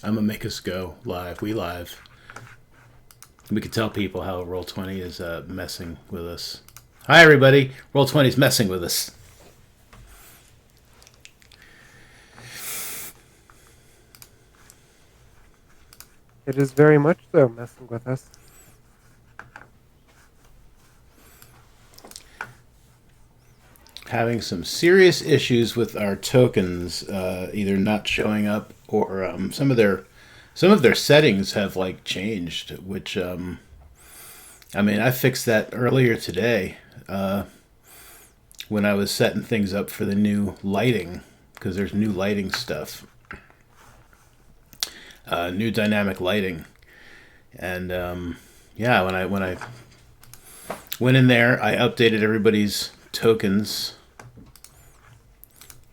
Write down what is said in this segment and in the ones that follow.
I'm gonna make us go live. We live. We could tell people how Roll20 is messing with us. Hi, everybody. Roll20 is messing with us. It is very much so messing with us. Having some serious issues with our tokens, either not showing up or some of their settings have like changed. Which I mean, I fixed that earlier today when I was setting things up for the new lighting because there's new lighting stuff, new dynamic lighting, and yeah, when I went in there, I updated everybody's tokens,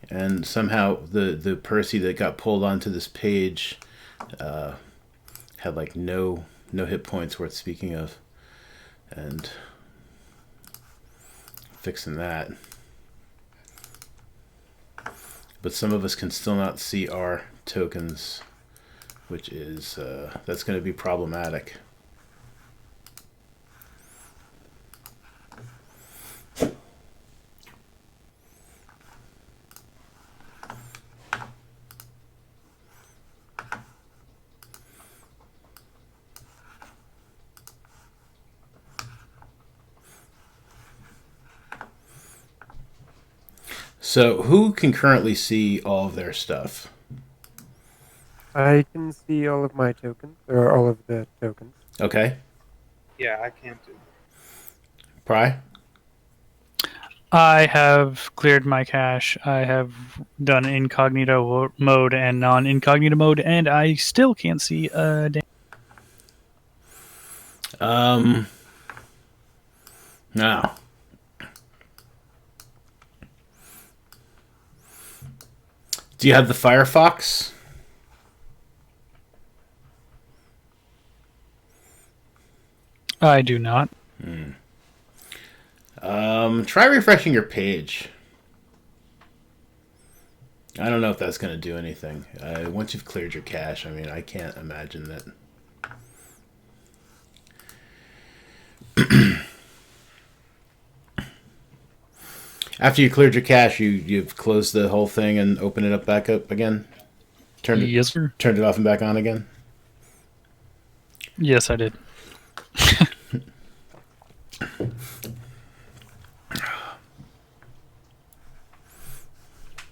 and somehow the Percy that got pulled onto this page had like no hit points worth speaking of, and fixing that. But some of us can still not see our tokens, which is that's going to be problematic. So, who can currently see all of their stuff? I can see all of my tokens, or all of the tokens. Okay. Yeah, I can too. Pry? I have cleared my cache. I have done incognito mode and non-incognito mode, and I still can't see a damn. No. Do you have the Firefox? I do not. Try refreshing your page. I don't know if that's going to do anything. Once you've cleared your cache, I mean, I can't imagine that. After you cleared your cache, you've closed the whole thing and opened it up back up again? Yes, sir. Turned it off and back on again? Yes, I did.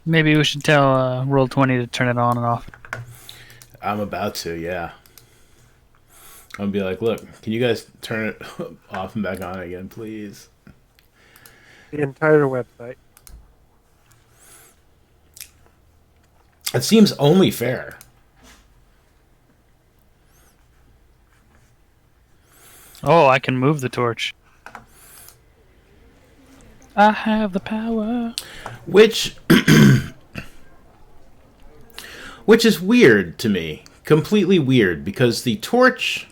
Maybe we should tell Roll20 to turn it on and off. I'm about to, yeah. I'm going to be like, look, can you guys turn it off and back on again, please? The entire website. It seems only fair. Oh, I can move the torch. I have the power. Which is weird to me. Completely weird, because the torch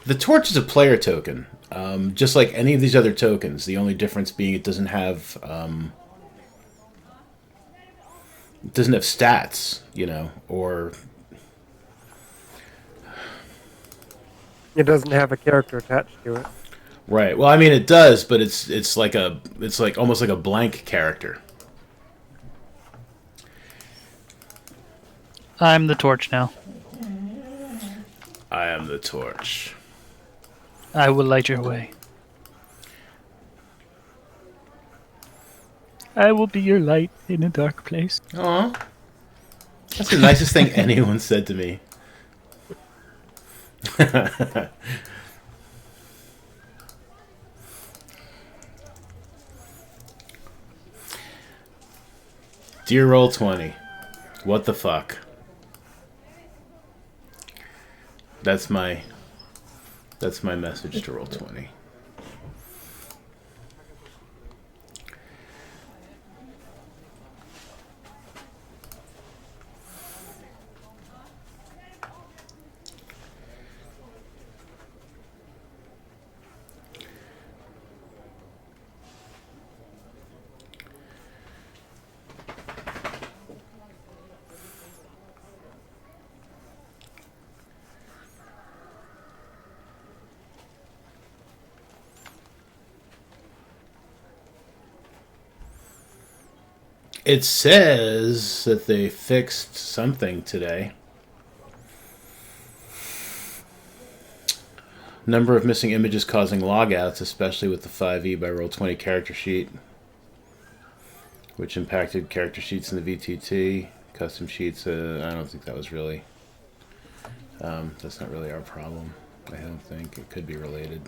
is a player token. Just like any of these other tokens. The only difference being it doesn't have stats, or It doesn't have a character attached to it. right. Well, I mean it does, but it's like almost like a blank character. I'm the torch now. I am the torch. I will light your way. I will be your light in a dark place. Aw. That's the nicest thing anyone said to me. Dear Roll20, what the fuck? That's my message to Roll20. It says that they fixed something today. Number of missing images causing logouts, especially with the 5e by Roll20 character sheet, which impacted character sheets in the VTT. Custom sheets, I don't think that was really... that's not really our problem. I don't think. It could be related.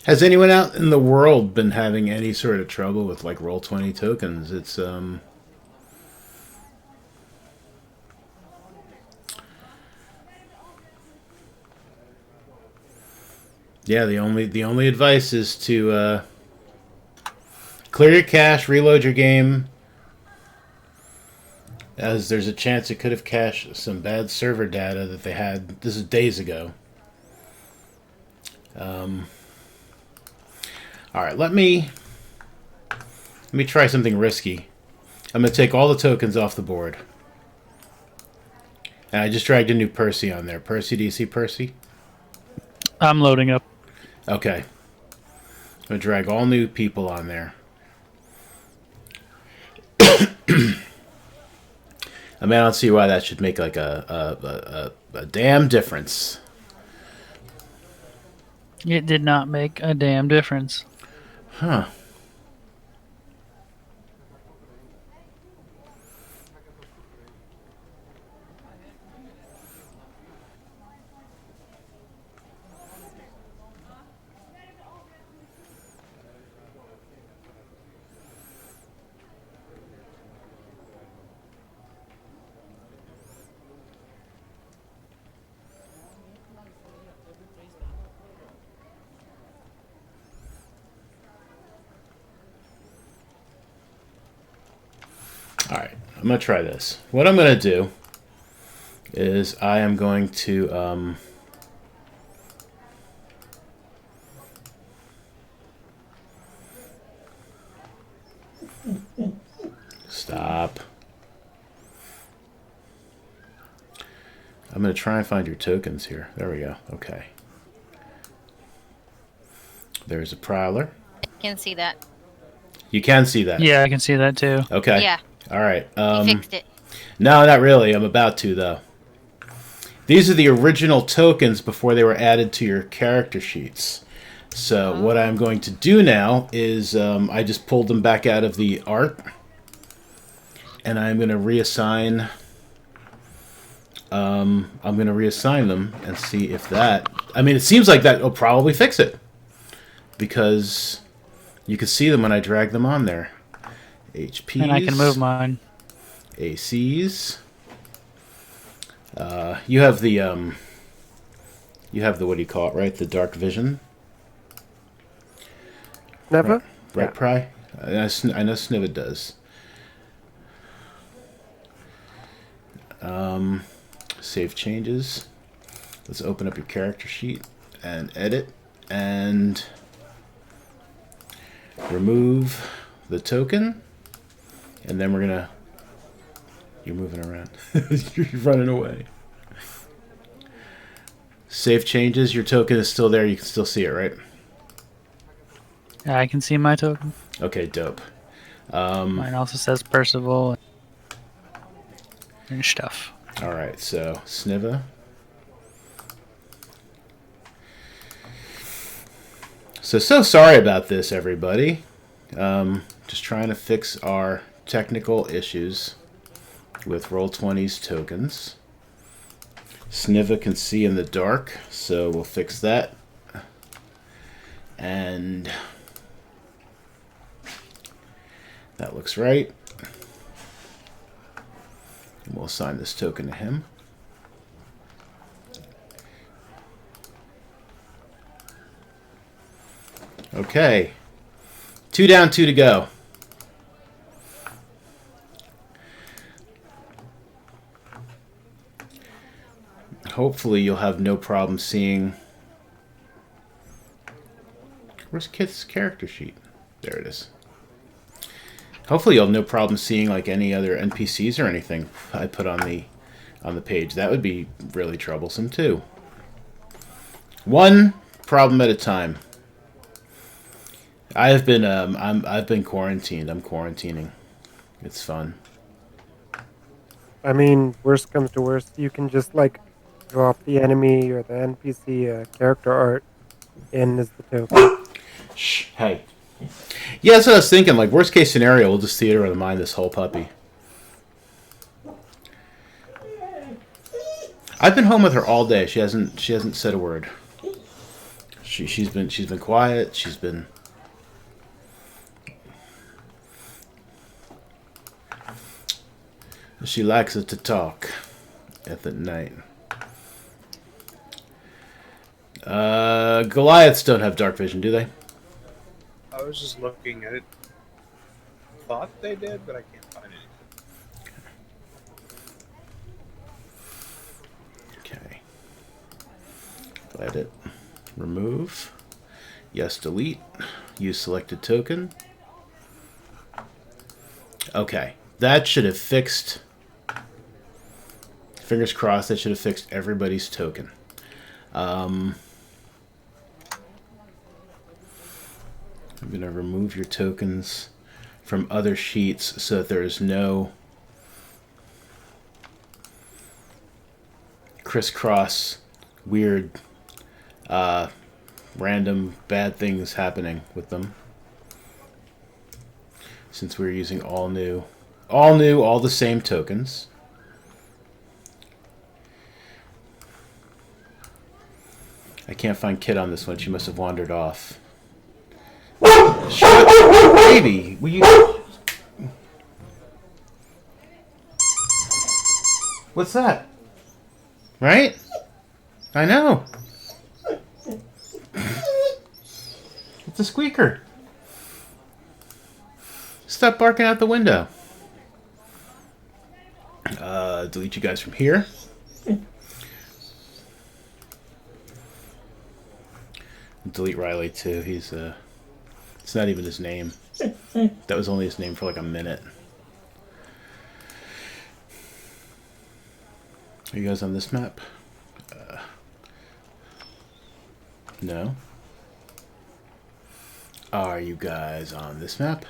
Has anyone out in the world been having any sort of trouble with like Roll20 tokens? It's yeah, the only advice is to clear your cache, reload your game, as there's a chance it could have cached some bad server data that they had. This is days ago. All right, let me try something risky. I'm going to take all the tokens off the board. And I just dragged a new Percy on there. Percy, do you see Percy? I'm loading up. Okay. I'm going to drag all new people on there. I mean, I don't see why that should make like a damn difference. It did not make a damn difference. Huh. Alright, I'm going to try this. What I'm going to do is I am going to stop. I'm going to try and find your tokens here. There we go. Okay. There's a Prowler. Can see that. You can see that? Yeah, I can see that too. Okay. Yeah. All right. He fixed it. No, not really. I'm about to, though. These are the original tokens before they were added to your character sheets. So what I'm going to do now is I just pulled them back out of the art. And I'm going to reassign... I'm going to reassign them and see if that... I mean, it seems like that will probably fix it. Because you can see them when I drag them on there. HPs. And I can move mine. ACs. You have the what do you call it, right? The dark vision. Never? Right, Yeah. Pry? I know Snivet does. Save changes. Let's open up your character sheet and edit and remove the token. And then we're gonna... You're moving around. You're running away. Save changes. Your token is still there. You can still see it, right? Yeah, I can see my token. Okay, dope. Mine also says Percival and stuff. All right, so Sniva. So sorry about this, everybody. Just trying to fix our technical issues with Roll20's tokens. Sniva can see in the dark, so we'll fix that. And that looks right. And we'll assign this token to him. Okay. 2 down, 2 to go. Hopefully you'll have no problem seeing... Where's Kith's character sheet? There it is. Hopefully you'll have no problem seeing like any other NPCs or anything I put on the page. That would be really troublesome too. One problem at a time. I've been quarantined. I'm quarantining. It's fun. I mean, worst comes to worst, you can just like drop the enemy or the NPC character art in as the token. Shh. Hey. Yeah, that's what I was thinking. Like, worst case scenario, we'll just theater of the mind this whole puppy. I've been home with her all day. She hasn't said a word. She's been quiet. She likes it to talk at the night. Goliaths don't have dark vision, do they? I was just looking at it. Thought they did, but I can't find anything. Okay. Edit. Remove. Yes, delete. Use selected token. Okay. That should have fixed... Fingers crossed, that should have fixed everybody's token. I'm going to remove your tokens from other sheets so that there is no crisscross, weird, random bad things happening with them. Since we're using all new, all the same tokens. I can't find Kit on this one. She must have wandered off. Shut up, baby. Will you... What's that? Right? I know. It's a squeaker. Stop barking out the window. Delete you guys from here. Delete Riley too. He's it's not even his name. That was only his name for like a minute. Are you guys on this map? No. Are you guys on this map?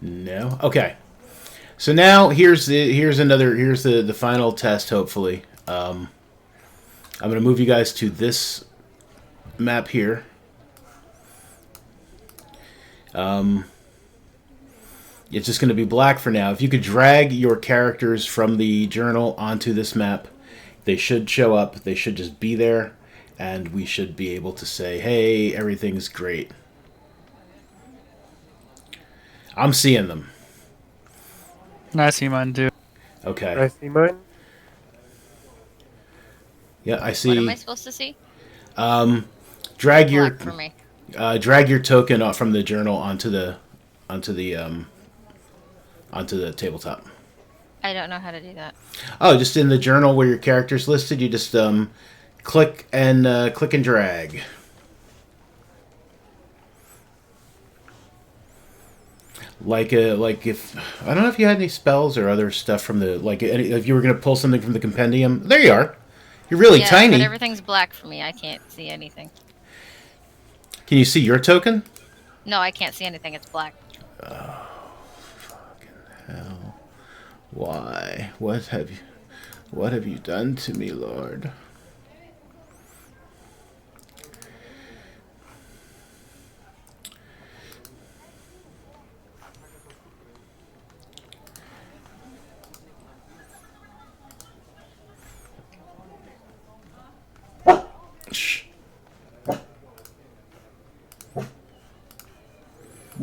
No. Okay. So now here's the final test. Hopefully, I'm going to move you guys to this map here. It's just going to be black for now. If you could drag your characters from the journal onto this map, they should show up. They should just be there, and we should be able to say, hey, everything's great. I'm seeing them. I see mine too. Okay. I see mine. Yeah, I see. What am I supposed to see? Drag your Black for me. drag your token off from the journal onto the tabletop. I don't know how to do that. Oh, just in the journal where your character's listed, you just click and drag. Like if I don't know if you had any spells or other stuff from the if you were gonna pull something from the compendium. There you are. You're really yeah, tiny. but everything's black for me. I can't see anything. Can you see your token? No, I can't see anything. It's black. Oh, fucking hell! Why? What have you done to me, Lord?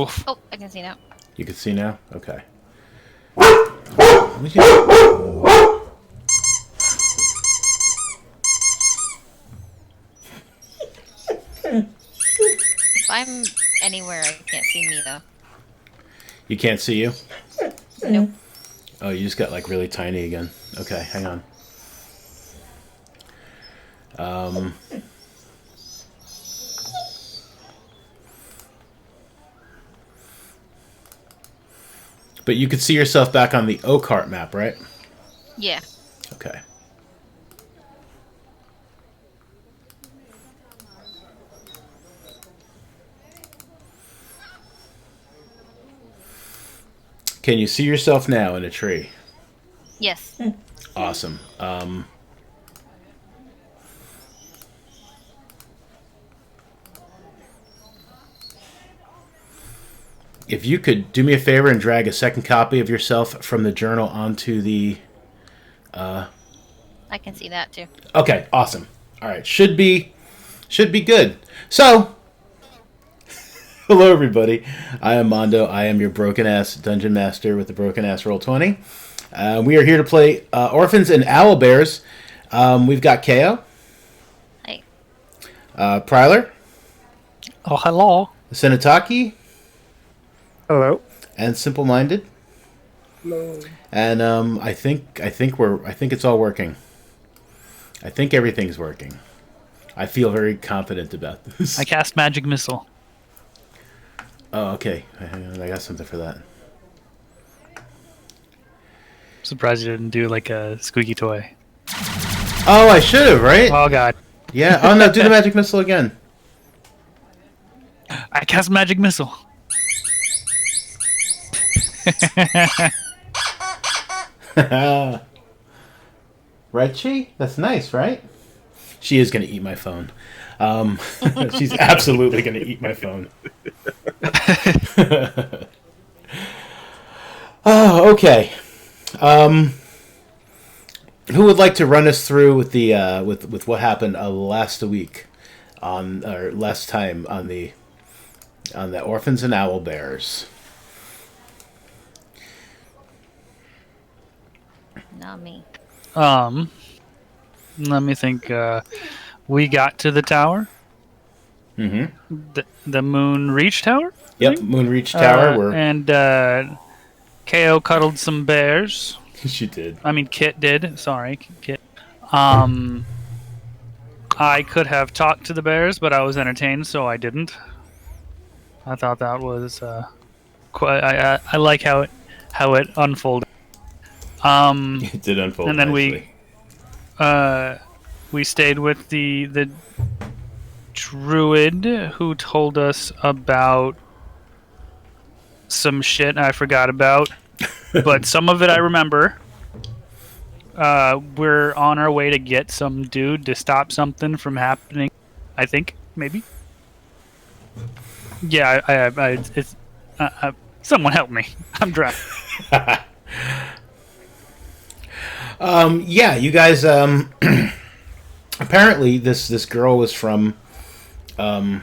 Woof. Oh, I can see now. You can see now? Okay. Would you- If I'm anywhere, I can't see me though. You can't see you? Nope. Oh, you just got like really tiny again. Okay, hang on. But you could see yourself back on the Oakheart map, right? Yeah. Okay. Can you see yourself now in a tree? Yes. Awesome. If you could do me a favor and drag a second copy of yourself from the journal onto the... I can see that too. Okay, awesome. All right, should be good. So, hello everybody. I am Mondo. I am your broken ass dungeon master with the broken ass roll 20. We are here to play Orphans and Owlbears. We've got KO, Hey. Pryler, Oh, hello. Senataki, Hello. and Simple Minded. Hello. And I think it's all working. I think everything's working. I feel very confident about this. I cast magic missile. Oh, okay. Hang on, I got something for that. Surprised you didn't do like a squeaky toy. Oh, I should have, right? Oh god. Yeah. Oh no, do the magic missile again. I cast magic missile. Right, she? That's nice, right? She is going to eat my phone. She's absolutely going to eat my phone. Oh, okay. Who would like to run us through with the with what happened last week last time on the Orphans and Owlbears? Not me. Let me think. We got to the tower. Mm-hmm. The Moon Reach Tower. Yep, Moonreach Tower. And KO cuddled some bears. She did. I mean, Kit did. Sorry, Kit. I could have talked to the bears, but I was entertained, so I didn't. I thought that was quite. I like how it unfolded. It did unfold. And then nicely. we stayed with the druid who told us about some shit I forgot about, but some of it I remember. We're on our way to get some dude to stop something from happening. I think maybe. Yeah, it's someone help me. I'm drunk. Yeah, you guys. Apparently, this girl was from a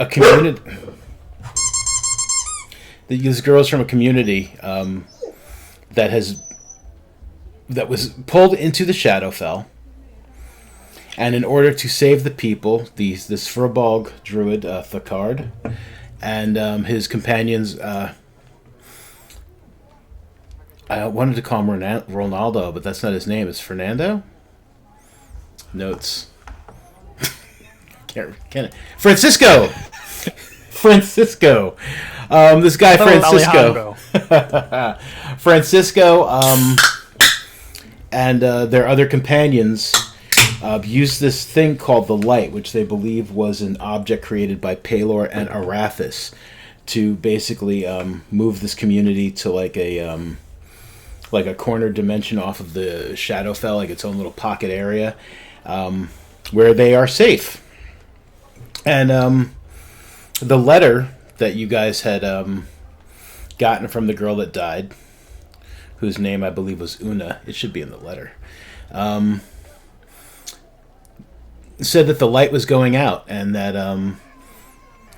community. This girl is from a community that was pulled into the Shadowfell, and in order to save the people, this Furbolg druid Thakard and his companions. I wanted to call him Ronaldo, but that's not his name. It's Fernando. Notes. Can't Francisco. Francisco. This guy Francisco. Francisco. And their other companions used this thing called the Light, which they believe was an object created by Palor and Arathis to basically move this community to like a corner dimension off of the Shadowfell, like its own little pocket area, where they are safe. And the letter that you guys had gotten from the girl that died, whose name I believe was Una, it should be in the letter, said that the light was going out and that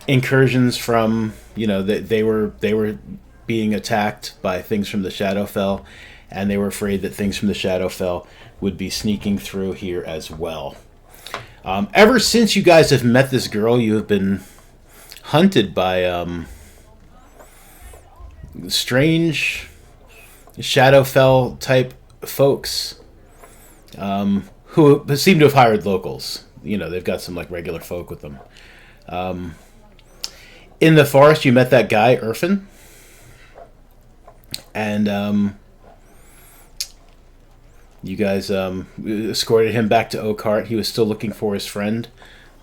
incursions from, they were being attacked by things from the Shadowfell, and they were afraid that things from the Shadowfell would be sneaking through here as well. Ever since you guys have met this girl, you have been hunted by strange Shadowfell type folks who seem to have hired locals. They've got some like regular folk with them. In the forest, you met that guy, Orphan, and you guys escorted him back to Oakhart. He was still looking for his friend,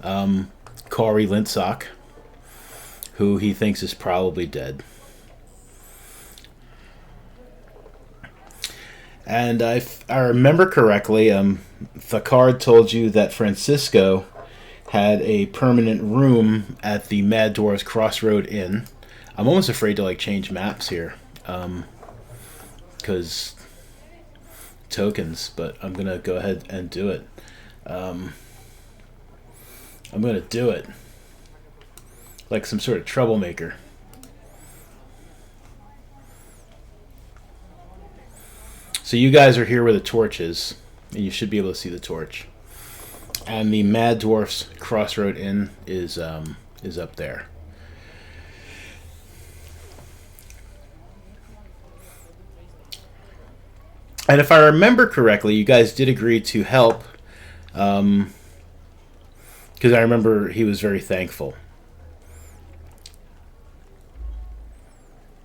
Corey Lintsock, who he thinks is probably dead. And if I remember correctly, Thakard told you that Francisco had a permanent room at the Mad Dwarves Crossroad Inn. I'm almost afraid to like change maps here, because tokens. But I'm gonna go ahead and do it. I'm gonna do it like some sort of troublemaker. So you guys are here where the torch is, and you should be able to see the torch. And the Mad Dwarfs Crossroad Inn is up there. And if I remember correctly, you guys did agree to help, because I remember he was very thankful.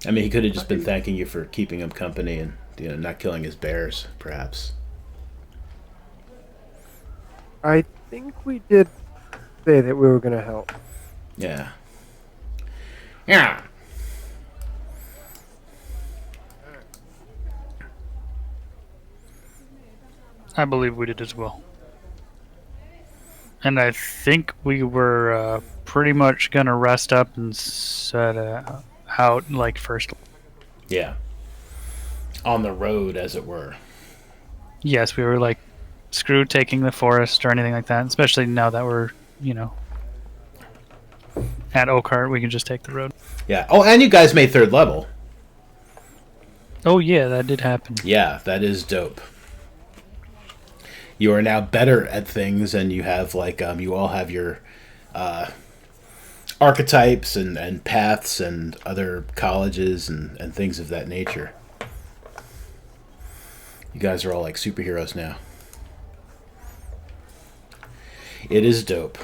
I mean, he could have just been thanking you for keeping him company and not killing his bears, perhaps. I think we did say that we were going to help. Yeah. Yeah. I believe we did as well. And I think we were pretty much going to rest up and set out like first. Yeah. On the road, as it were. Yes, we were like, screw taking the forest or anything like that, especially now that we're, at Oakhart, we can just take the road. Yeah. Oh, and you guys made 3rd level. Oh, yeah, that did happen. Yeah, that is dope. You are now better at things, and you have, like, you all have your archetypes and paths and other colleges and things of that nature. You guys are all, like, superheroes now. It is dope.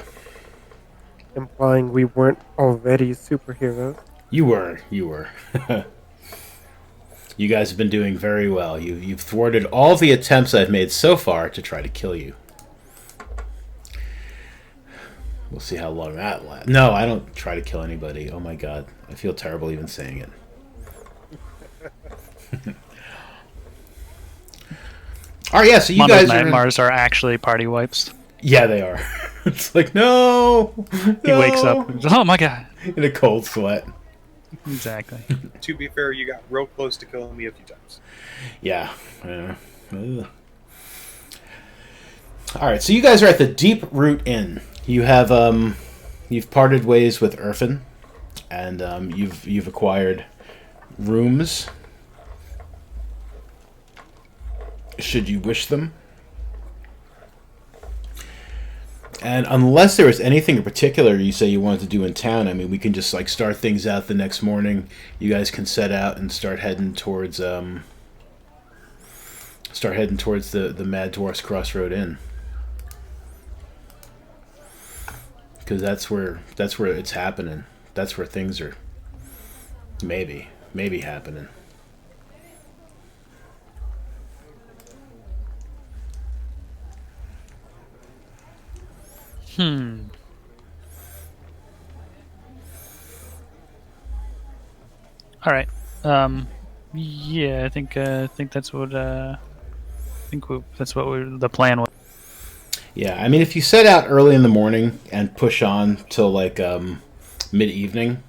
Implying we weren't already superheroes. You were. You guys have been doing very well. You've thwarted all the attempts I've made so far to try to kill you. We'll see how long that lasts. No, I don't try to kill anybody. Oh my god. I feel terrible even saying it. Alright, yeah, so you guys are... nightmares are actually party wipes. Yeah, they are. It's like, no! He wakes up and goes, oh my god. In a cold sweat. Exactly. To be fair, you got real close to killing me a few times. Yeah. Alright, so you guys are at the Deep Root Inn. You have, you've parted ways with Orphan, and you've acquired rooms, should you wish them. And unless there was anything in particular you say you wanted to do in town, I mean, we can just like start things out the next morning. You guys can set out and start heading towards the Mad Dwarfs Crossroad Inn, because that's where it's happening. That's where things are maybe happening. All right. Yeah, I think that's what the plan was. Yeah, I mean, if you set out early in the morning and push on till like mid-evening,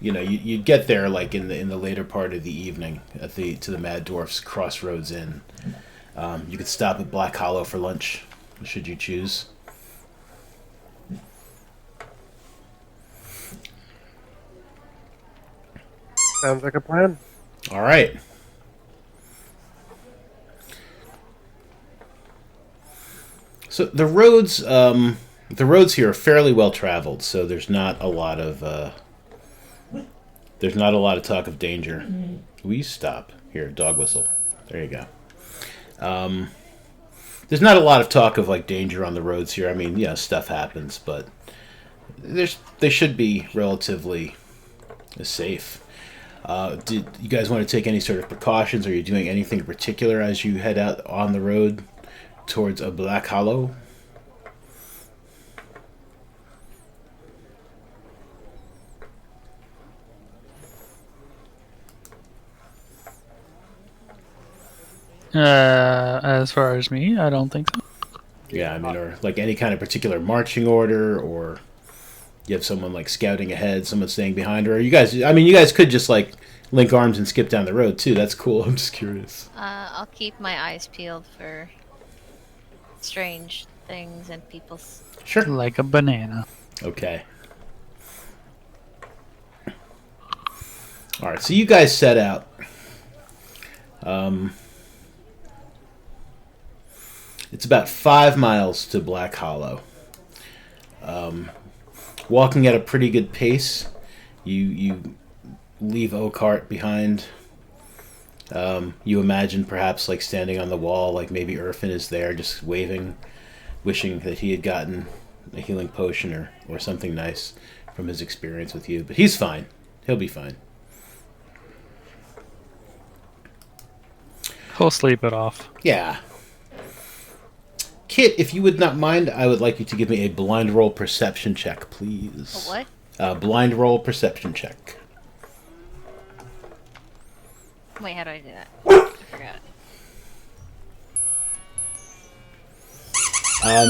you'd get there like in the later part of the evening to the Mad Dwarfs Crossroads Inn. You could stop at Black Hollow for lunch, should you choose. Sounds like a plan. All right. So the roads here are fairly well traveled. So there's not a lot of talk of danger. Will you stop here? Dog whistle. There you go. There's not a lot of talk of like danger on the roads here. I mean, yeah, stuff happens, but they should be relatively safe. Did you guys want to take any sort of precautions? Are you doing anything in particular as you head out on the road towards a Black Hollow? As far as me, I don't think so. Yeah, I mean, or like any kind of particular marching order, or you have someone like scouting ahead, someone staying behind, or you guys? I mean, you guys could just like link arms and skip down the road too. That's cool. I'm just curious. I'll keep my eyes peeled for strange things and people's. Sure. Like a banana. Okay. All right. So you guys set out. It's about 5 miles to Black Hollow. Walking at a pretty good pace. You leave Oakheart behind. You imagine perhaps like standing on the wall, like maybe Orphan is there just waving, wishing that he had gotten a healing potion or something nice from his experience with you. But he's fine. He'll be fine. He'll sleep it off. Yeah. Kit, if you would not mind, I would like you to give me a blind roll perception check, please. A what? Blind roll perception check. Wait, how do I do that? I forgot.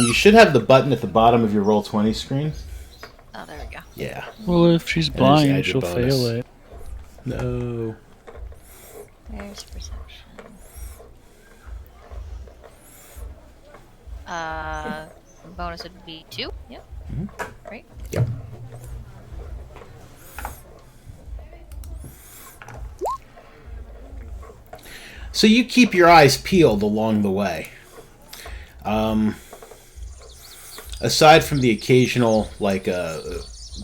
You should have the button at the bottom of your Roll20 screen. Oh, there we go. Yeah. Well, if she's just blind, add your she'll bonus. fail it. No. There's perception. Bonus would be 2. Yep. Right. Yep. So you keep your eyes peeled along the way. Aside from the occasional, like,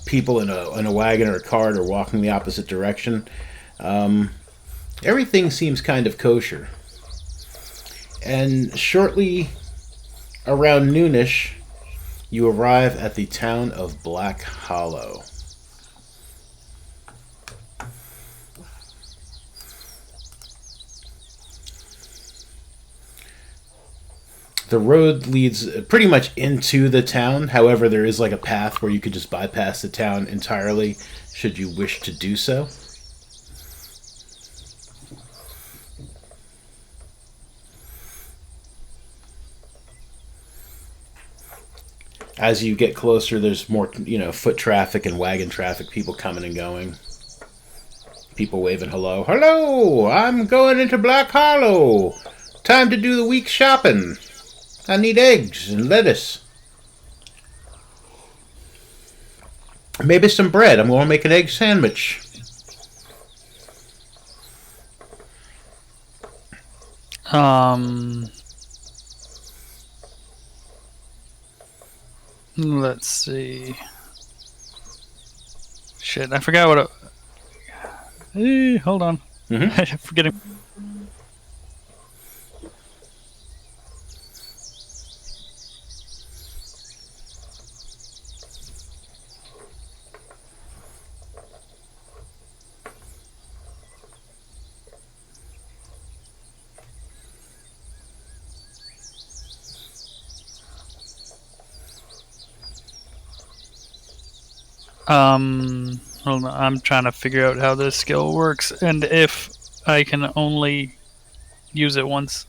people in a wagon or a cart or walking the opposite direction, everything seems kind of kosher. And shortly around noonish, you arrive at the town of Black Hollow. The road leads pretty much into the town. However, there is like a path where you could just bypass the town entirely should you wish to do so. As you get closer, there's more, foot traffic and wagon traffic, people coming and going. People waving hello. Hello, I'm going into Black Hollow. Time to do the week's shopping. I need eggs and lettuce. Maybe some bread. I'm going to make an egg sandwich. Let's see. Shit, I forgot what it... hold on. I'm forgetting. Hold on. I'm trying to figure out how this skill works and if I can only use it once.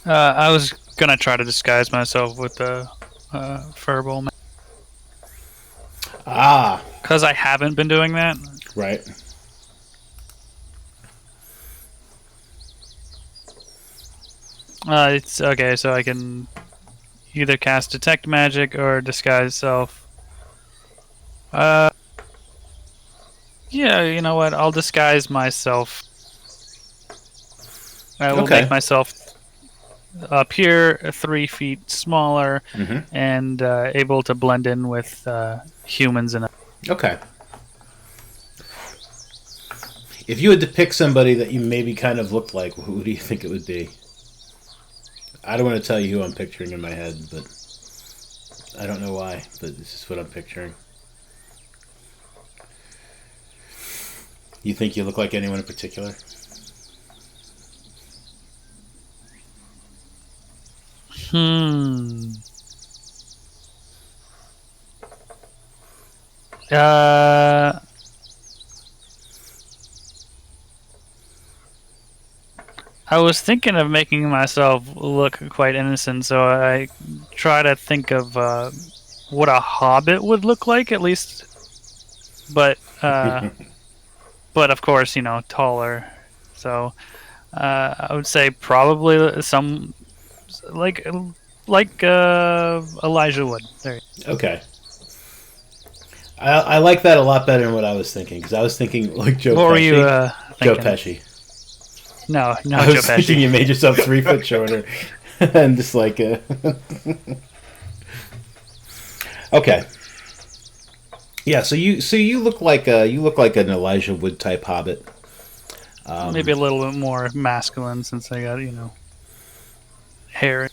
I was gonna try to disguise myself with the furball, Ah, because I haven't been doing that. right. It's okay, so I can either cast detect magic or disguise self. Yeah, you know what? I'll disguise myself. I will Okay. make myself appear 3 feet smaller Hmm. and able to blend in with humans. And Okay. If you had to pick somebody that you maybe kind of looked like, who do you think it would be? I don't want to tell you who I'm picturing in my head, but I don't know why, but this is what I'm picturing. You think you look like anyone in particular? hmm. Uh, I was thinking of making myself look quite innocent, so I try to think of what a hobbit would look like, at least. But of course, taller. So I would say probably some like Elijah Wood. There. Okay. I like that a lot better than what I was thinking, because I was thinking like Joe What were you Pesci. Joe thinking? Pesci. No, I Joe was thinking Pesci. you made yourself 3 foot shorter, and just like okay, yeah. So you look like an Elijah Wood type hobbit. Maybe a little bit more masculine since I got hair,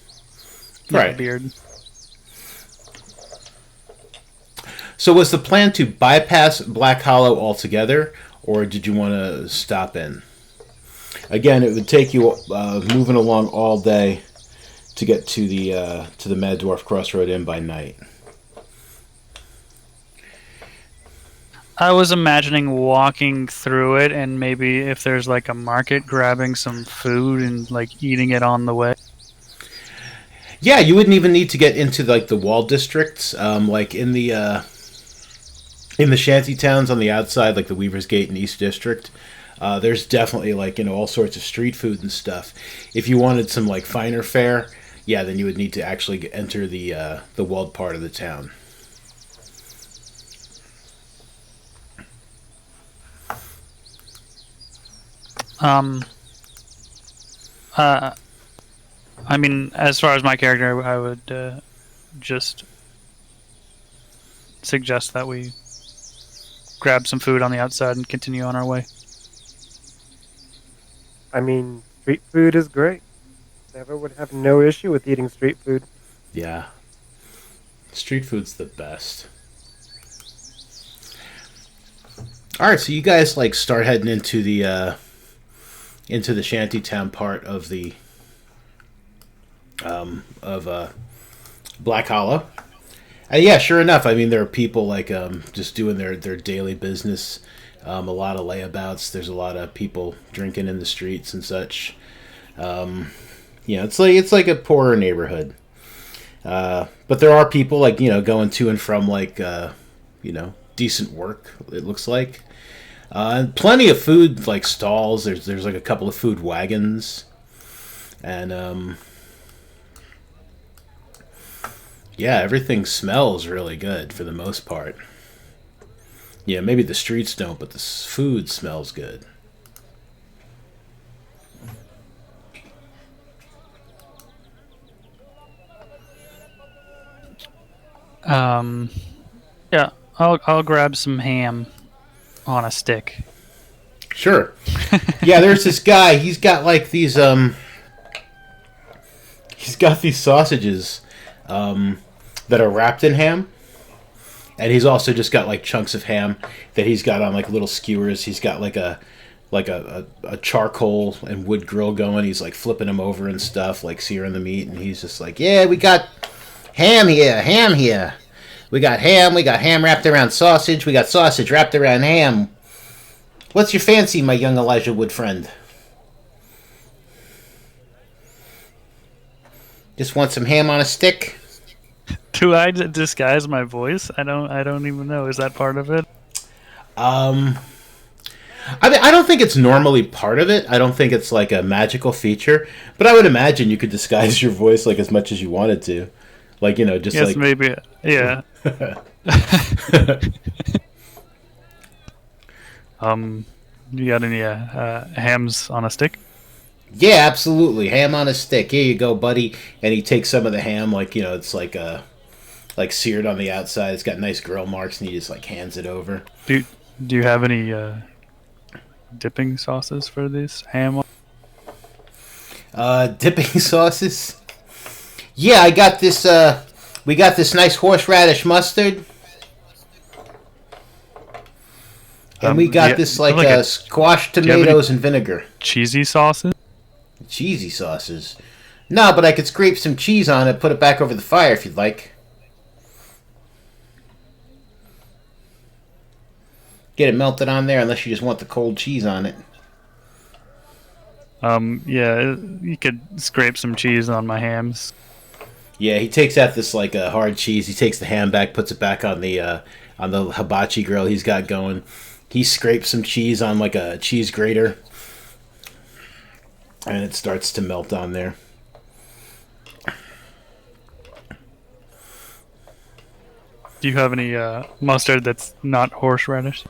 not a Right. beard. So was the plan to bypass Black Hollow altogether, or did you want to stop in? Again, it would take you moving along all day to get to the Mad Dwarf Crossroad Inn by night. I was imagining walking through it and maybe if there's like a market, grabbing some food and like eating it on the way. Yeah, you wouldn't even need to get into like the wall districts, like in the shanty towns on the outside, like the Weaver's Gate and East District. There's definitely like all sorts of street food and stuff. If you wanted some like finer fare, yeah, then you would need to actually enter the walled part of the town. Um, uh, I mean, as far as my character, I would just suggest that we grab some food on the outside and continue on our way. I mean, street food is great. Never would have no issue with eating street food. Yeah, street food's the best. All right, so you guys like start heading into the shantytown part of the of Black Hollow. Yeah, sure enough. I mean, there are people like just doing their daily business. A lot of layabouts. There's a lot of people drinking in the streets and such. It's like a poorer neighborhood. But there are people like going to and from like decent work. It looks like. And plenty of food like stalls. There's like a couple of food wagons, and yeah, everything smells really good for the most part. Yeah, maybe the streets don't, but the food smells good. Um, yeah, I'll grab some ham on a stick. Sure. Yeah, there's this guy. He's got like these he's got these sausages that are wrapped in ham. And he's also just got like chunks of ham that he's got on like little skewers. He's got like a charcoal and wood grill going. He's like flipping them over and stuff, like searing the meat. And he's just like, yeah, we got ham here, ham here. We got ham wrapped around sausage. We got sausage wrapped around ham. What's your fancy, my young Elijah Wood friend? Just want some ham on a stick? Do I disguise my voice? I don't even know. Is that part of it? I mean, I don't think it's normally part of it. I don't think it's like a magical feature. But I would imagine you could disguise your voice like as much as you wanted to, like just Yes, like maybe. Yeah. You got any hams on a stick? Yeah, absolutely. Ham on a stick. Here you go, buddy. And he takes some of the ham, like it's like seared on the outside. It's got nice grill marks, and he just like hands it over. Do you have any dipping sauces for this ham? Dipping sauces. Yeah, I got this. We got this nice horseradish mustard, and we got this like, squash tomatoes and vinegar. Cheesy sauces? Cheesy sauces. No, but I could scrape some cheese on it, put it back over the fire if you'd like. Get it melted on there, unless you just want the cold cheese on it. Yeah, you could scrape some cheese on my hams. Yeah, he takes out this like hard cheese. He takes the ham back, puts it back on the hibachi grill he's got going. He scrapes some cheese on like a cheese grater, and it starts to melt on there. Do you have any mustard that's not horseradish?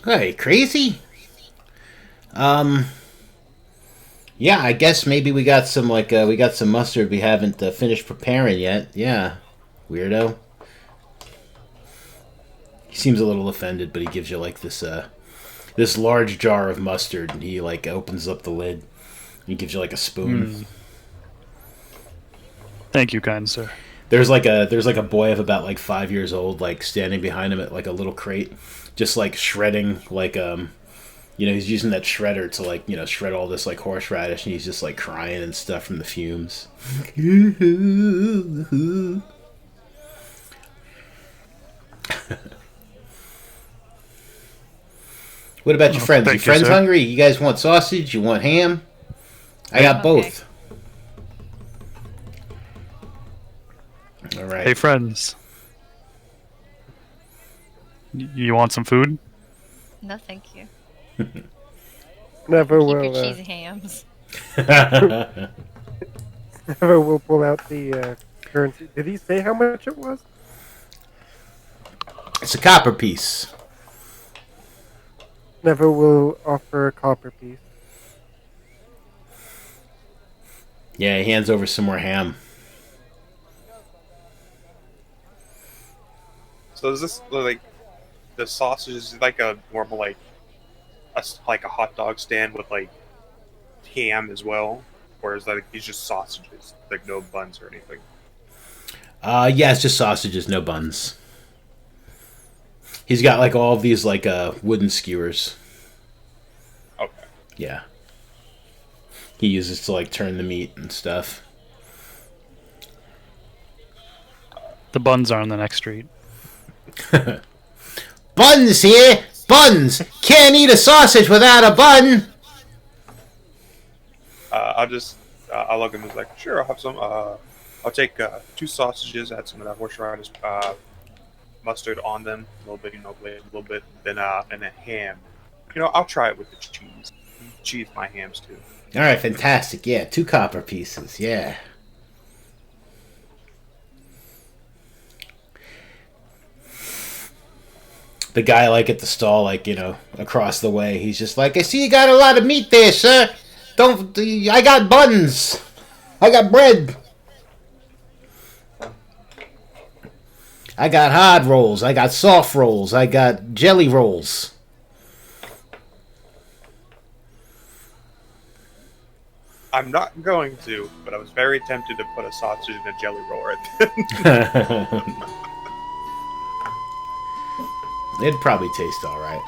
Hey, crazy? Yeah, I guess maybe we got some we got some mustard we haven't finished preparing yet. Yeah, weirdo. He seems a little offended, but he gives you like this large jar of mustard, and he like opens up the lid. He gives you like a spoon. Thank you, kind sir. There's like a boy of about like 5 years old, like standing behind him at like a little crate, just like shredding like he's using that shredder to like shred all this like horseradish, and he's just like crying and stuff from the fumes. What about your friends? Your friends hungry? You guys want sausage? You want ham? I got both. All right. Hey, friends. You want some food? No, thank you. Never Keep will. your cheesy hams. Never will pull out the currency. Did he say how much it was? It's a copper piece. Never will offer a copper piece. Yeah, he hands over some more ham. So is this like the sausage is like a normal like a hot dog stand with like ham as well, or is that like, these just sausages, like no buns or anything? Yeah, it's just sausages, no buns. He's got like all of these like wooden skewers. Okay. Yeah. He uses to like turn the meat and stuff. The buns are on the next street. Buns here! Buns! Can't eat a sausage without a bun! I'll look at him and like, sure, I'll have some. I'll take 2 sausages, add some of that horseradish mustard on them, a little bit, a little bit, then and a ham. I'll try it with the cheese. Cheese my hams too. All right, fantastic. Yeah, 2 copper pieces. Yeah. The guy, like, at the stall, like, across the way, he's just like, I see you got a lot of meat there, sir. I got buns. I got bread. I got hard rolls. I got soft rolls. I got jelly rolls. I'm not going to, but I was very tempted to put a sausage in a jelly roll right then. It'd probably taste alright.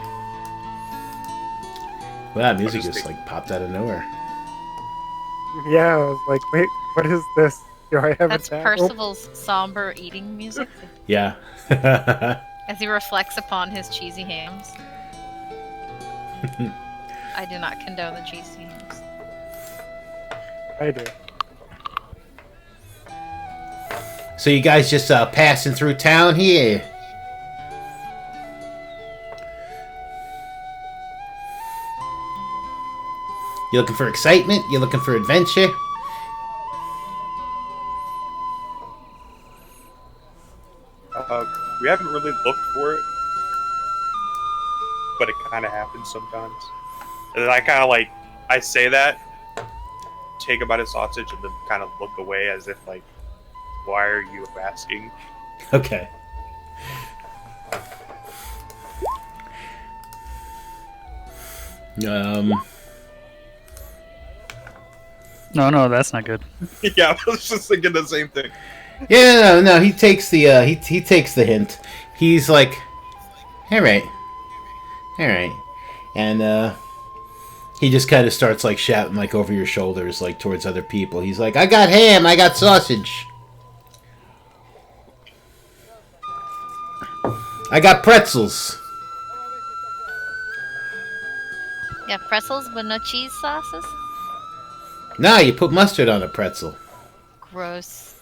Well, that music just like popped out of nowhere. Yeah, I was like, wait, what is this? Do I have That's a Percival's somber eating music Yeah. as he reflects upon his cheesy hams. I do not condone the cheesy hams. I do. So you guys just passing through town here? You looking for excitement? You looking for adventure? We haven't really looked for it. but it kind of happens sometimes. And then I kind of like, I say that, take a bite of sausage, and then kind of look away as if like, why are you asking? Okay. No, that's not good. Yeah, I was just thinking the same thing. Yeah, no, he takes the he takes the hint. He's like, all right, and he just kind of starts like shouting like over your shoulders, like towards other people. He's like, I got ham, I got sausage, I got pretzels. Yeah, pretzels but no cheese sauces? Nah, you put mustard on a pretzel. Gross.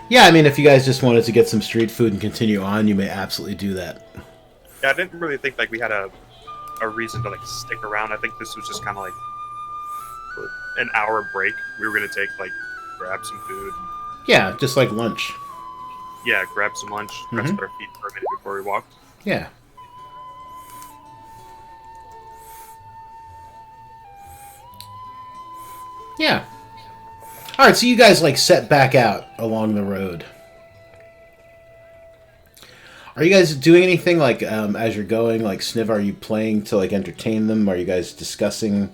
Yeah, I mean, if you guys just wanted to get some street food and continue on, you may absolutely do that. Yeah, I didn't really think like we had a reason to like stick around. I think this was just kind of like an hour break. We were gonna take like grab some food. Yeah, just like lunch. Yeah, grab some lunch, rest our feet for a minute before we walked. Yeah. Yeah. All right, so you guys like set back out along the road. Are you guys doing anything like as you're going? Like Sniv, are you playing to like entertain them? Are you guys discussing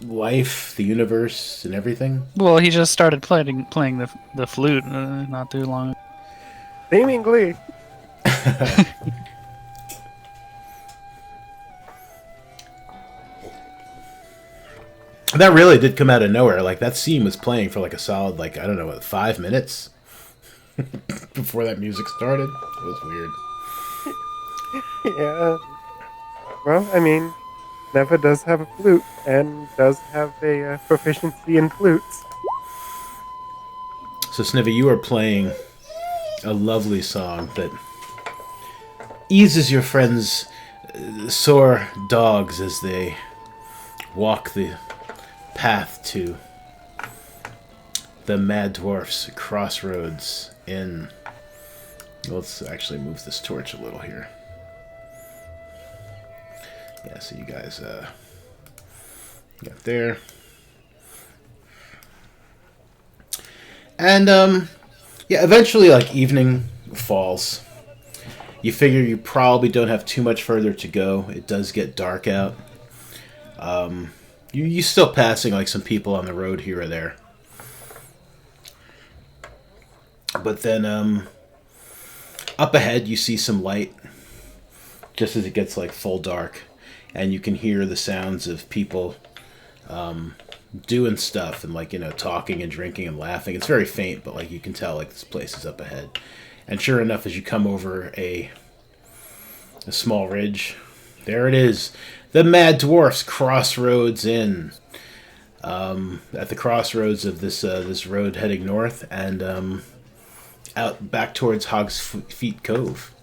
life, the universe, and everything? Well, he just started playing the flute not too long. Seemingly. That really did come out of nowhere. Like that scene was playing for like a solid, like I don't know, what, 5 minutes before that music started. It was weird. Yeah. Well, I mean, Neva does have a flute and does have a proficiency in flutes. So Snivy, you are playing a lovely song that eases your friends' sore dogs as they walk the path to the Mad Dwarf's crossroads in... Let's actually move this torch a little here. Yeah, so you guys got there. And yeah, eventually like evening falls. You figure you probably don't have too much further to go. It does get dark out. You're still passing like some people on the road here or there. But then up ahead you see some light just as it gets like full dark, and you can hear the sounds of people doing stuff and like, you know, talking and drinking and laughing. It's very faint, but like you can tell like this place is up ahead. And sure enough, as you come over a small ridge, there it is, the Mad Dwarf's Crossroads Inn. At the crossroads of this road heading north and out back towards Hog's Feet Cove.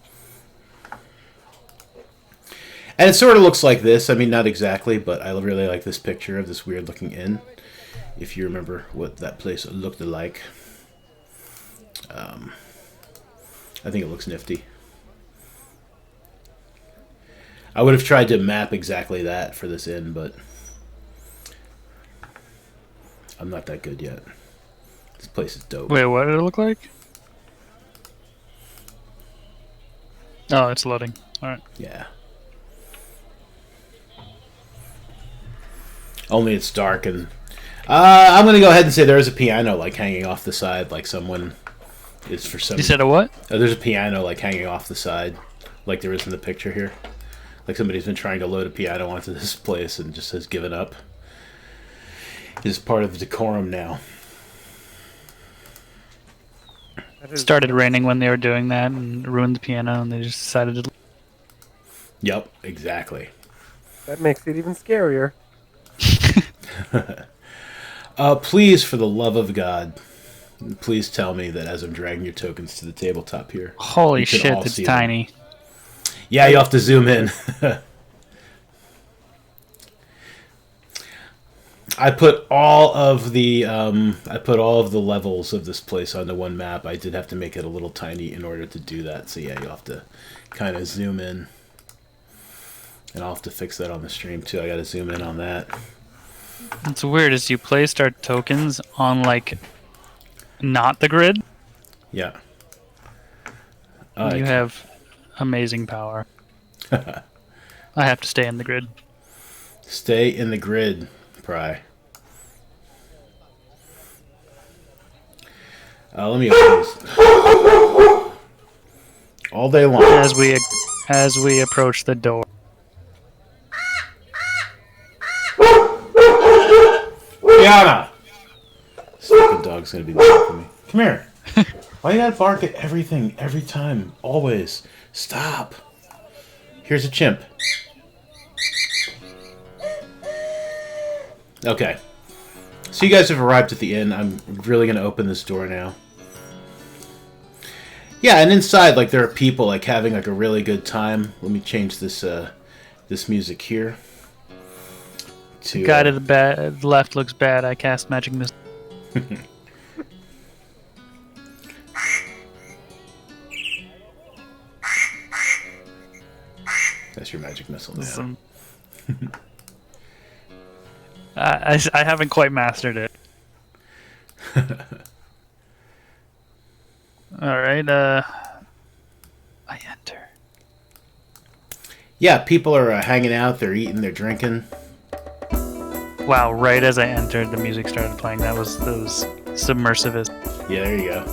And it sort of looks like this. I mean, not exactly, but I really like this picture of this weird-looking inn. If you remember what that place looked like. I think it looks nifty. I would have tried to map exactly that for this inn, but I'm not that good yet. This place is dope. Wait, what did it look like? Oh, it's loading. Alright. Yeah. Only it's dark and... I'm going to go ahead and say there is a piano like hanging off the side, like someone is for some... You said a what? There's a piano like hanging off the side, like there is in the picture here. Like somebody's been trying to load a piano onto this place and just has given up. It's part of the decorum now. It started raining when they were doing that and ruined the piano, and they just decided to... Yep, exactly. That makes it even scarier. Please, for the love of God, please tell me that as I'm dragging your tokens to the tabletop here... Holy you can shit, all it's see them. tiny. Yeah, you have to zoom in. I put all of the levels of this place onto one map. I did have to make it a little tiny in order to do that. So yeah, you'll have to kind of zoom in, and I'll have to fix that on the stream too. I got to zoom in on that. What's weird is you placed our tokens on like not the grid. Yeah. You have amazing power. I have to stay in the grid. Stay in the grid, Pry. Let me open this. All day long. As we approach the door. Fiona! Stupid dog's gonna be looking for me. Come here. Why you gotta bark at everything, every time, always? Stop. Here's a chimp. Okay. So you guys have arrived at the inn. I'm really gonna open this door now. Yeah, and inside, like, there are people, like, having, like, a really good time. Let me change this, this music here. The guy to the left looks bad. I cast magic missile. That's your magic missile now. I haven't quite mastered it. Alright, I enter. Yeah, people are hanging out, they're eating, they're drinking. Wow, right as I entered, the music started playing. That was submersivist. Yeah, there you go.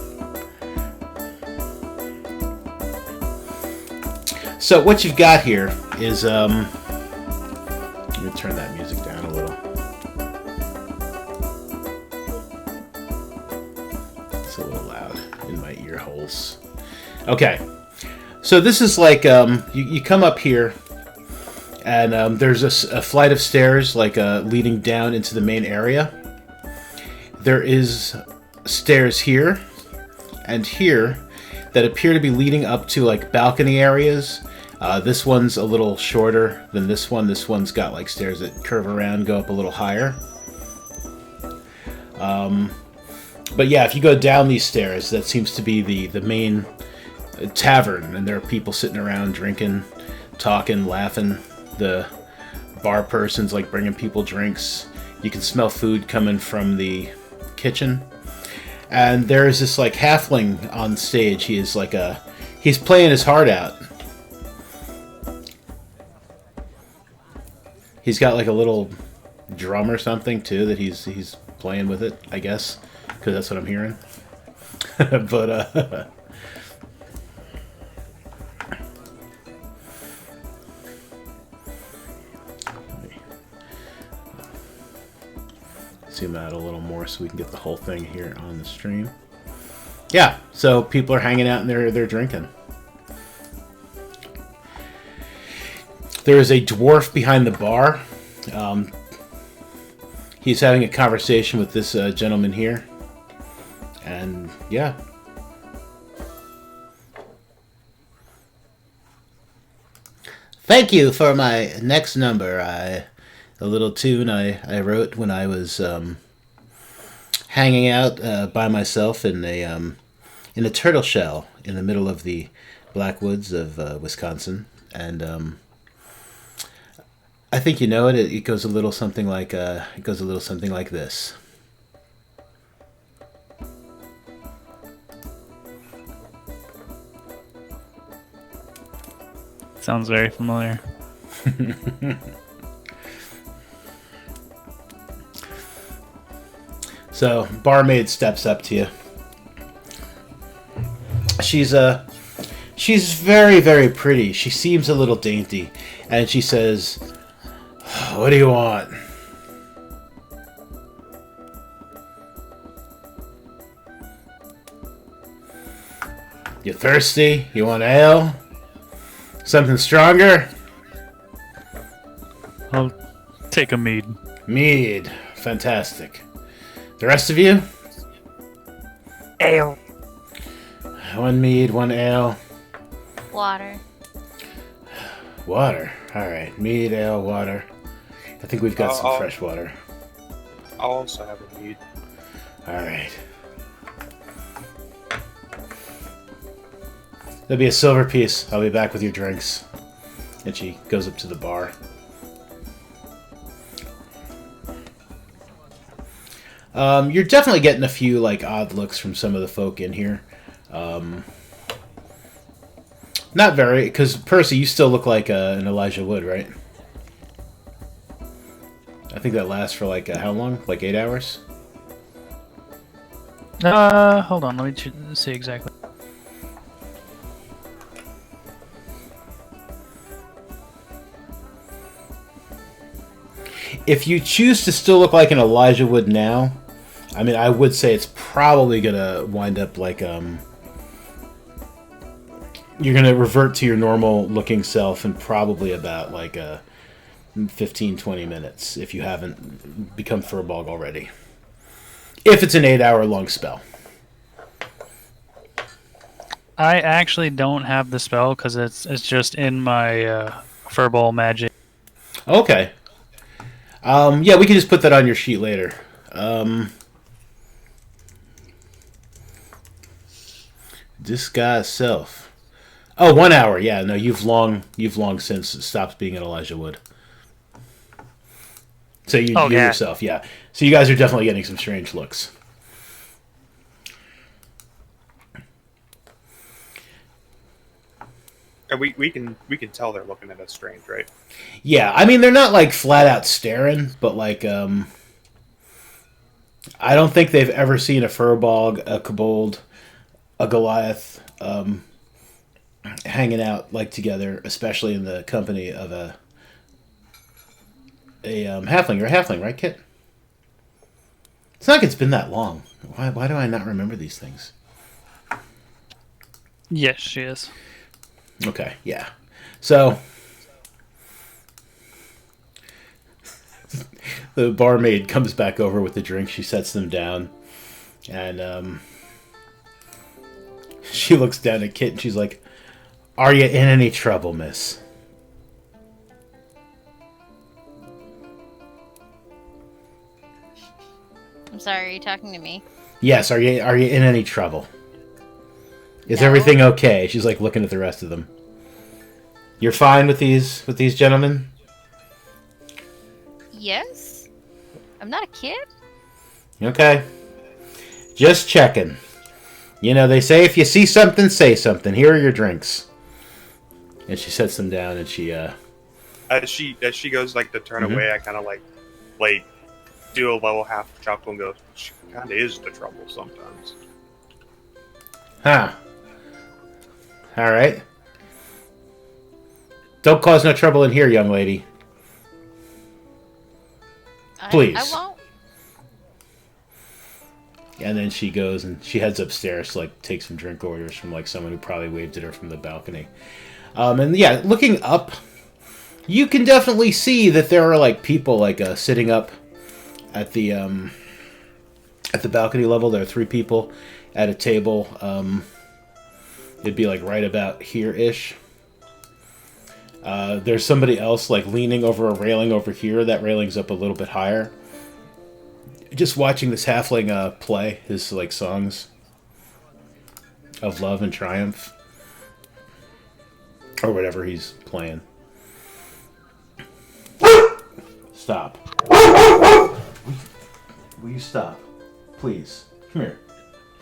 So what you've got here is, let me turn that music down a little. It's a little loud in my ear holes. Okay, so this is like, you come up here, and there's a flight of stairs, like, leading down into the main area. There is stairs here and here that appear to be leading up to, like, balcony areas. This one's a little shorter than this one. This one's got, like, stairs that curve around, go up a little higher. But yeah, if you go down these stairs, that seems to be the main tavern, and there are people sitting around drinking, talking, laughing. The bar person's, like, bringing people drinks. You can smell food coming from the kitchen. And there is this, like, halfling on stage. He is like he's playing his heart out. He's got, like, a little drum or something too that he's playing with it, I guess, because that's what I'm hearing. But zoom out a little more so we can get the whole thing here on the stream. Yeah, so people are hanging out and they're drinking. There is a dwarf behind the bar. He's having a conversation with this gentleman here. And yeah. Thank you for my next number. A little tune I wrote when I was hanging out by myself in a turtle shell in the middle of the black woods of Wisconsin, and I think you know it. It goes a little something like this. Sounds very familiar. So, barmaid steps up to you. She's very, very pretty. She seems a little dainty, and she says, "What do you want?" You thirsty? You want ale? Something stronger? I'll take a mead. Mead. Fantastic. The rest of you? Ale. One mead, one ale. Water. Water. Alright. Mead, ale, water. I think we've got some fresh water. I'll also have a mead. All right. There'll be a silver piece. I'll be back with your drinks. And she goes up to the bar. You're definitely getting a few like odd looks from some of the folk in here. Not very, because Percy, you still look like an Elijah Wood, right? I think that lasts for like how long? Like 8 hours? Hold on, let me see exactly. If you choose to still look like an Elijah Wood now, I mean, I would say it's probably gonna wind up like you're gonna revert to your normal looking self in probably about like 15-20 minutes if you haven't become Furbog already. If it's an 8-hour long spell. I actually don't have the spell because it's just in my Furball magic. Okay. Yeah, we can just put that on your sheet later. Disguise self. Oh, 1 hour. Yeah, no, you've long since stopped being an Elijah Wood. So you yourself, yeah. So you guys are definitely getting some strange looks. And we can tell they're looking at us strange, right? Yeah, I mean they're not like flat out staring, but like I don't think they've ever seen a Furbog, a Kobold, a Goliath hanging out like together, especially in the company of a halfling. You're a halfling, right, Kit? It's not like it's been that long. Why do I not remember these things? Yes, she is. Okay, yeah. So the barmaid comes back over with the drink. She sets them down, and she looks down at Kit and she's like, "Are you in any trouble, miss?" I'm sorry, are you talking to me? Yes. Are you in any trouble? Is No. everything okay? She's like looking at the rest of them. You're fine with these gentlemen? Yes? I'm not a kid? Okay. Just checking. You know, they say if you see something, say something. Here are your drinks. And she sets them down and she As she goes like to turn away, I kind of like do a level half chuckle and go, "She kind of is the trouble sometimes." Huh. Alright. Don't cause no trouble in here, young lady. Please. I won't. And then she goes and she heads upstairs to like take some drink orders from like someone who probably waved at her from the balcony. And yeah, looking up, you can definitely see that there are like people like sitting up at the balcony level. There are 3 people at a table. It'd be like right about here-ish. There's somebody else like leaning over a railing over here. That railing's up a little bit higher. Just watching this halfling play his like songs of love and triumph, or whatever he's playing. Stop. Will you stop, please? Come here.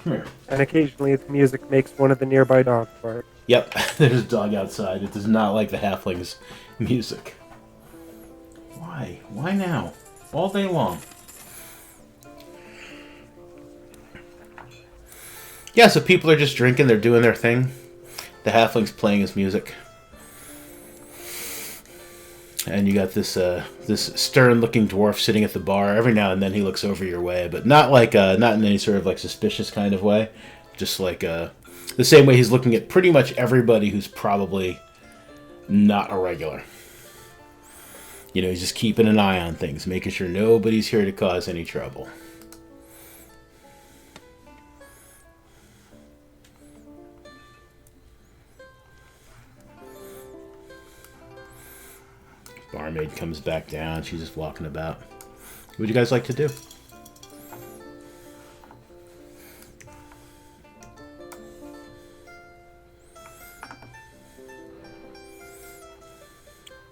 Come here. And occasionally the music makes one of the nearby dogs bark. Yep, there's a dog outside. It does not like the halfling's music. Why? Why now? All day long. Yeah, so people are just drinking. They're doing their thing. The halfling's playing his music. And you got this this stern-looking dwarf sitting at the bar. Every now and then he looks over your way, but not like not in any sort of like suspicious kind of way. Just like the same way he's looking at pretty much everybody who's probably not a regular. You know, he's just keeping an eye on things, making sure nobody's here to cause any trouble. Barmaid comes back down. She's just walking about. What would you guys like to do?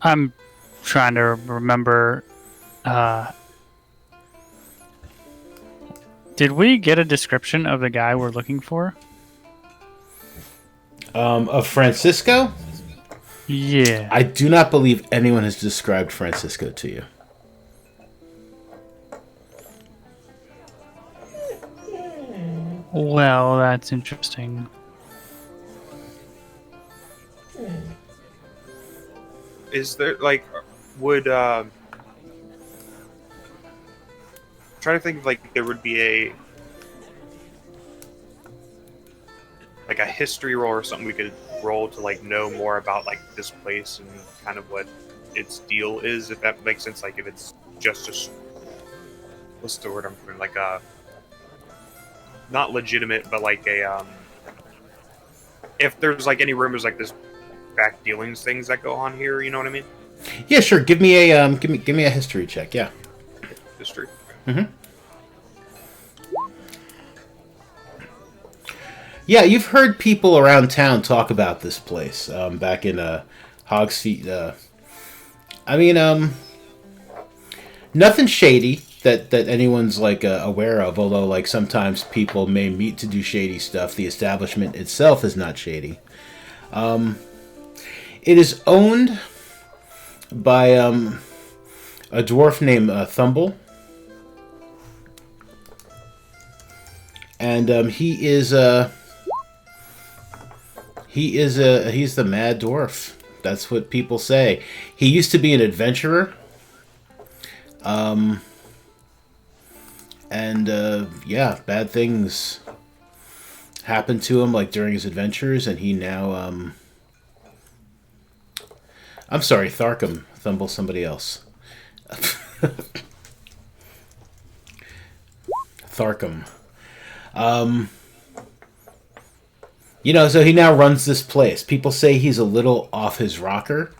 I'm trying to remember. Did we get a description of the guy we're looking for? Of Francisco? Yeah. I do not believe anyone has described Francisco to you. Well, that's interesting. Is there like would trying to think of like there would be a like a history roll or something we could roll to like know more about like this place and kind of what its deal is, if that makes sense. Like if it's just a what's the word I'm putting, like a not legitimate, but like a if there's like any rumors like this back dealings things that go on here, you know what I mean? Yeah, sure. Give me a give me a history check. Yeah. History. Mm-hmm. Yeah, you've heard people around town talk about this place back in Hogsfeet. I mean, nothing shady that anyone's like aware of. Although, like sometimes people may meet to do shady stuff. The establishment itself is not shady. It is owned by a dwarf named Thumble, and he's the mad dwarf. That's what people say. He used to be an adventurer. Yeah, bad things happened to him like during his adventures, and he now I'm sorry, Tharkum. Thumble somebody else. Tharkum. So he now runs this place. People say he's a little off his rocker.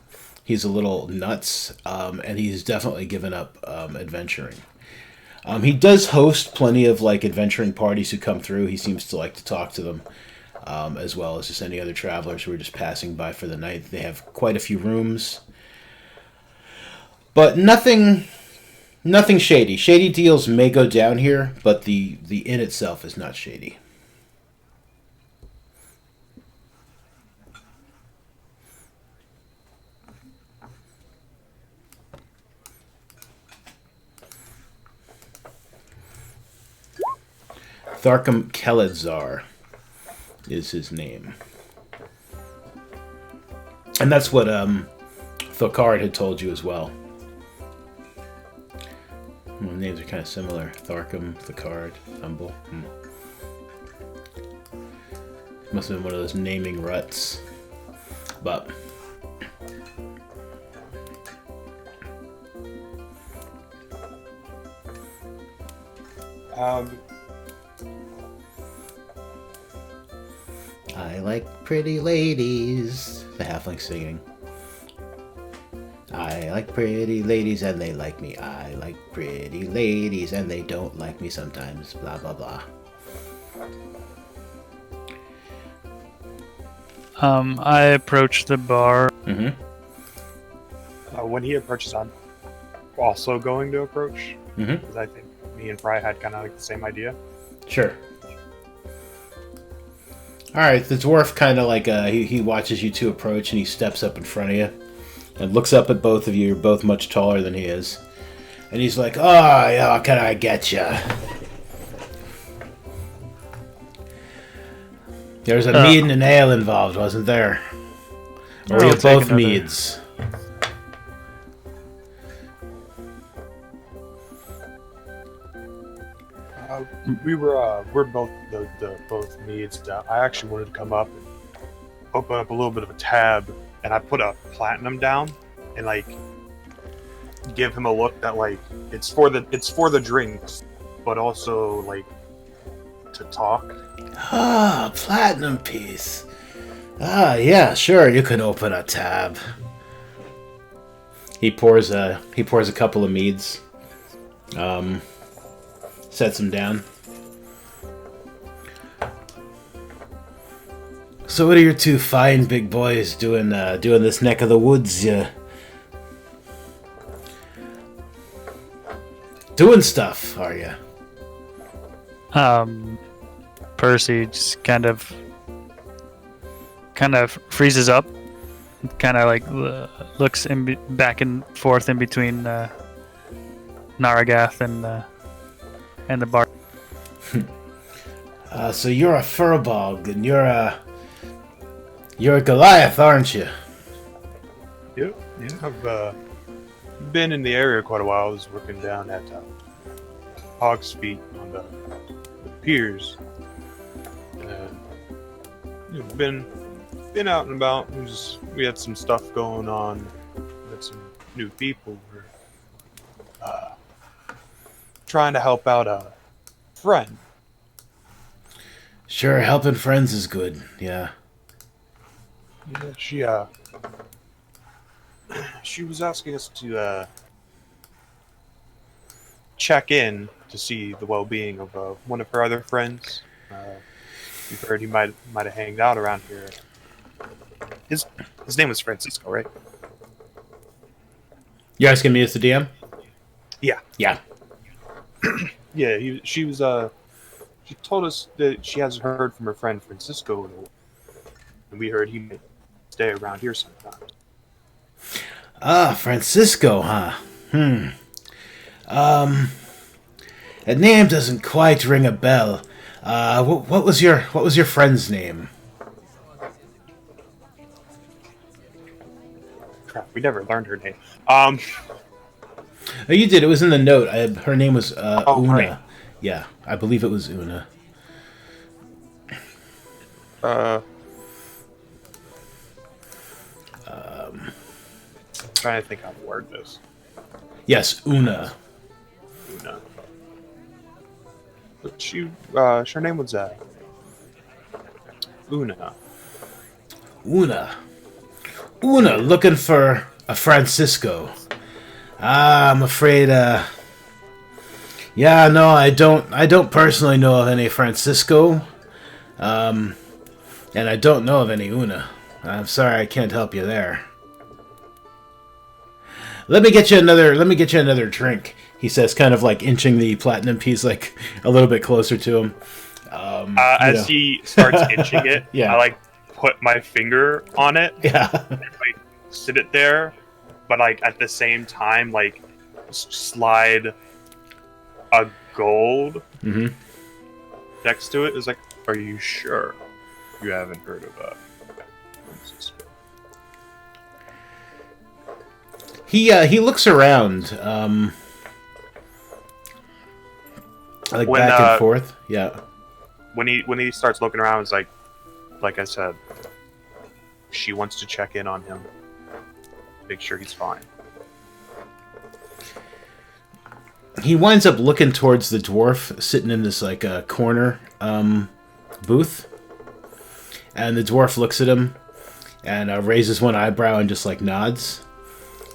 He's a little nuts, and he's definitely given up adventuring. He does host plenty of like adventuring parties who come through. He seems to like to talk to them, as well as just any other travelers who are just passing by for the night. They have quite a few rooms, but nothing shady. Shady deals may go down here, but the inn itself is not shady. Tharkum Keledzar is his name. And that's what Thokard had told you as well. Well, names are kind of similar. Tharkum, Thokard, Thumble. Must have been one of those naming ruts. But I like pretty ladies. The halfling singing. I like pretty ladies and they like me. I like pretty ladies and they don't like me sometimes. Blah, blah, blah. I approached the bar. Mm-hmm. When he approaches, I'm also going to approach, Mm-hmm. because I think me and Fry had kind of like the same idea. Sure. Alright, the dwarf kind of like, he watches you two approach and he steps up in front of you and looks up at both of you. You're both much taller than he is. And he's like, oh, yeah, can I get you? There's a mead and an ale involved, wasn't there? Or were I'll you take both another. meads? We're both the both needs. I actually wanted to come up and open up a little bit of a tab, and I put a platinum down and like give him a look that like it's for the drinks, but also like to talk. Ah, platinum piece. Ah, yeah, sure, you can open a tab. He pours a couple of meads. Sets them down. So what are your two fine big boys doing this neck of the woods? You Doing stuff, are you? Percy just kind of freezes up, kind of like looks back and forth in between Naragath and the bar. So you're a Furbog, and you're a Goliath, aren't you? Yep. Yeah. I've been in the area quite a while. I was working down at Hog's Feet on the piers. Been out and about. We had some stuff going on. We had some new people. We're trying to help out a friend. Sure, helping friends is good. Yeah. Yeah, she was asking us to check in to see the well-being of one of her other friends. We've heard he might have hanged out around here. His name was Francisco, right? You asking me as the DM? Yeah. Yeah. Yeah, she was she told us that she hasn't heard from her friend Francisco in a while. And we heard he might stay around here sometimes. Ah, Francisco, huh? That name doesn't quite ring a bell. What was your friend's name? Crap, we never learned her name. Oh, you did. It was in the note. Her name was Una. Right. Yeah, I believe it was Una. Trying to think how to word this. Yes, Una. Una. But her name was Una. Una, looking for a Francisco. I'm afraid, yeah, no, I don't personally know of any Francisco. And I don't know of any Una. I'm sorry I can't help you there. Let me get you another drink, he says, kind of like inching the platinum piece like a little bit closer to him. As he starts itching it, Yeah. I like put my finger on it. Yeah. And, like, sit it there, but like at the same time, like slide a gold next to it. It's like, are you sure you haven't heard of Francisco? He looks around, like When, back and forth. Yeah. When he starts looking around, it's like I said, she wants to check in on him, make sure he's fine. He winds up looking towards the dwarf sitting in this like corner booth, and the dwarf looks at him and raises one eyebrow and just like nods,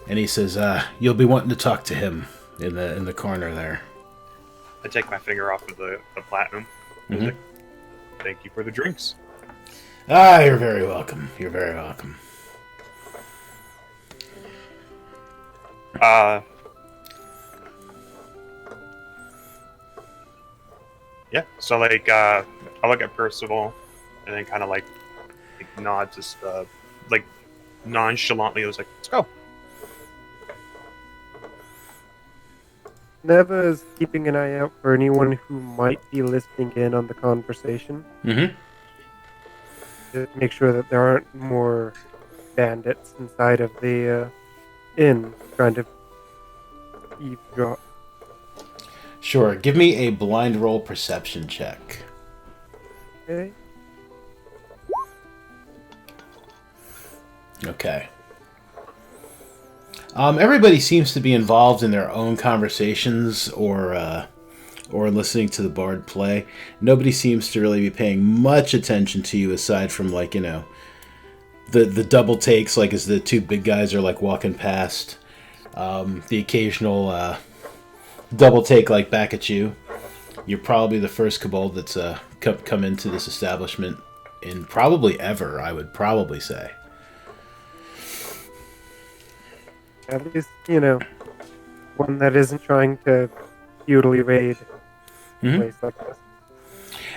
and he says, "You'll be wanting to talk to him in the corner there." I take my finger off of the platinum. I was like, thank you for the drinks. Ah, you're very welcome. You're very welcome. Yeah, so like I look at Percival and then kind of like nod, just like nonchalantly. I was like, let's go. Neva is keeping an eye out for anyone who might be listening in on the conversation. Mm-hmm. To make sure that there aren't more bandits inside of the inn trying to eavesdrop. Sure. Give me a blind roll perception check. Okay. Okay. Everybody seems to be involved in their own conversations or listening to the bard play. Nobody seems to really be paying much attention to you aside from like, you know, the double takes, like as the two big guys are like walking past. The occasional double take like back at you. You're probably the first kobold that's come into this establishment in probably ever, I would probably say. At least, you know, one that isn't trying to feudally raid Mhm. place like this.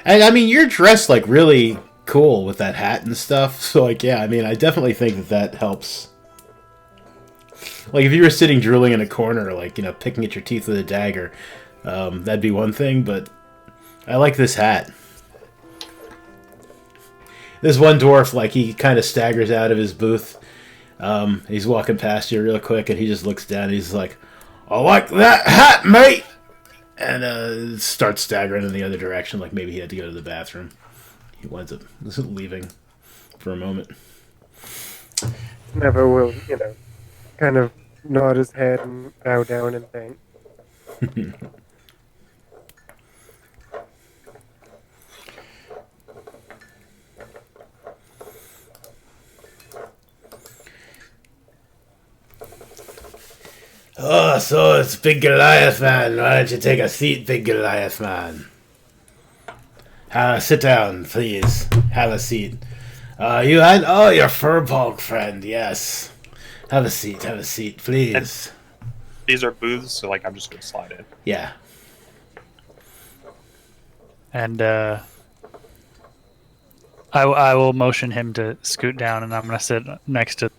And I mean, you're dressed like really cool with that hat and stuff. So like, yeah, I mean, I definitely think that helps. Like if you were sitting drooling in a corner, like picking at your teeth with a dagger, that'd be one thing. But I like this hat. This one dwarf, like he kind of staggers out of his booth. He's walking past you real quick, and he just looks down. And he's like, "I like that hat, mate," and starts staggering in the other direction, like maybe he had to go to the bathroom. He winds up leaving for a moment. Never will, kind of nod his head and bow down and thank. Oh, so it's Big Goliath, man. Why don't you take a seat, Big Goliath, man? Sit down, please. Have a seat. You had... Oh, your furball friend, yes. Have a seat, please. These are booths, so like I'm just gonna slide in. Yeah. And I will motion him to scoot down, and I'm gonna sit next to.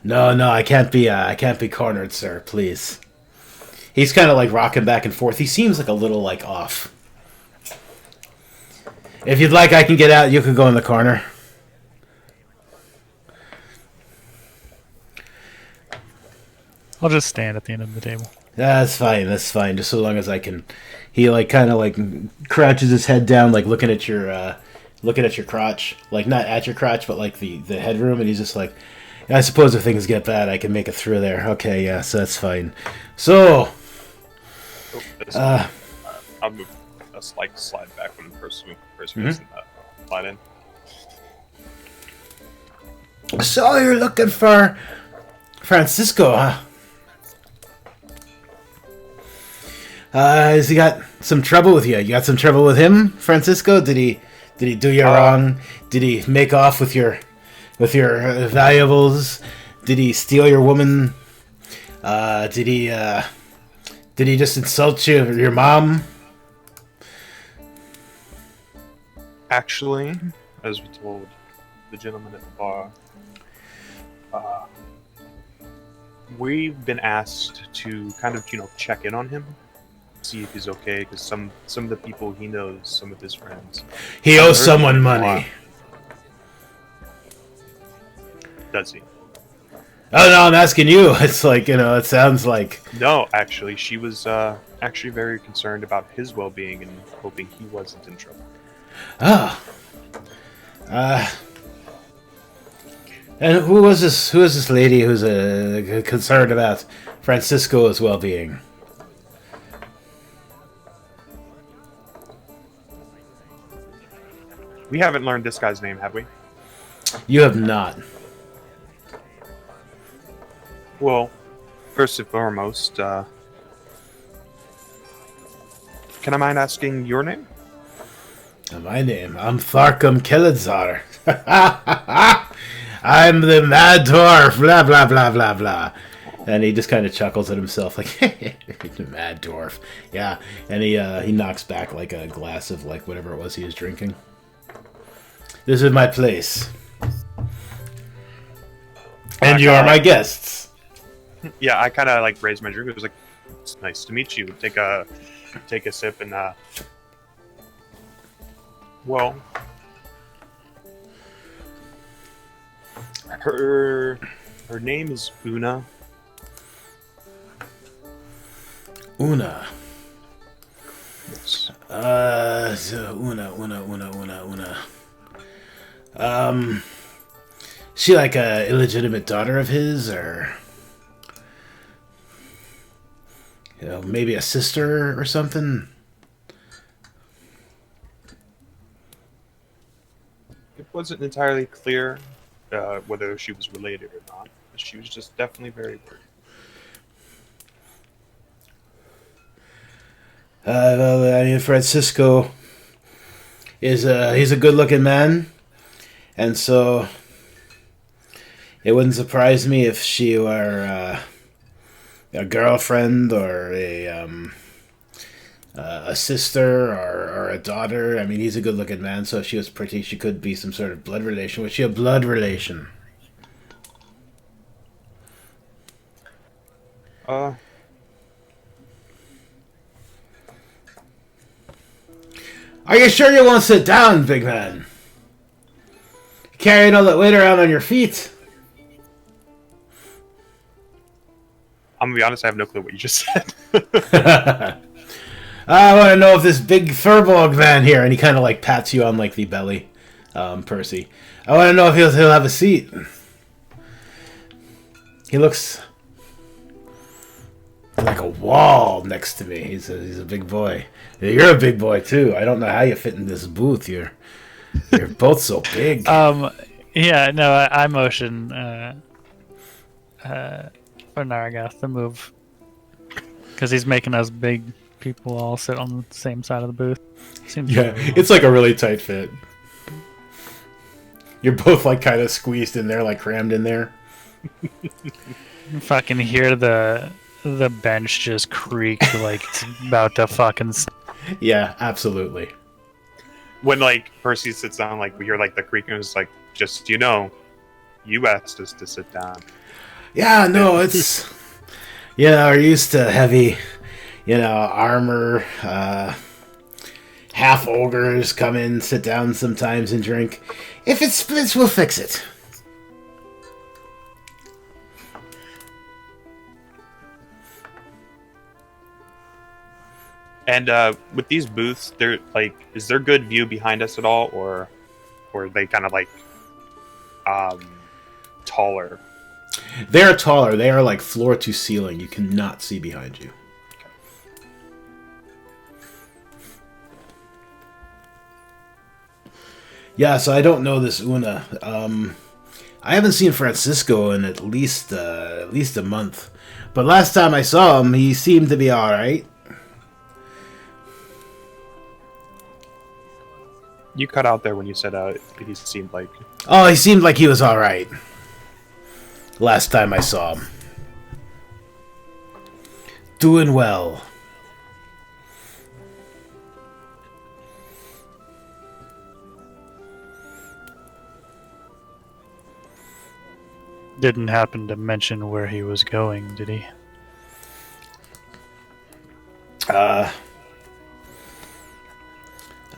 No, I can't be cornered, sir, please. He's kind of like rocking back and forth. He seems like a little like off. If you'd like, I can get out. You could go in the corner. I'll just stand at the end of the table. That's fine. Just so long as I can. He like kind of like crouches his head down, like looking at your crotch, like not at your crotch, but like the headroom, and he's just like, I suppose if things get bad, I can make it through there. Okay, yeah, so that's fine. So, I'll move. Let's like slide back when the first person slide in. So you're looking for Francisco, huh? Has he got some trouble with you? You got some trouble with him, Francisco? Did he do you wrong? Did he make off with your valuables? Did he steal your woman? Did he just insult you or your mom? Actually, as we told the gentleman at the bar, we've been asked to kind of check in on him, see if he's okay, because some of the people he knows, some of his friends, He owes someone money. Does he? Oh no, I'm asking you. It's like it sounds like No, actually, she was actually very concerned about his well-being and hoping he wasn't in trouble. ah. And who was this? Who is this lady who's concerned about Francisco's well-being? We haven't learned this guy's name, have we? You have not. Well, first and foremost, can I mind asking your name? My name, I'm Tharkum Keladzar. I'm the mad dwarf, blah, blah, blah, blah, blah. And he just kind of chuckles at himself, like, the mad dwarf. Yeah, and he knocks back, like, a glass of, like, whatever it was he was drinking. This is my place. And you are my guests. Yeah, I kind of, like, raised my drink. It was like, it's nice to meet you. Take a sip and, well, her name is Una. Una. Yes. So Una. She like a illegitimate daughter of his, or maybe a sister or something. It wasn't entirely clear whether she was related or not. But she was just definitely very weird. Well, I mean, Francisco is he's a good-looking man, and so it wouldn't surprise me if she were a girlfriend or a sister or a daughter. I mean, he's a good-looking man, so if she was pretty, she could be some sort of blood relation. Was she a blood relation? Uh, Are you sure you won't sit down, big man? Carrying all that weight around on your feet. I'm gonna be honest, I have no clue what you just said. I want to know if this big furbog man here, and he kind of like pats you on like the belly, Percy. I want to know if he'll have a seat. He looks like a wall next to me. He's a big boy. You're a big boy too. I don't know how you fit in this booth. You're both so big. Yeah, no, I motion for Naragath to move because he's making us big people all sit on the same side of the booth. Seems It's like a really tight fit. You're both like kind of squeezed in there, like crammed in there. You fucking hear the bench just creak like it's about to fucking. Yeah, absolutely. When like Percy sits down, like we hear like the creaking. It's like, just you asked us to sit down. Yeah, no, it's we're used to heavy, armor. Half ogres come in, sit down sometimes and drink. If it splits, we'll fix it. And with these booths, they're like, is there good view behind us at all, or are they kind of like taller? They are taller. They are like floor to ceiling. You cannot see behind you. Yeah, so I don't know this Una. I haven't seen Francisco in at least a month. But last time I saw him, he seemed to be all right. You cut out there when you said he seemed like. Oh, he seemed like he was all right. Last time I saw him. Doing well. Didn't happen to mention where he was going, did he?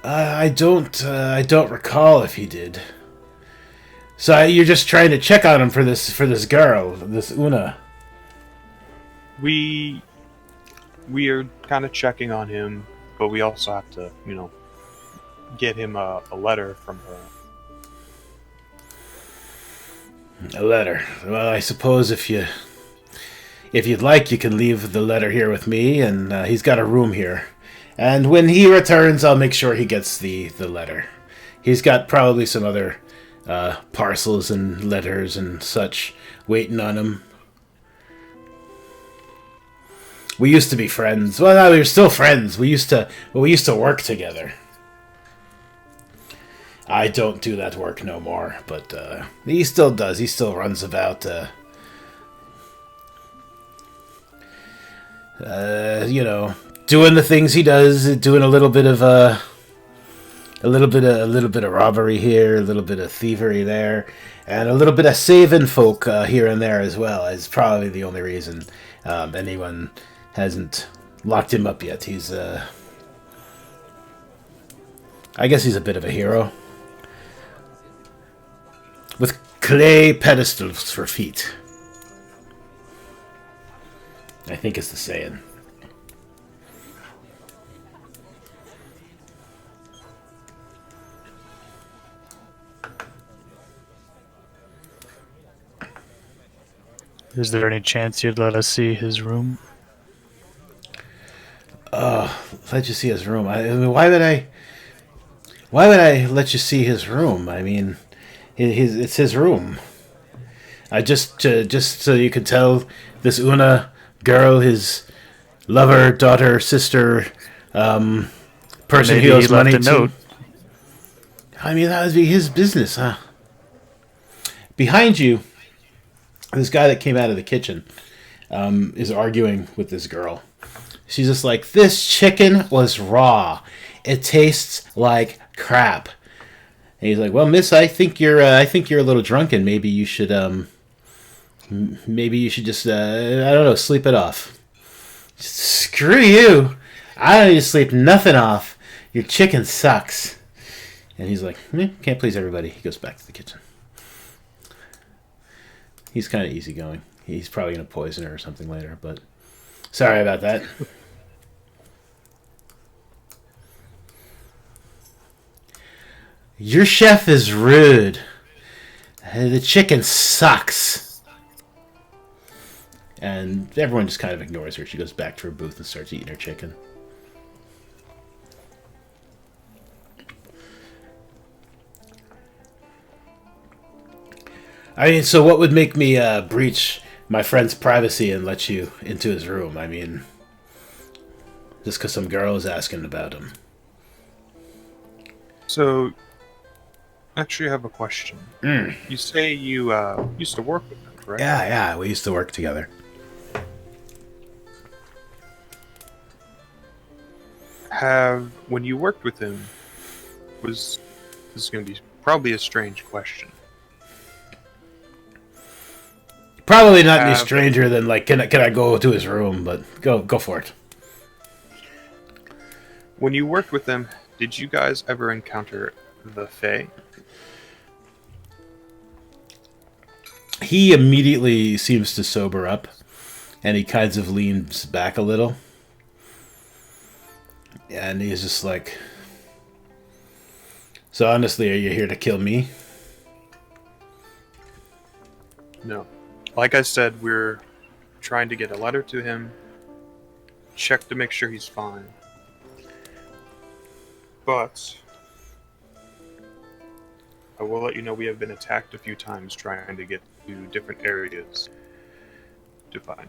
I don't recall if he did. So you're just trying to check on him for this girl, this Una. We are kind of checking on him, but we also have to, get him a letter from her. A letter. Well, I suppose if you'd like, you can leave the letter here with me, and he's got a room here. And when he returns, I'll make sure he gets the letter. He's got probably some other parcels and letters and such waiting on him. We used to be friends. Well, no, we were still friends. We used to work together. I don't do that work no more, but he still does. He still runs about, doing the things he does, doing a little bit of robbery here, a little bit of thievery there, and a little bit of saving folk here and there as well. Is probably the only reason anyone hasn't locked him up yet. He's, I guess he's a bit of a hero. With clay pedestals for feet. I think is the saying. Is there any chance you'd let us see his room? Let you see his room. I mean, why would I let you see his room? I mean, it's his room. Just so you could tell this Una girl, his lover, daughter, sister, person Maybe he owes he left money a note. to. I mean, that would be his business, huh? Behind you, this guy that came out of the kitchen is arguing with this girl. She's just like, this chicken was raw. It tastes like crap. And he's like, well, miss, I think you're a little drunken. Maybe you should just, I don't know, sleep it off. Screw you. I don't need to sleep nothing off. Your chicken sucks. And he's like, can't please everybody. He goes back to the kitchen. He's kind of easygoing. He's probably going to poison her or something later, but sorry about that. Your chef is rude. The chicken sucks. And everyone just kind of ignores her. She goes back to her booth and starts eating her chicken. I mean, so what would make me breach my friend's privacy and let you into his room? I mean, just because some girl is asking about him. So, actually, I have a question. You say you used to work with them, correct? Yeah, we used to work together. When you worked with him, this is going to be probably a strange question. Probably not any stranger than like, can I go to his room? But go for it. When you worked with them, did you guys ever encounter the Fae? He immediately seems to sober up, and he kind of leans back a little, and he's just like, so honestly, are you here to kill me? No. Like I said, we're trying to get a letter to him, check to make sure he's fine. But I will let you know we have been attacked a few times trying to get to different areas to find him.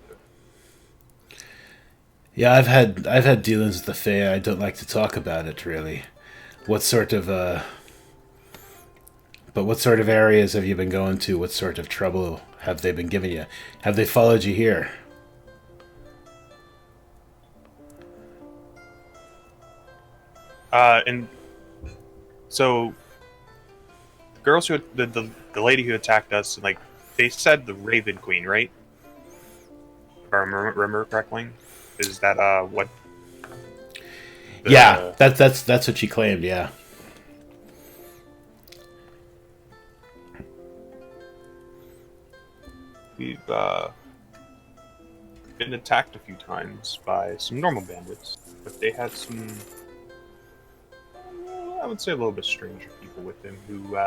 Yeah, I've had dealings with the Fae. I don't like to talk about it really. What sort of areas have you been going to? What sort of trouble have they been giving you? Have they followed you here? And so the girls who the lady who attacked us, like they said the Raven Queen, right? If I remember correctly, is that what? Yeah, that's what she claimed. Yeah. We've been attacked a few times by some normal bandits, but they had some, I would say, a little bit stranger people with them who,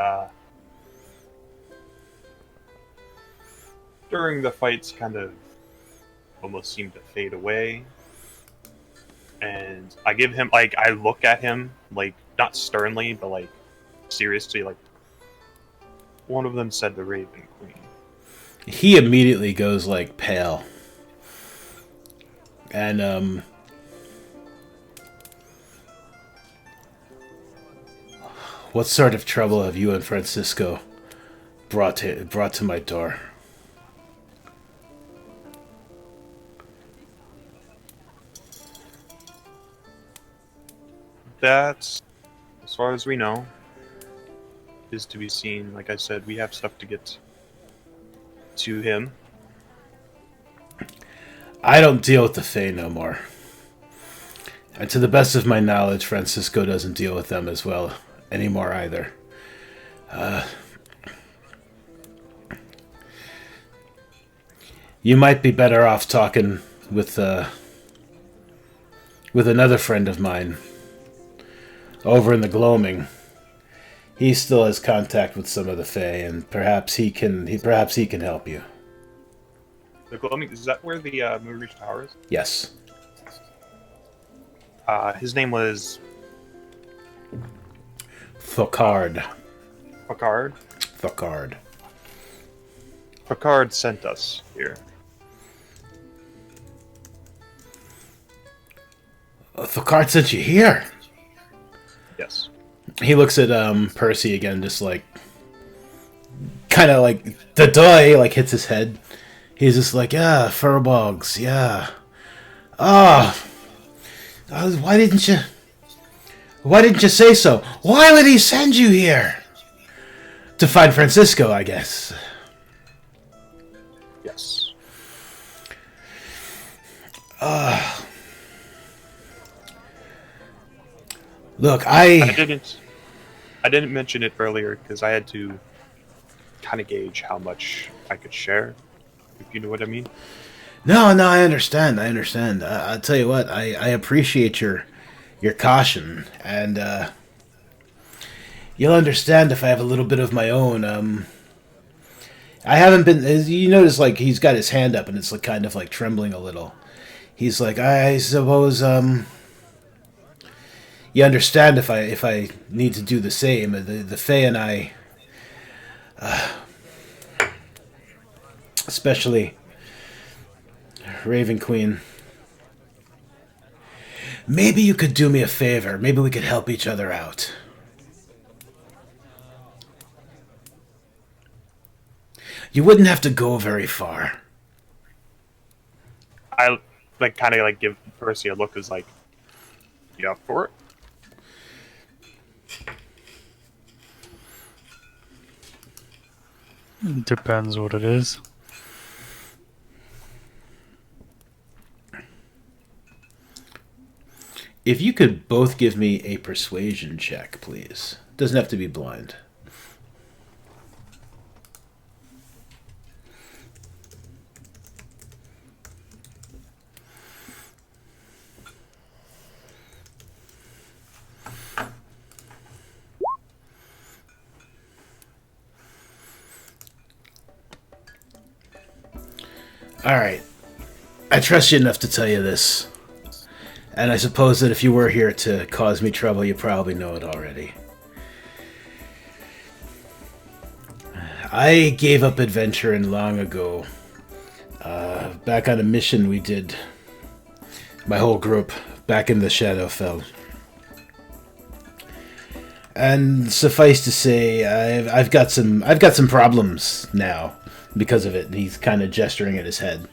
during the fights, kind of almost seemed to fade away. And I give him, like, I look at him, like, not sternly, but, like, seriously, like, one of them said the Raven Queen. He immediately goes, like, pale. And, what sort of trouble have you and Francisco brought to my door? That, as far as we know, is to be seen. Like I said, we have stuff to get to him. I don't deal with the Fae no more. And to the best of my knowledge, Francisco doesn't deal with them as well anymore either. You might be better off talking with another friend of mine over in the Gloaming. He still has contact with some of the Fae, and perhaps he can help you. The Gloaming, is that where the Moon Ridge Tower is? Yes. His name was Focard. Picard. Focard. Picard sent us here. Focard sent you here? Yes. He looks at Percy again, just like, kind of like, the doy, like, hits his head. He's just like, yeah, furbogs, yeah. Ah, Why didn't you? Why didn't you say so? Why would he send you here? To find Francisco, I guess. Yes. Look, I didn't mention it earlier because I had to kind of gauge how much I could share, if you know what I mean. No, I understand. I'll tell you what, I appreciate your caution, and you'll understand if I have a little bit of my own. I haven't been. You notice, like he's got his hand up, and it's like kind of like trembling a little. He's like, I suppose, you understand if I need to do the same. The Fae and I, especially Raven Queen. Maybe you could do me a favor. Maybe we could help each other out. You wouldn't have to go very far. I like kind of like give Percy a look as like, you up for it? Depends what it is. If you could both give me a persuasion check, please. Doesn't have to be blind. Alright. I trust you enough to tell you this. And I suppose that if you were here to cause me trouble, you probably know it already. I gave up adventuring long ago. Back on a mission we did. My whole group back in the Shadowfell. And suffice to say, I've got some problems now because of it. And he's kind of gesturing at his head.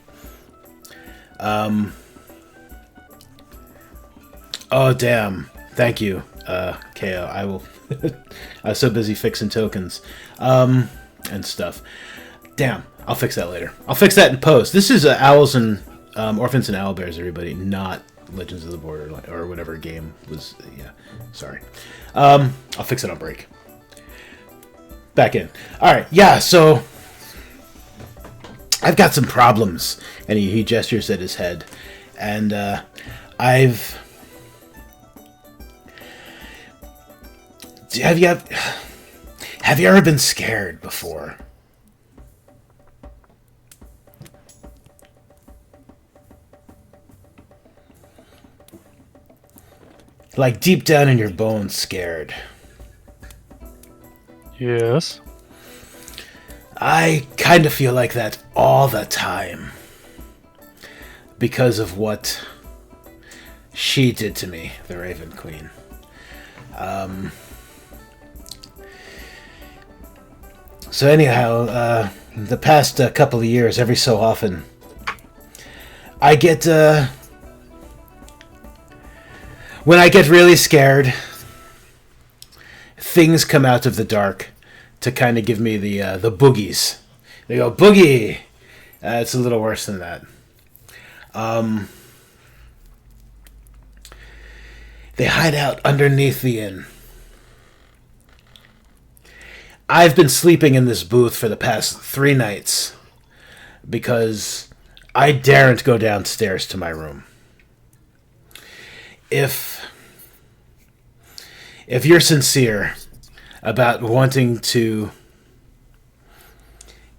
Oh damn! Thank you, KO. I will. I was so busy fixing tokens, and stuff. Damn! I'll fix that later. I'll fix that in post. This is Owls and Orphans and Owlbears, everybody, not Legends of the Border or whatever game was. Yeah, sorry. I'll fix it on break. Back in. All right. Yeah. So I've got some problems, and he gestures at his head, and I've. Have you ever been scared before? Like deep down in your bones, scared. Yes. I kind of feel like that all the time. Because of what she did to me, the Raven Queen. So anyhow, the past couple of years, every so often, I get, when I get really scared, things come out of the dark to kind of give me the boogies. They go, boogie! It's a little worse than that. They hide out underneath the inn. I've been sleeping in this booth for the past 3 nights because I daren't go downstairs to my room. If you're sincere about wanting to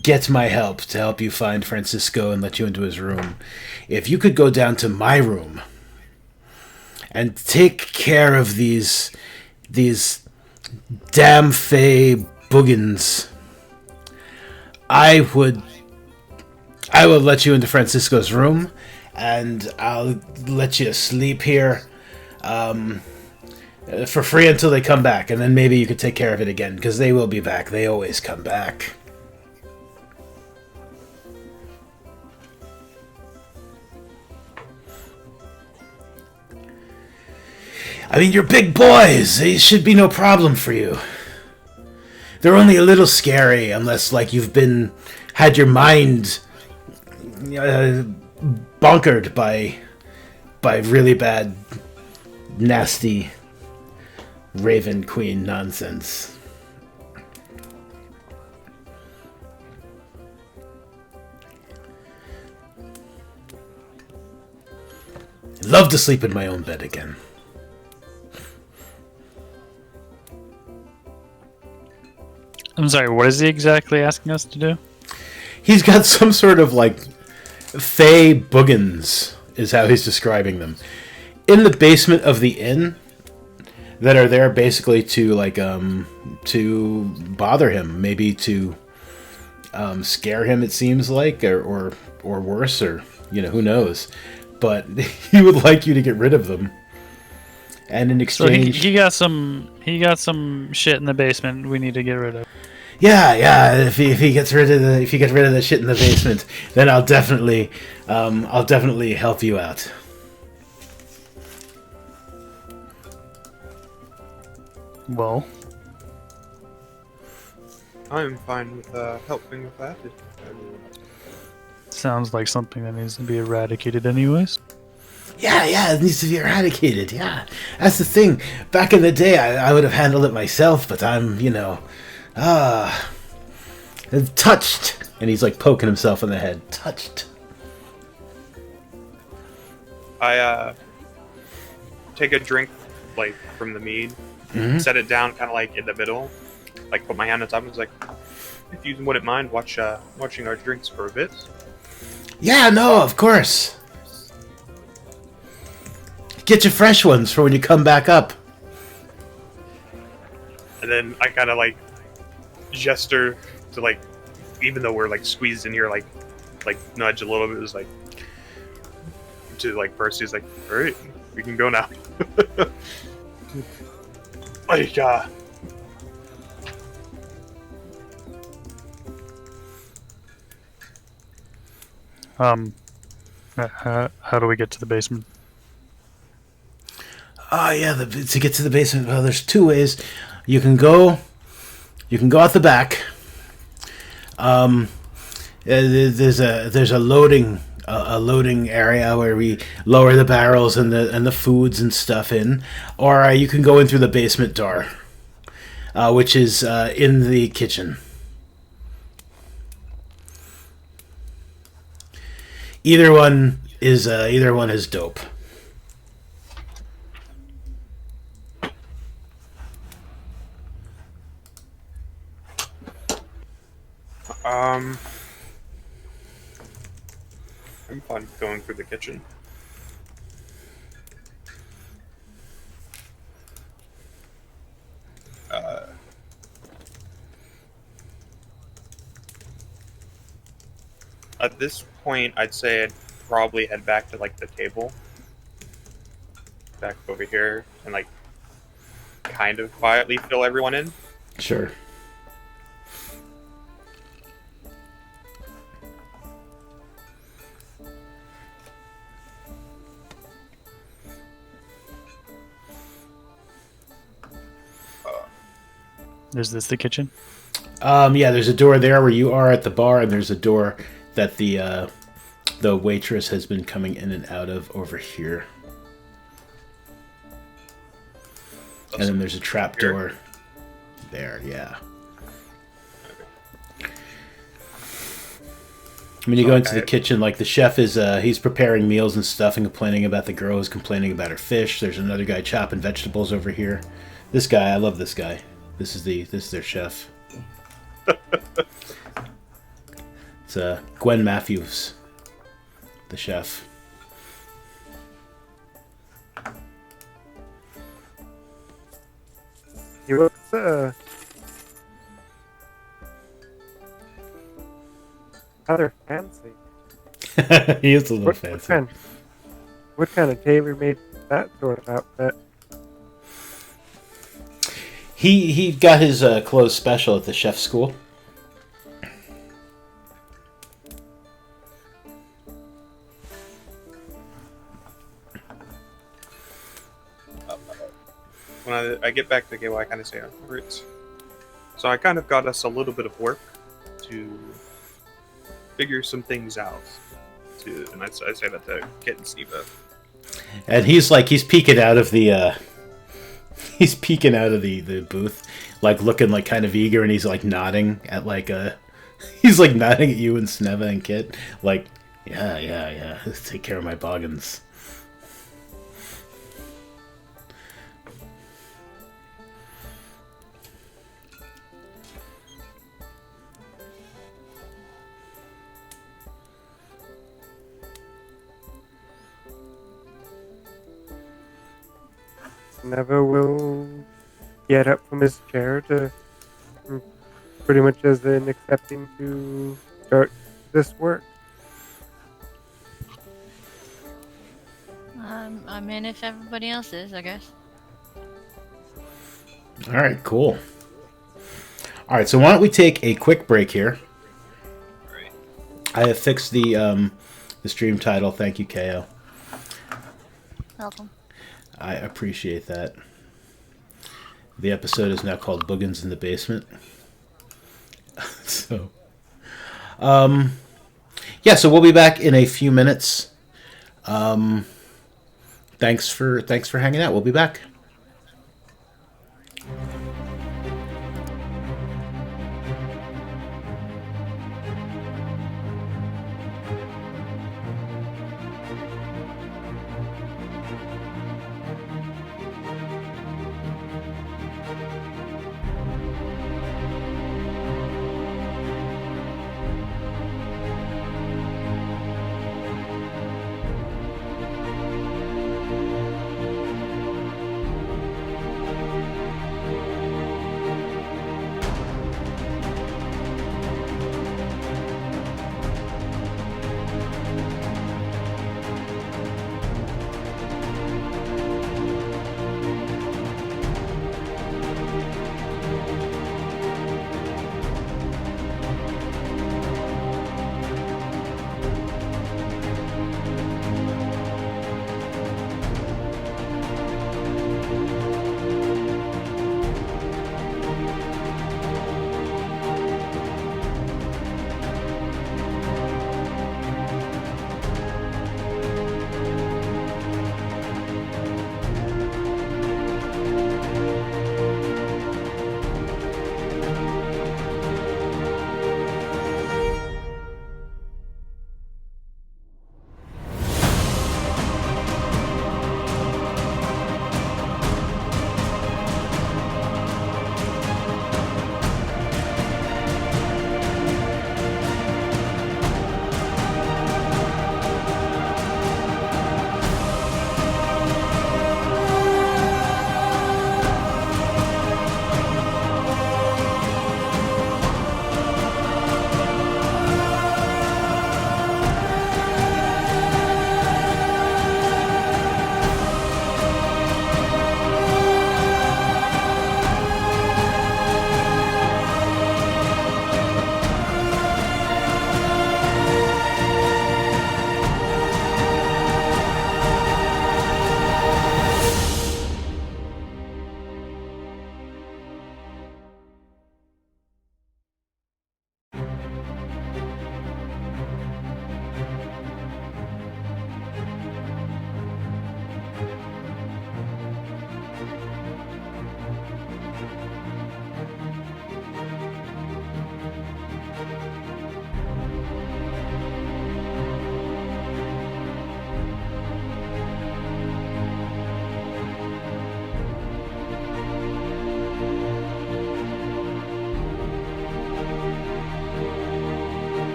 get my help to help you find Francisco and let you into his room, if you could go down to my room and take care of these damn Fae Boogins, I will let you into Francisco's room, and I'll let you sleep here for free until they come back, and then maybe you could take care of it again, because they will be back. They always come back. I mean, you're big boys. They should be no problem for you. They're only a little scary unless, like, you've had your mind bonkered by really bad, nasty Raven Queen nonsense. I'd love to sleep in my own bed again. I'm sorry, what is he exactly asking us to do? He's got some sort of, like, Fey Boogins, is how he's describing them, in the basement of the inn that are there basically to, like, to bother him, maybe to scare him, it seems like, or worse, or, you know, who knows. But he would like you to get rid of them. And in exchange, so he got some shit in the basement we need to get rid of. Yeah. If he gets rid of the shit in the basement, then I'll definitely help you out. Well, I'm fine with helping with that. sounds like something that needs to be eradicated, anyways. Yeah, it needs to be eradicated. Yeah, that's the thing. Back in the day, I would have handled it myself, but I'm, touched. And he's like poking himself in the head. Touched. I take a drink, like, from the mead, set it down kind of like in the middle, like put my hand on top and was like, if you wouldn't mind watching our drinks for a bit. Yeah, no, of course. Get your fresh ones for when you come back up. And then I kind of like gesture to, like, even though we're like squeezed in here, like nudge a little bit. It was like to like Percy's like, all right, we can go now. Like how do we get to the basement? Oh yeah, to get to the basement, well, there's two ways. You can go out the back. There's a loading area where we lower the barrels and the foods and stuff in, or you can go in through the basement door, which is in the kitchen. Either one is dope. I'm fine going through the kitchen. At this point, I'd say I'd probably head back to, like, the table. Back over here and, like, kind of quietly fill everyone in. Sure. Is this the kitchen? Yeah, there's a door there where you are at the bar, and there's a door that the waitress has been coming in and out of over here. And then there's a trap door there, yeah. When you go into the kitchen, like, the chef is he's preparing meals and stuff and complaining about the girl who's complaining about her fish. There's another guy chopping vegetables over here. This guy, I love this guy. This is their chef. It's Gwen Matthews, the chef. He looks rather fancy. He is a little fancy. What kind of tailor made that sort of outfit? He got his clothes special at the chef school. when I get back to the game, I kind of say, alright. So I kind of got us a little bit of work to figure some things out. And I say that to Kit and Steva. And he's peeking out of the he's peeking out of the booth, like looking like kind of eager, and he's like nodding at he's like nodding at you and Sneva and Kit, like yeah, let's take care of my Boggins. Never will get up from his chair to pretty much as in accepting to start this work. I'm in if everybody else is, I guess. All right, cool. All right, so why don't we take a quick break here? Alright. I have fixed the stream title. Thank you, KO. Welcome. I appreciate that. The episode is now called Boogins in the Basement. So, yeah, so we'll be back in a few minutes. Thanks for hanging out. We'll be back.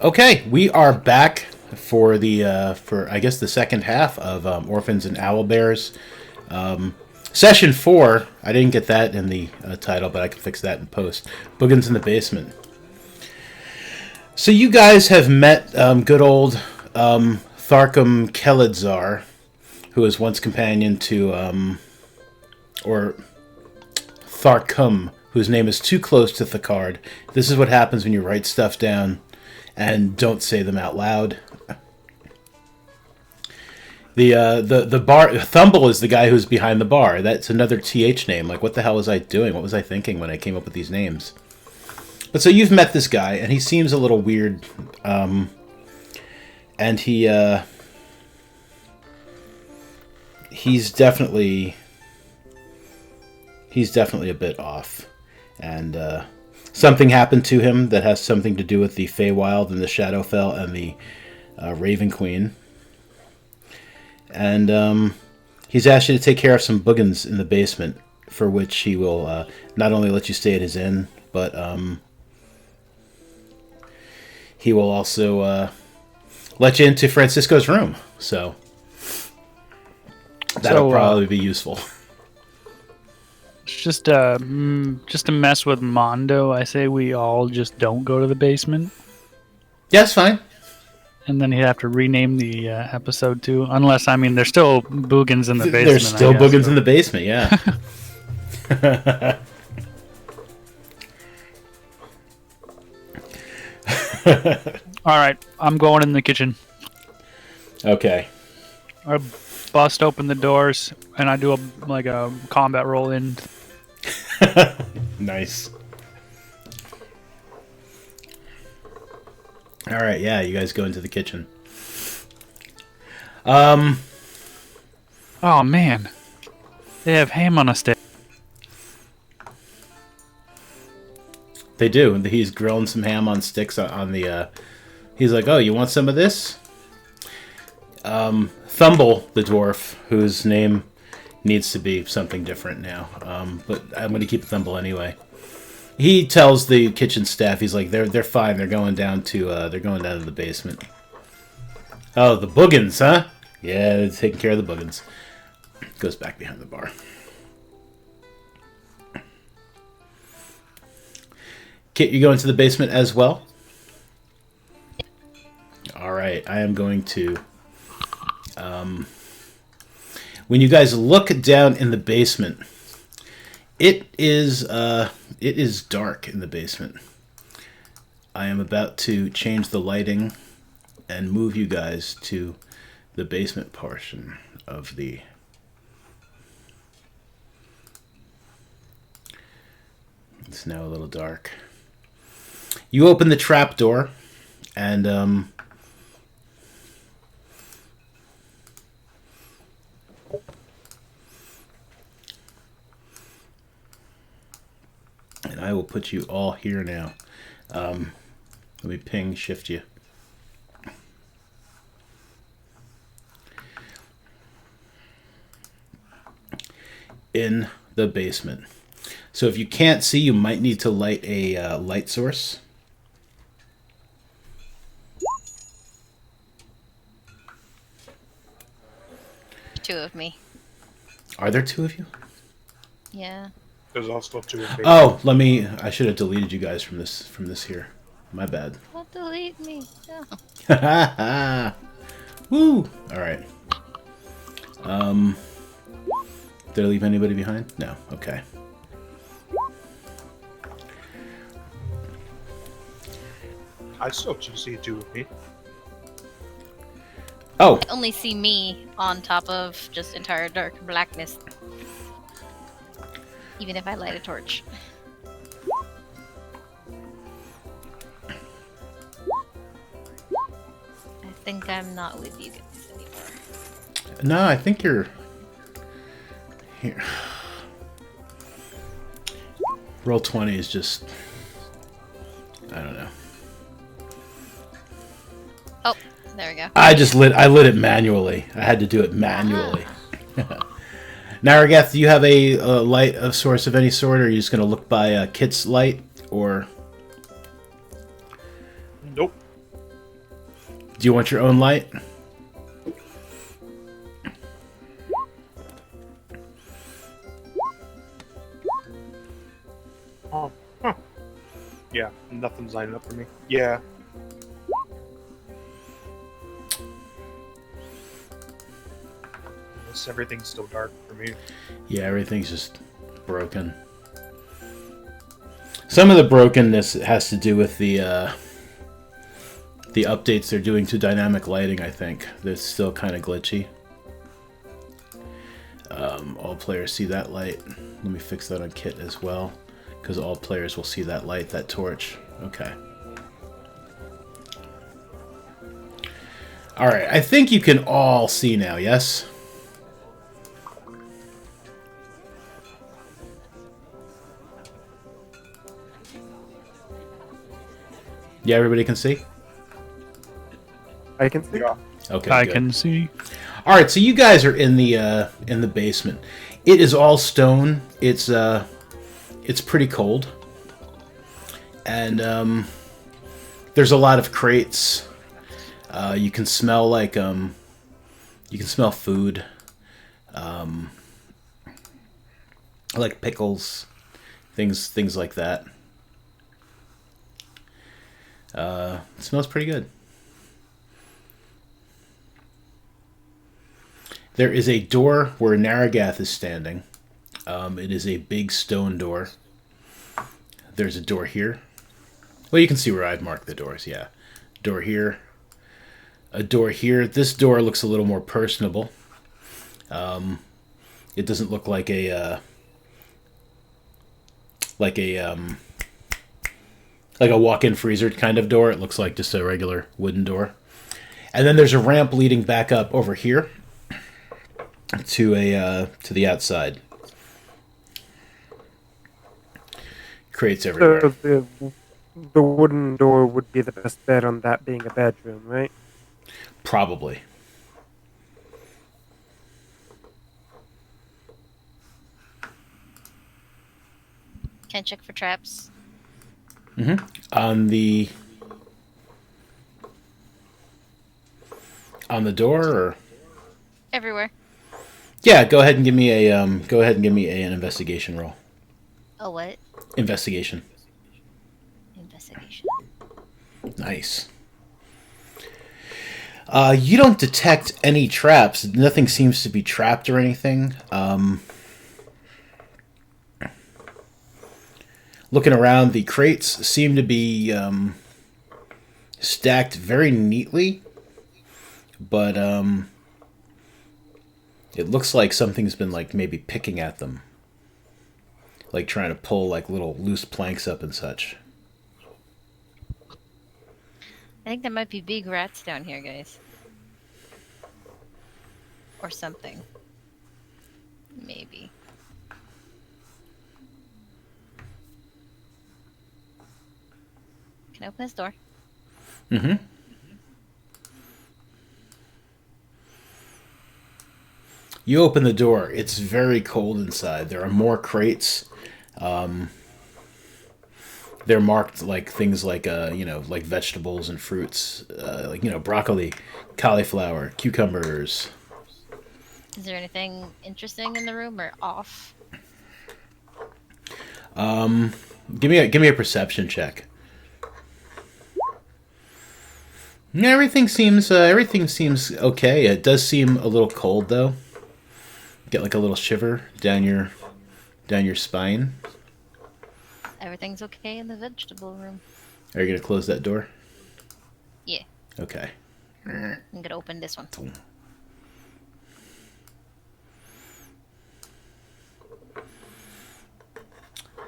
Okay, we are back for the for I guess the second half of Orphans and Owlbears. Session 4. I didn't get that in the title, but I can fix that in post. Boogins in the basement. So you guys have met good old Tharkum Kelidzar, who was once companion to or Tharkum, whose name is too close to Thakard. This is what happens when you write stuff down and don't say them out loud. The bar Thumble is the guy who's behind the bar. That's another TH name. Like, what the hell was I doing? What was I thinking when I came up with these names? But so you've met this guy, and he seems a little weird. And he's definitely a bit off. And something happened to him that has something to do with the Feywild and the Shadowfell and the Raven Queen. And he's asked you to take care of some boogins in the basement, for which he will not only let you stay at his inn, but he will also let you into Francisco's room. So that'll probably be useful. Just to mess with Mondo, I say we all just don't go to the basement. Yeah, that's fine. And then he'd have to rename the episode too, unless there's still boogins in the basement. There's still boogins in the basement, yeah. All right, I'm going in the kitchen. Okay. I bust open the doors and I do a combat roll in. Nice. All right, yeah, you guys go into the kitchen. Oh man, they have ham on a stick. They do. He's grilling some ham on sticks on the. He's like, "Oh, you want some of this?" Thumble, the dwarf, whose name needs to be something different now, but I'm going to keep Thumble anyway. He tells the kitchen staff, he's like, "They're fine. They're going down to the basement." Oh, the boogins, huh? Yeah, they're taking care of the boogins. Goes back behind the bar. Kit, you go into the basement as well? Alright, I am going to... when you guys look down in the basement, it is dark in the basement. I am about to change the lighting and move you guys to the basement portion of the... It's now a little dark. You open the trap door, and and I will put you all here now. Let me shift you. In the basement. So if you can't see, you might need to light a light source. Two of me. Are there two of you? Yeah. There's also two. Oh, I should have deleted you guys from this here. My bad. Don't delete me. No. Woo! Alright. Did I leave anybody behind? No. Okay. I still just see two of me. Oh! I only see me on top of just entire dark blackness. Even if I light a torch. I think I'm not with you guys anymore. No, I think you're... Here. Roll 20 is just... I don't know. Oh, there we go. I lit it manually. I had to do it manually. Naragath, do you have a light of source of any sort, or are you just going to look by Kit's light, or... Nope. Do you want your own light? Oh, huh. Yeah, nothing's lining up for me. Yeah. Guess everything's still dark for me. Yeah, everything's just broken. Some of the brokenness has to do with the updates they're doing to dynamic lighting, I think. That's still kind of glitchy. All players see that light. Let me fix that on Kit as well, because all players will see that light, that torch. Okay. Alright, I think you can all see now, yes? Yeah, everybody can see? I can see. Yeah. Okay, I good. can see. All right, so you guys are in the basement. It is all stone. It's pretty cold, and there's a lot of crates. You can smell food, like pickles, things like that. It smells pretty good. There is a door where Narragath is standing. It is a big stone door. There's a door here. Well, you can see where I've marked the doors, yeah. Door here. A door here. This door looks a little more personable. It doesn't look like a walk-in freezer kind of door. It looks like just a regular wooden door. And then there's a ramp leading back up over here to the outside. Crates everywhere. So the wooden door would be the best bet on that being a bedroom, right? Probably. Can I check for traps? Mm-hmm. On the door, or Everywhere. yeah, go ahead and give me an investigation roll. Oh, what? Investigation. Investigation. Nice. You don't detect any traps. Nothing seems to be trapped or anything. Looking around, the crates seem to be stacked very neatly, but it looks like something's been like maybe picking at them, like trying to pull like little loose planks up and such. I think there might be big rats down here, guys. Or something. Maybe. Can I open this door? Mm-hmm. You open the door. It's very cold inside. There are more crates. They're marked like things like like vegetables and fruits, like broccoli, cauliflower, cucumbers. Is there anything interesting in the room or off? Give me a perception check. Yeah, everything seems okay. It does seem a little cold though. Get like a little shiver down your spine. Everything's okay in the vegetable room. Are you gonna close that door? Yeah. Okay. I'm gonna open this one.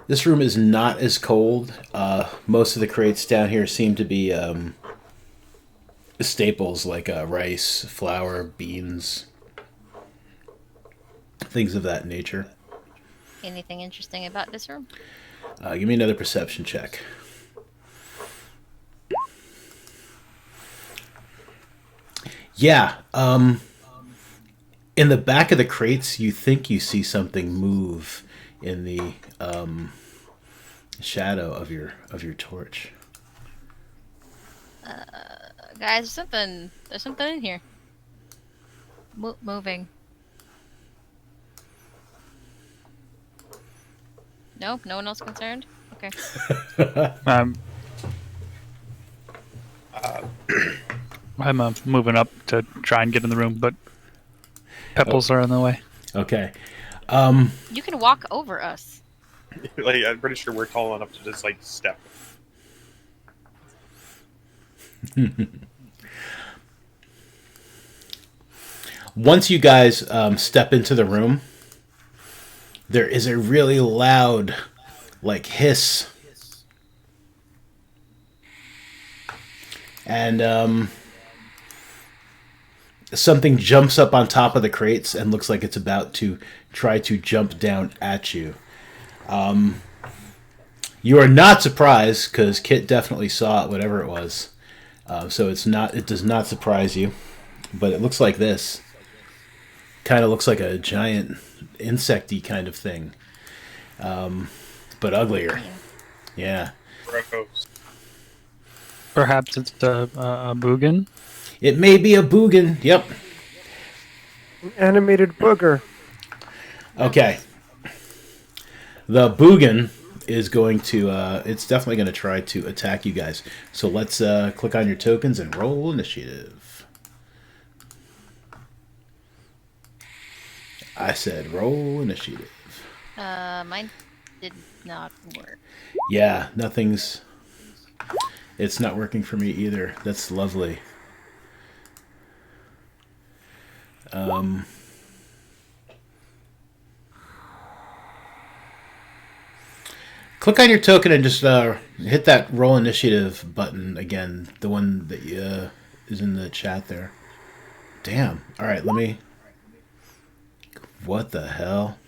This room is not as cold. Most of the crates down here seem to be staples like rice, flour, beans, things of that nature. Anything interesting about this room? Give me another perception check. Yeah. In the back of the crates, you think you see something move in the shadow of your torch. Guys, there's something in here. Moving. Nope, no one else concerned? Okay. I'm Uh, moving up to try and get in the room, but pebbles are in the way. Okay. You can walk over us. like, I'm pretty sure we're tall enough to just like step. Once you guys step into the room, there is a really loud, like, hiss. And something jumps up on top of the crates and looks like it's about to try to jump down at you. You are not surprised because Kit definitely saw it, whatever it was. So it does not surprise you, but it looks like this. Kind of looks like a giant insecty kind of thing, but uglier. Yeah. Gross. Perhaps it's a Boogin. It may be a Boogin. Yep. An animated booger. Okay. The Boogin is going to, it's definitely going to try to attack you guys. So let's click on your tokens and roll initiative. I said roll initiative. Mine did not work. Yeah, it's not working for me either. That's lovely. Click on your token and just hit that roll initiative button again. The one that is in the chat there. Damn. All right, let me... What the hell?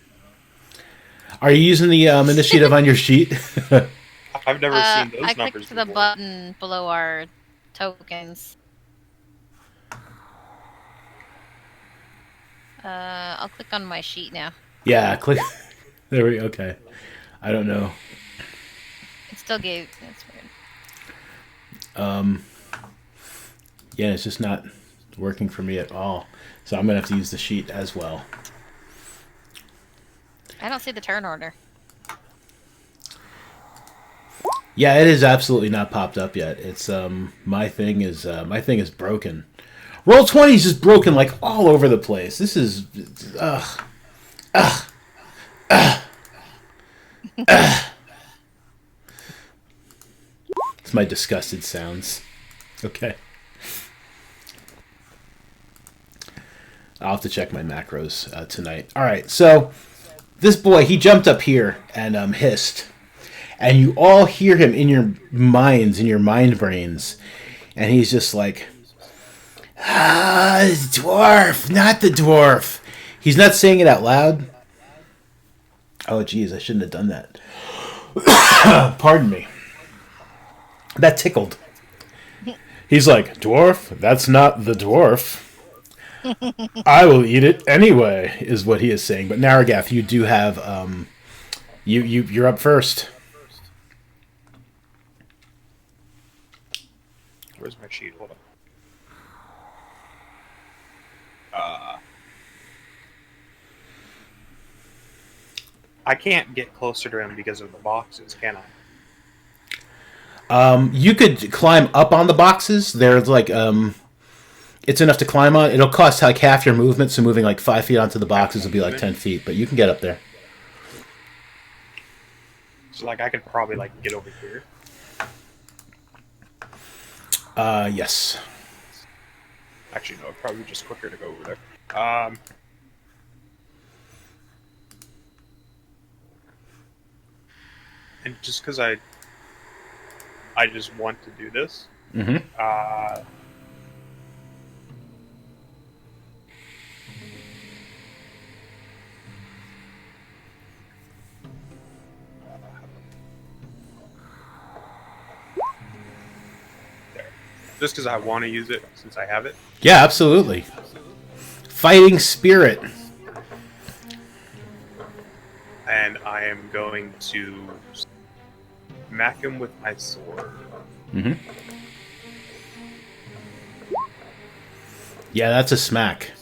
Are you using the initiative on your sheet? I've never seen those I numbers clicked the before. button below our tokens. I'll click on my sheet now. Yeah, click. There we go. Okay. I don't know. It still gave... That's weird. Yeah, it's just not working for me at all. So I'm going to have to use the sheet as well. I don't see the turn order. Yeah, it is absolutely not popped up yet. It's my thing is broken. Roll20's just broken like all over the place. This is It's my disgusted sounds. Okay. I'll have to check my macros tonight. All right, so this boy, he jumped up here and hissed. And you all hear him in your minds, in your mind brains. And he's just like, dwarf, not the dwarf. He's not saying it out loud. Oh, geez, I shouldn't have done that. Pardon me. That tickled. He's like, dwarf, that's not the dwarf. I will eat it anyway, is what he is saying. But Naragath, you do have, you're up first. Where's my sheet? Hold on. I can't get closer to him because of the boxes, can I? You could climb up on the boxes. There's like, it's enough to climb on. It'll cost like half your movement, so moving like 5 feet onto the boxes will be like 10 feet, but you can get up there. So, like, I could probably, like, get over here. Yes. Actually, no, it'd probably be just quicker to go over there. And just because I just want to do this, Mm-hmm. just because I want to use it since I have it. Yeah, absolutely. Fighting spirit. And I am going to smack him with my sword. Mm-hmm. Yeah, that's a smack.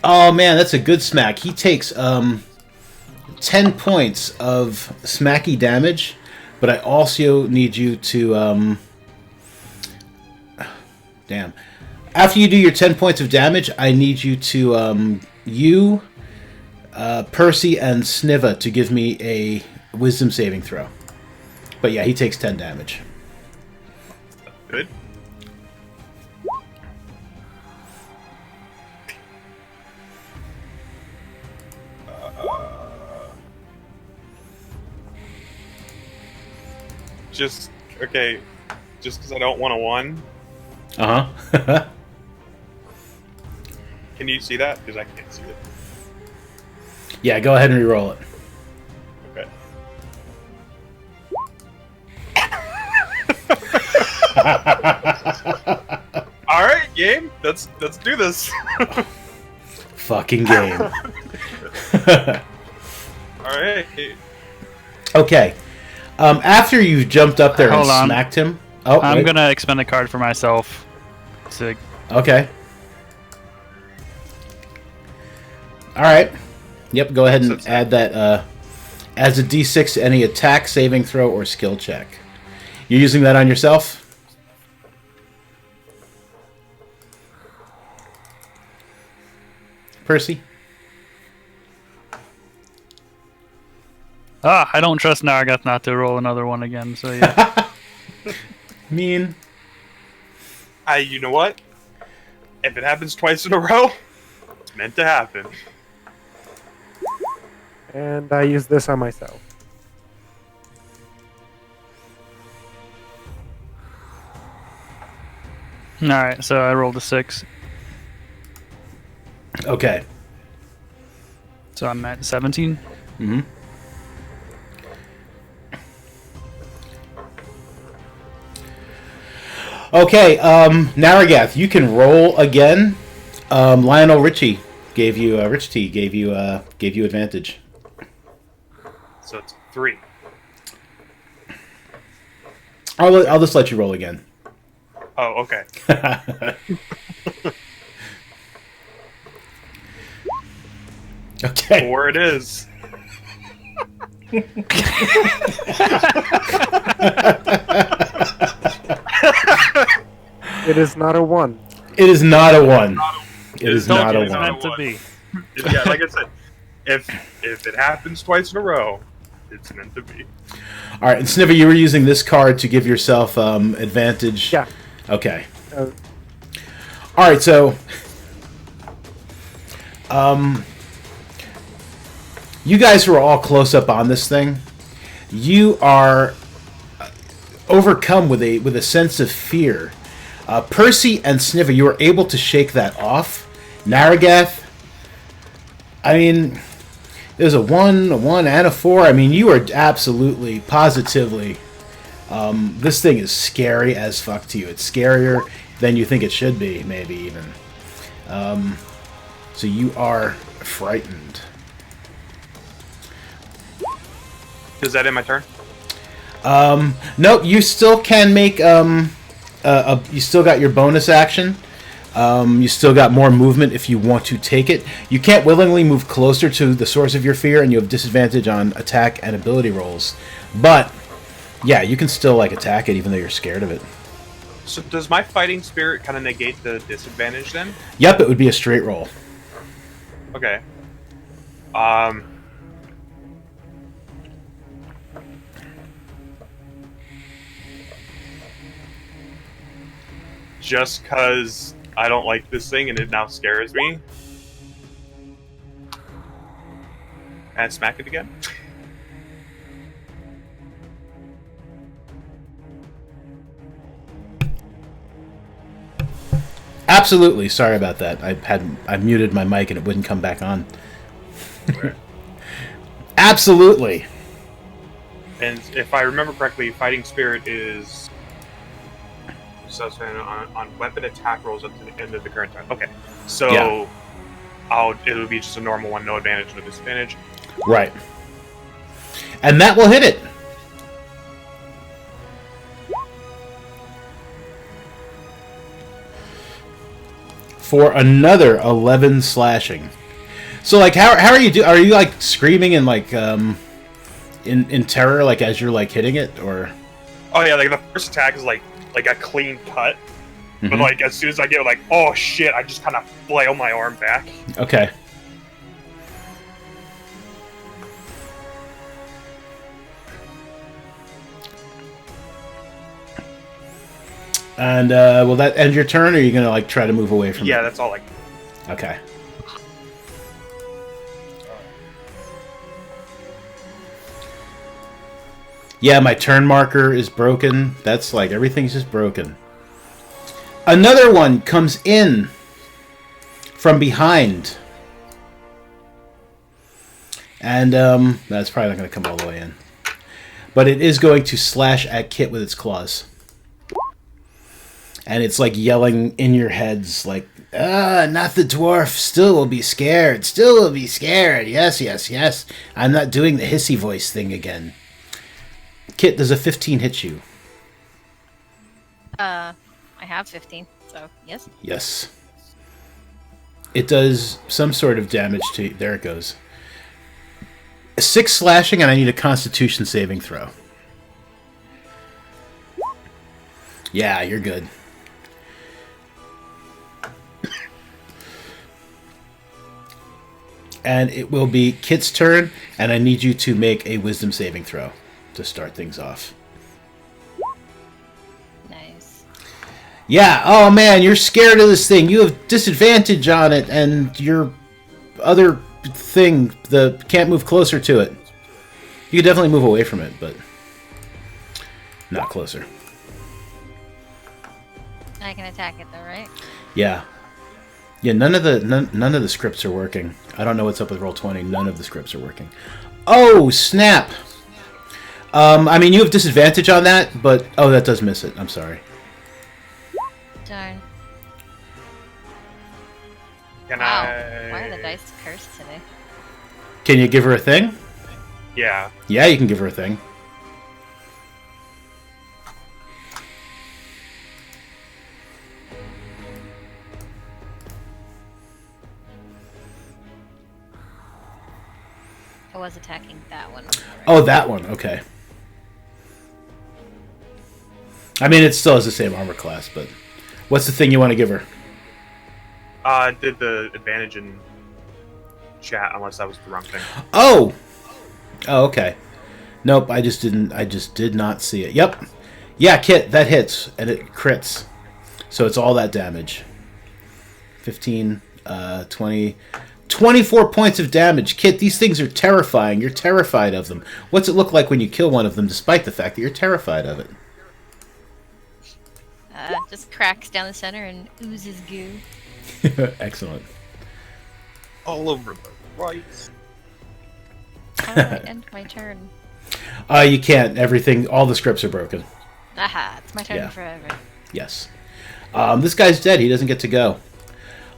Oh man, that's a good smack. He takes 10 points of smacky damage, but I also need you to damn. After you do your 10 points of damage, I need you to Percy and Sniva to give me a wisdom saving throw. But yeah, he takes 10 damage. Good. Just okay. Just because I don't want a 1. Uh-huh. Can you see that? Because I can't see it. Yeah, go ahead and reroll it. Okay. All right, game. Let's do this. Fucking game. All right. Okay. After you jumped up there Hold and on. smacked him... Oh, I'm wait. gonna expend a card for myself. To Okay. Alright. Yep, go ahead and add that as a d6 to any attack, saving throw, or skill check. You're using that on yourself? Percy? I don't trust Nargath not to roll another one again. So yeah. Mean. You know what? If it happens twice in a row, it's meant to happen. And I use this on myself. All right. So I rolled a 6. Okay. So I'm at 17. Mm-hmm. Okay, Naragath, you can roll again. Lionel Richie gave you Rich T gave you advantage. So it's 3. I'll just let you roll again. Oh, okay. Okay. 4 it is. It is not a 1. It is not a 1. It is Told not you a it's 1. meant to be. Yeah, like I said, if it happens twice in a row, it's meant to be. All right, and Sniver, you were using this card to give yourself advantage. Yeah. Okay. All right, so you guys who are all close up on this thing, you are overcome with a sense of fear. Percy and Sniver, you were able to shake that off. Naragath, I mean, there's a 1, and a 4. I mean, you are absolutely, positively. This thing is scary as fuck to you. It's scarier than you think it should be, maybe even. So you are frightened. Is that in my turn? Nope, you still can make you still got your bonus action. You still got more movement if you want to take it. You can't willingly move closer to the source of your fear, and you have disadvantage on attack and ability rolls. But yeah, you can still like attack it even though you're scared of it. So does my fighting spirit kind of negate the disadvantage then? Yep, it would be a straight roll. Okay. Just because I don't like this thing and it now scares me. And smack it again. Absolutely. Sorry about that. I muted my mic and it wouldn't come back on. Absolutely. And if I remember correctly, fighting spirit is on weapon attack rolls up to the end of the current turn. Okay, so Yeah. It'll be just a normal one, no advantage, no disadvantage. Right. And that will hit it. for another 11 slashing. So, like, how are you Are you like screaming and like in terror, like as you're like hitting it, or? Oh yeah, like the first attack is like a clean cut, but Mhm. like as soon as I get like, oh shit, I just kind of flail my arm back. Okay. And will that end your turn, or are you gonna like try to move away from it? Yeah, that's all. Like, Okay. Yeah, my turn marker is broken. That's like everything's just broken. Another one comes in from behind. And that's probably not going to come all the way in. But it is going to slash at Kit with its claws. And it's like yelling in your heads like, not the dwarf. Still will be scared. Still will be scared. Yes, yes, yes. I'm not doing the hissy voice thing again. Kit, does a 15 hit you? I have 15, so yes. Yes. It does some sort of damage to you. There it goes. 6 slashing, and I need a Constitution saving throw. Yeah, you're good. And it will be Kit's turn, and I need you to make a Wisdom saving throw to start things off. Nice. Yeah, oh man, you're scared of this thing. You have disadvantage on it, and your other thing, the can't move closer to it. You can definitely move away from it, but not closer. I can attack it though, right? Yeah. Yeah, none of the scripts are working. I don't know what's up with Roll20. None of the scripts are working. Oh, snap! I mean, you have disadvantage on that, but... Oh, that does miss it. I'm sorry. Darn. can Wow. I? Why are the dice cursed today? Can you give her a thing? Yeah. Yeah, you can give her a thing. I was attacking that one. Oh, that one. Okay. I mean, it still has the same armor class, but... What's the thing you want to give her? Did the advantage in chat, unless that was the wrong thing. Oh! Oh, okay. Nope, I just did not see it. Yep. Yeah, Kit, that hits, and it crits. So it's all that damage. 15, 20... 24 points of damage. Kit, these things are terrifying. You're terrified of them. What's it look like when you kill one of them, despite the fact that you're terrified of it? Just cracks down the center and oozes goo. Excellent. All over the right. How do I end my turn? You can't. Everything, all the scripts are broken. Aha, it's my turn Yeah. forever. Yes. This guy's dead. He doesn't get to go.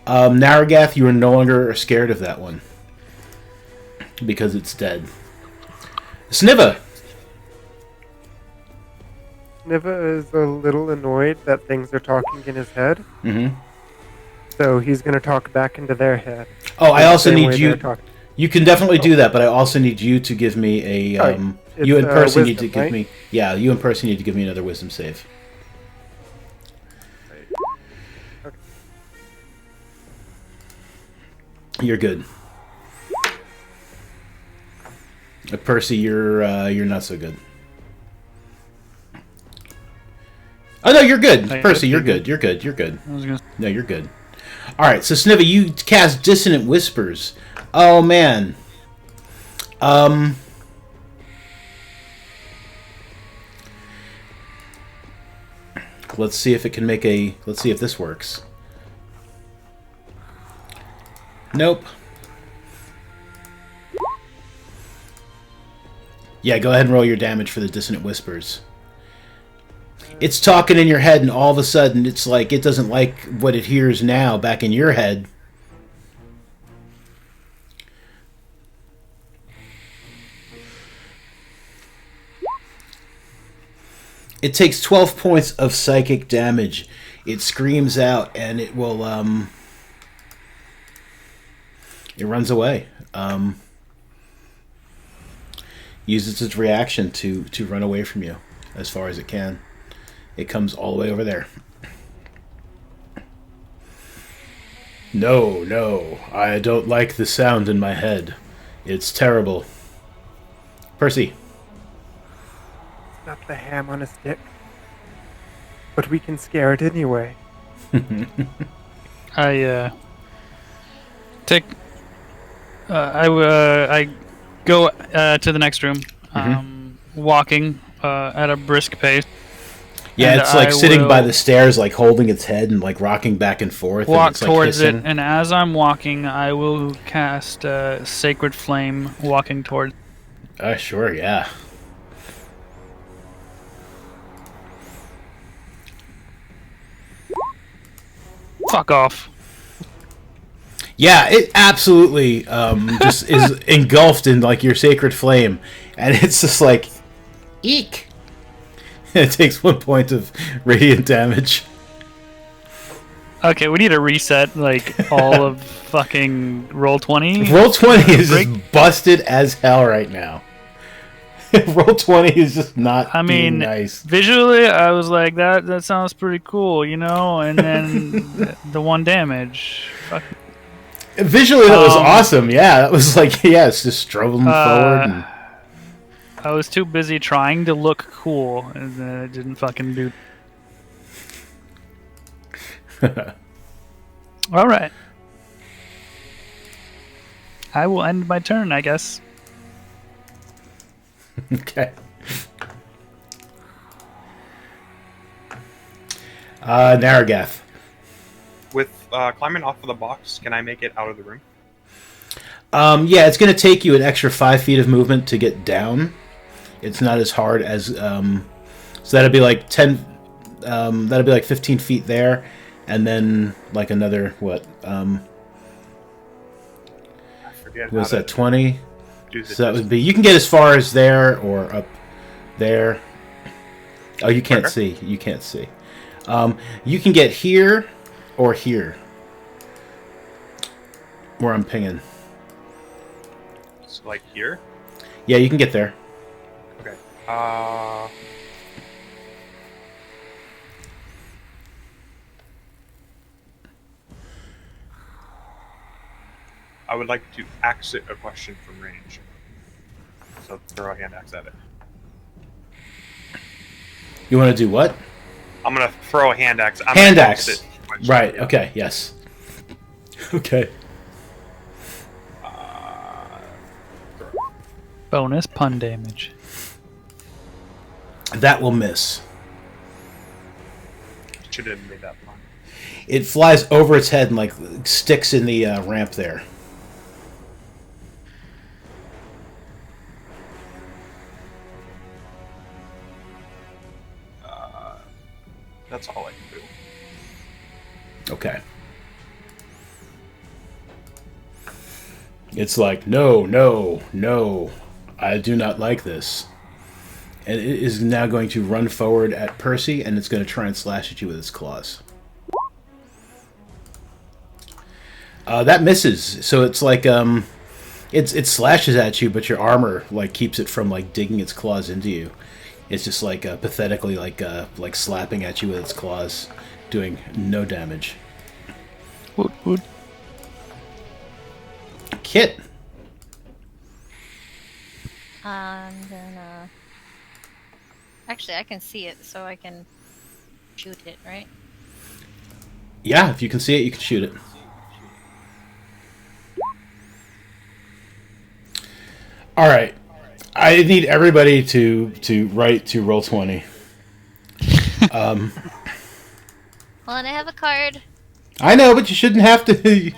Naragath, you are no longer scared of that one. Because it's dead. Sniva! Niva is a little annoyed that things are talking in his head, Mm-hmm. so he's going to talk back into their head. Oh, I the also same need way you... they're talking. You can definitely do that, but I also need you to give me a... It's, you in person need wisdom, to give right? me... Yeah, you in person need to give me another wisdom save. Okay. You're good. Percy, you're not so good. Oh no, you're good. Hey, Percy, you're you're good. You're good. You're good. I was gonna. No, you're good. All right, so Sniva, you cast Dissonant Whispers. Oh man. Let's see if it can make a. Let's see if this works. Nope. Yeah, go ahead and roll your damage for the Dissonant Whispers. It's talking in your head, and all of a sudden, it's like it doesn't like what it hears now back in your head. It takes 12 points of psychic damage. It screams out, and it will, It runs away. Uses its reaction to run away from you as far as it can. It comes all the way over there. No, no, I don't like the sound in my head. It's terrible. Percy. It's not the ham on a stick. But we can scare it anyway. I take. I go to the next room, walking at a brisk pace. Yeah, And it's like I sitting by will the stairs, like holding its head and like rocking back and forth. walk and it's, like, towards it, hissing. and as I'm walking, I will cast Sacred Flame, walking towards. Sure, yeah. Fuck off. Yeah, it absolutely just is engulfed in like your sacred flame, and it's just like, eek. It takes 1 point of radiant damage. Okay, we need to reset like all of fucking roll 20. Roll 20 is just busted as hell right now. Roll 20 is just not I being mean, nice. visually, I was like, that sounds pretty cool, you know. And then the 1 damage. Fuck. Visually, that was awesome. Yeah, that was like, yeah, it's just strove them forward. And... I was too busy trying to look cool, and then it didn't fucking do. All right. I will end my turn, I guess. Okay. Naragath. With climbing off of the box, can I make it out of the room? Yeah, it's going to take you an extra 5 feet of movement to get down. It's not as hard as so that'd be like 10. That'd be like 15 feet there, and then like another what? I forget. Was that 20? Do the So that would be. You can get as far as there or up there. Oh, you can't see. You can't see. You can get here or here, where I'm pinging. So like here. Yeah, you can get there. Okay. I would like to exit a question from range. So throw a hand axe at it. You want to do what? I'm gonna throw a hand axe. I'm Hand gonna axe. exit the question. Right. Okay. Yes. Okay. Bonus pun damage. That will miss. Should have made that fun. It flies over its head and like sticks in the ramp there. That's all I can do. Okay. It's like, no, no, no. I do not like this. And it is now going to run forward at Percy, and it's going to try and slash at you with its claws. That misses. So it's like, it slashes at you, but your armor like keeps it from like digging its claws into you. It's just like pathetically like slapping at you with its claws, doing no damage. Woot, woot. Kit. I'm gonna. Actually, I can see it, so I can shoot it, right? Yeah, if you can see it, you can shoot it. All right. I need everybody to write to roll 20. Well, and I have a card. I know, but you shouldn't have to.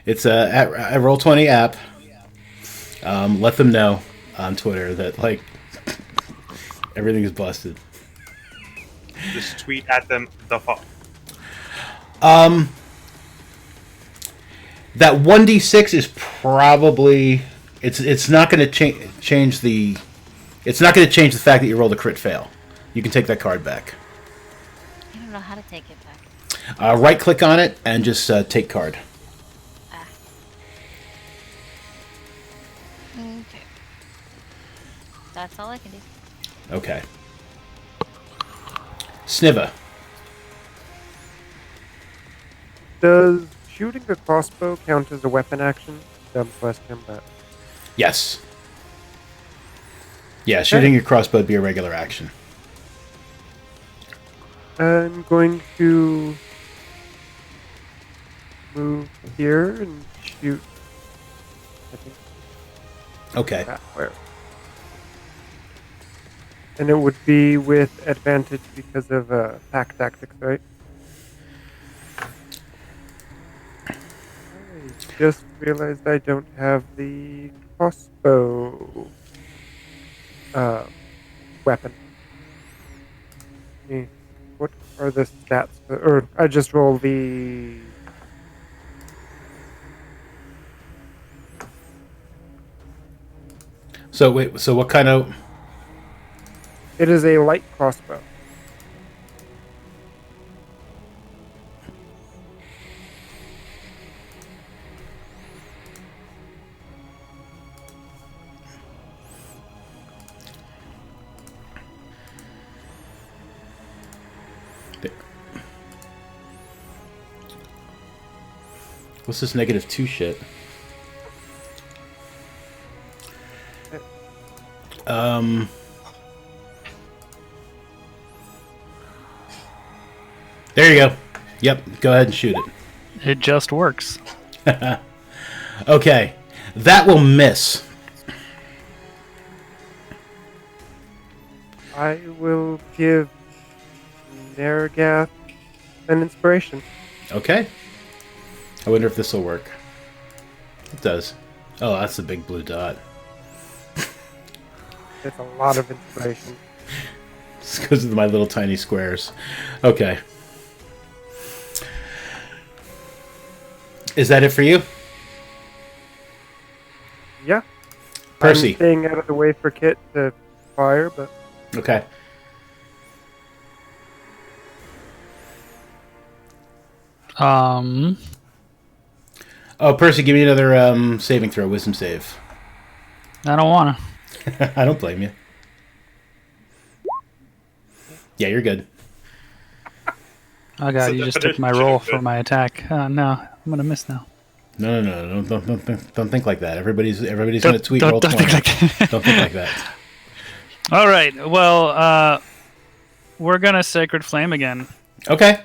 It's a roll 20 app. Let them know on Twitter that like everything is busted. Just tweet at them the fuck. That 1d6 is probably it's not going to change the it's not going to change the fact that you rolled a crit fail. You can take that card back. I don't know how to take it back. Right click on it and just take card. Okay. That's all I can do. Okay. Sniva. Does shooting a crossbow count as a weapon action? Dumb question, but Yes. Yeah, shooting your crossbow would be a regular action. I'm going to move here and shoot. I think Okay. that where. And it would be with advantage because of pack tactics, right? I just realized I don't have the crossbow weapon. What are the stats? Or I just roll the. So wait, so what kind of... It is a light crossbow. What's this -2 shit? There you go. Yep, go ahead and shoot it. It just works. Okay, that will miss. I will give Nergath an inspiration. Okay. I wonder if this will work. It does. Oh, that's a big blue dot. It's a lot of inspiration. It's because of my little tiny squares. Okay. Is that it for you? Yeah. Percy. I'm staying out of the way for Kit to fire, but Okay. Oh, Percy, give me another saving throw, wisdom save. I don't wanna. I don't blame you. Yeah, you're good. Oh god, So you just definition took my roll of for good. my attack. No, I'm gonna miss now. No, don't think like that. Everybody's gonna tweet roll Don't 20. think like that. Don't think like that. All right. Well, we're gonna Sacred Flame again. Okay.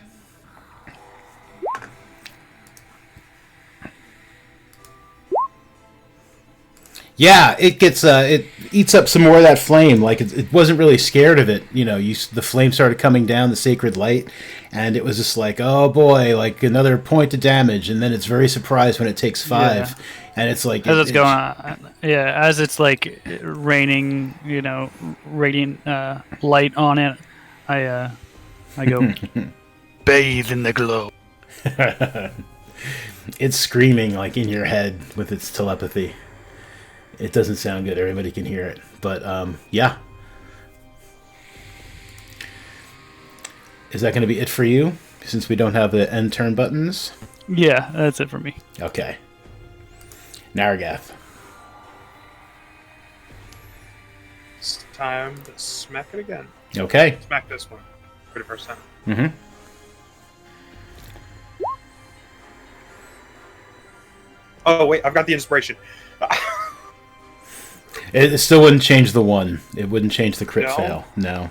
Yeah, it gets it eats up some more of that flame. Like it wasn't really scared of it. You know, the flame started coming down, the sacred light, and it was just like, oh boy, like another point of damage. And then it's very surprised when it takes 5, Yeah. and it's like As it's going on, yeah, as it's like raining, radiant light on it, I go bathe in the glow. It's screaming like in your head with its telepathy. It doesn't sound good. Everybody can hear it. But, yeah. Is that going to be it for you? Since we don't have the end turn buttons? Yeah, that's it for me. Okay. Naragath. It's time to smack it again. Okay. Smack this one for the first time. Mm-hmm. Oh wait, I've got the inspiration. It still wouldn't change the 1. It wouldn't change the crit No? fail. No.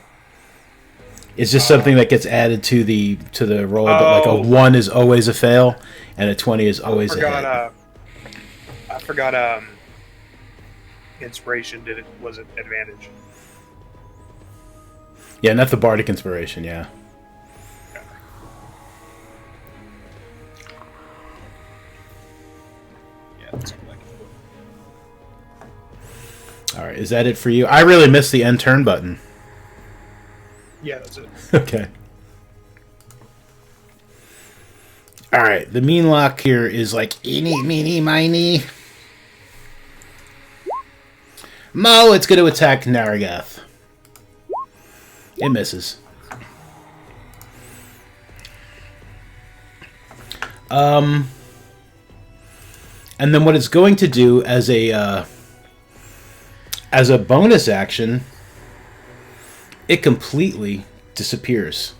It's just something that gets added to the roll, but like a 1 is always a fail, and a 20 is always a hit. I forgot. Inspiration was an advantage. Yeah, not the bardic inspiration. Yeah. Yeah, that's what I can do. All right. Is that it for you? I really missed the end turn button. Yeah, that's it. Okay. All right. The mean lock here is like eeny, meeny, miny. Mo, it's going to attack Naragath. It misses. And then what it's going to do as a As a bonus action, it completely disappears.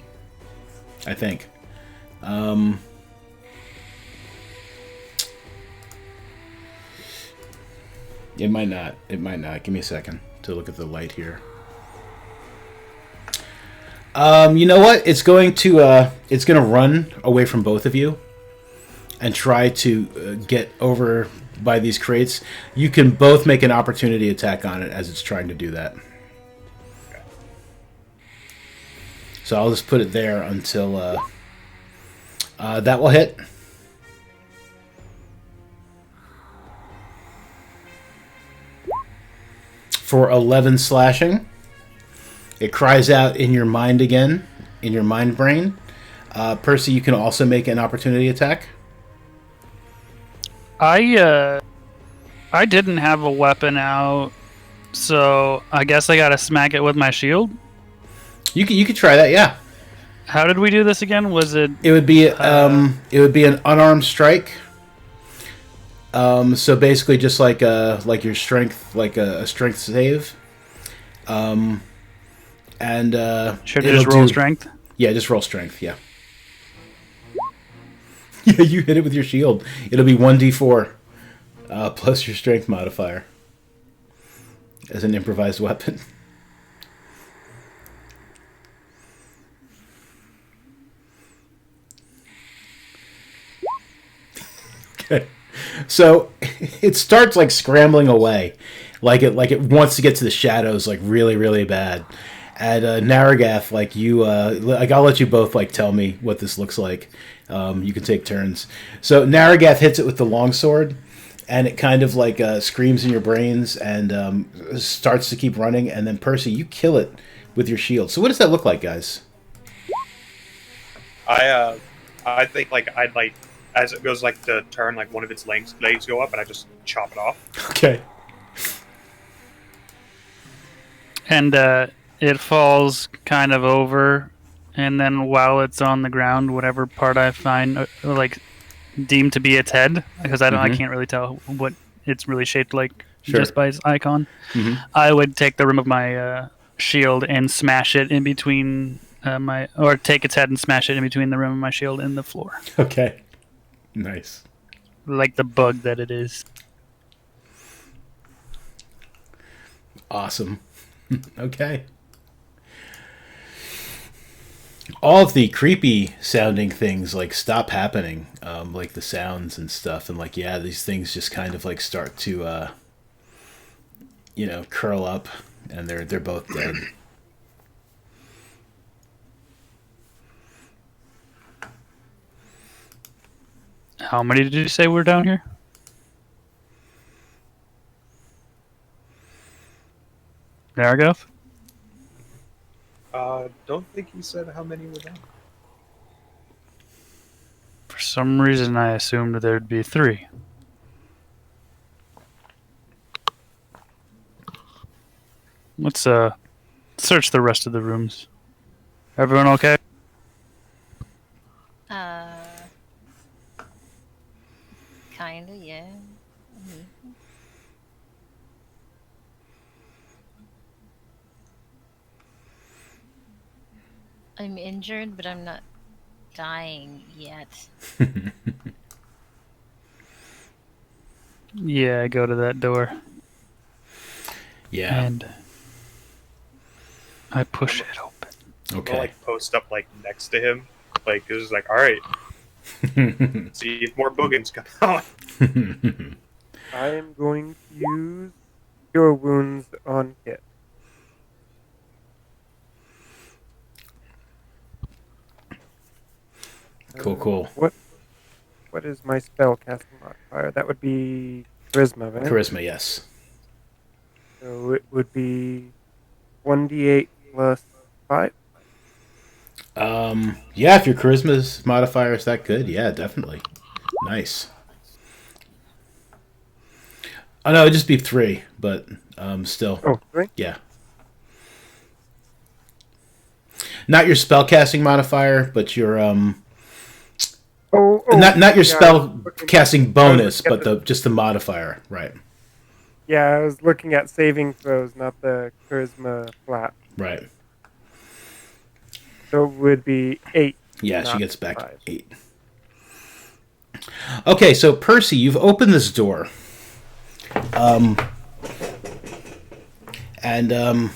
I think. It might not. It might not. Give me a second to look at the light here. You know what? It's going to run away from both of you and try to get over by these crates. You can both make an opportunity attack on it as it's trying to do that. So I'll just put it there until that will hit. For 11 slashing. It cries out in your mind again, in your mind brain. Percy, you can also make an opportunity attack. I didn't have a weapon out, so I guess I gotta smack it with my shield. You could try that, yeah. How did we do this again? Was it? It would be an unarmed strike. So basically, just like your strength, like a strength save. And should I just roll strength? Yeah, just roll strength. Yeah. Yeah, you hit it with your shield. It'll be 1d4 plus your strength modifier as an improvised weapon. Okay. So it starts like scrambling away, like it wants to get to the shadows, like really, really bad. And Naragath, like you, like I'll let you both like tell me what this looks like. You can take turns. So Naragath hits it with the longsword, and it kind of like screams in your brains and starts to keep running. And then Percy, you kill it with your shield. So what does that look like, guys? I think like I'd like as it goes like to turn, like one of its legs go up, and I just chop it off. Okay. And it falls kind of over, and then while it's on the ground, whatever part I find like deemed to be its head, because I can't really tell what it's really shaped like just by its icon. I would take the rim of my shield and smash it in between or take its head and smash it in between the rim of my shield and the floor. Okay. Nice. Like the bug that it is. Awesome. Okay. All of the creepy sounding things like stop happening, like the sounds and stuff, and like these things just kind of like start to curl up, and they're both dead. How many did you say were down here? Naragath? Don't think he said how many were down. For some reason, I assumed there'd be 3. Let's search the rest of the rooms. Everyone okay? Kinda, yeah. I'm injured, but I'm not dying yet. Yeah, I go to that door. Yeah. And I push it open. Okay. I'll, like post up like next to him, like it's just like, all right. See if more boogins come out. I am going to use Cure Wounds on Kit. Cool. What is my spell casting modifier? That would be Charisma, right? Charisma, yes. So it would be 1d8 plus 5. Yeah, if your charisma's modifier is that good, yeah, definitely. Nice. Oh no, it'd just be 3, but still. Oh, 3? Yeah. Not your spellcasting modifier, but your not your spell casting bonus, but just the modifier, right? Yeah, I was looking at saving throws, not the charisma flat. Right. So it would be 8, Yeah, she not gets back 5. 8. Okay, so Percy, you've opened this door. And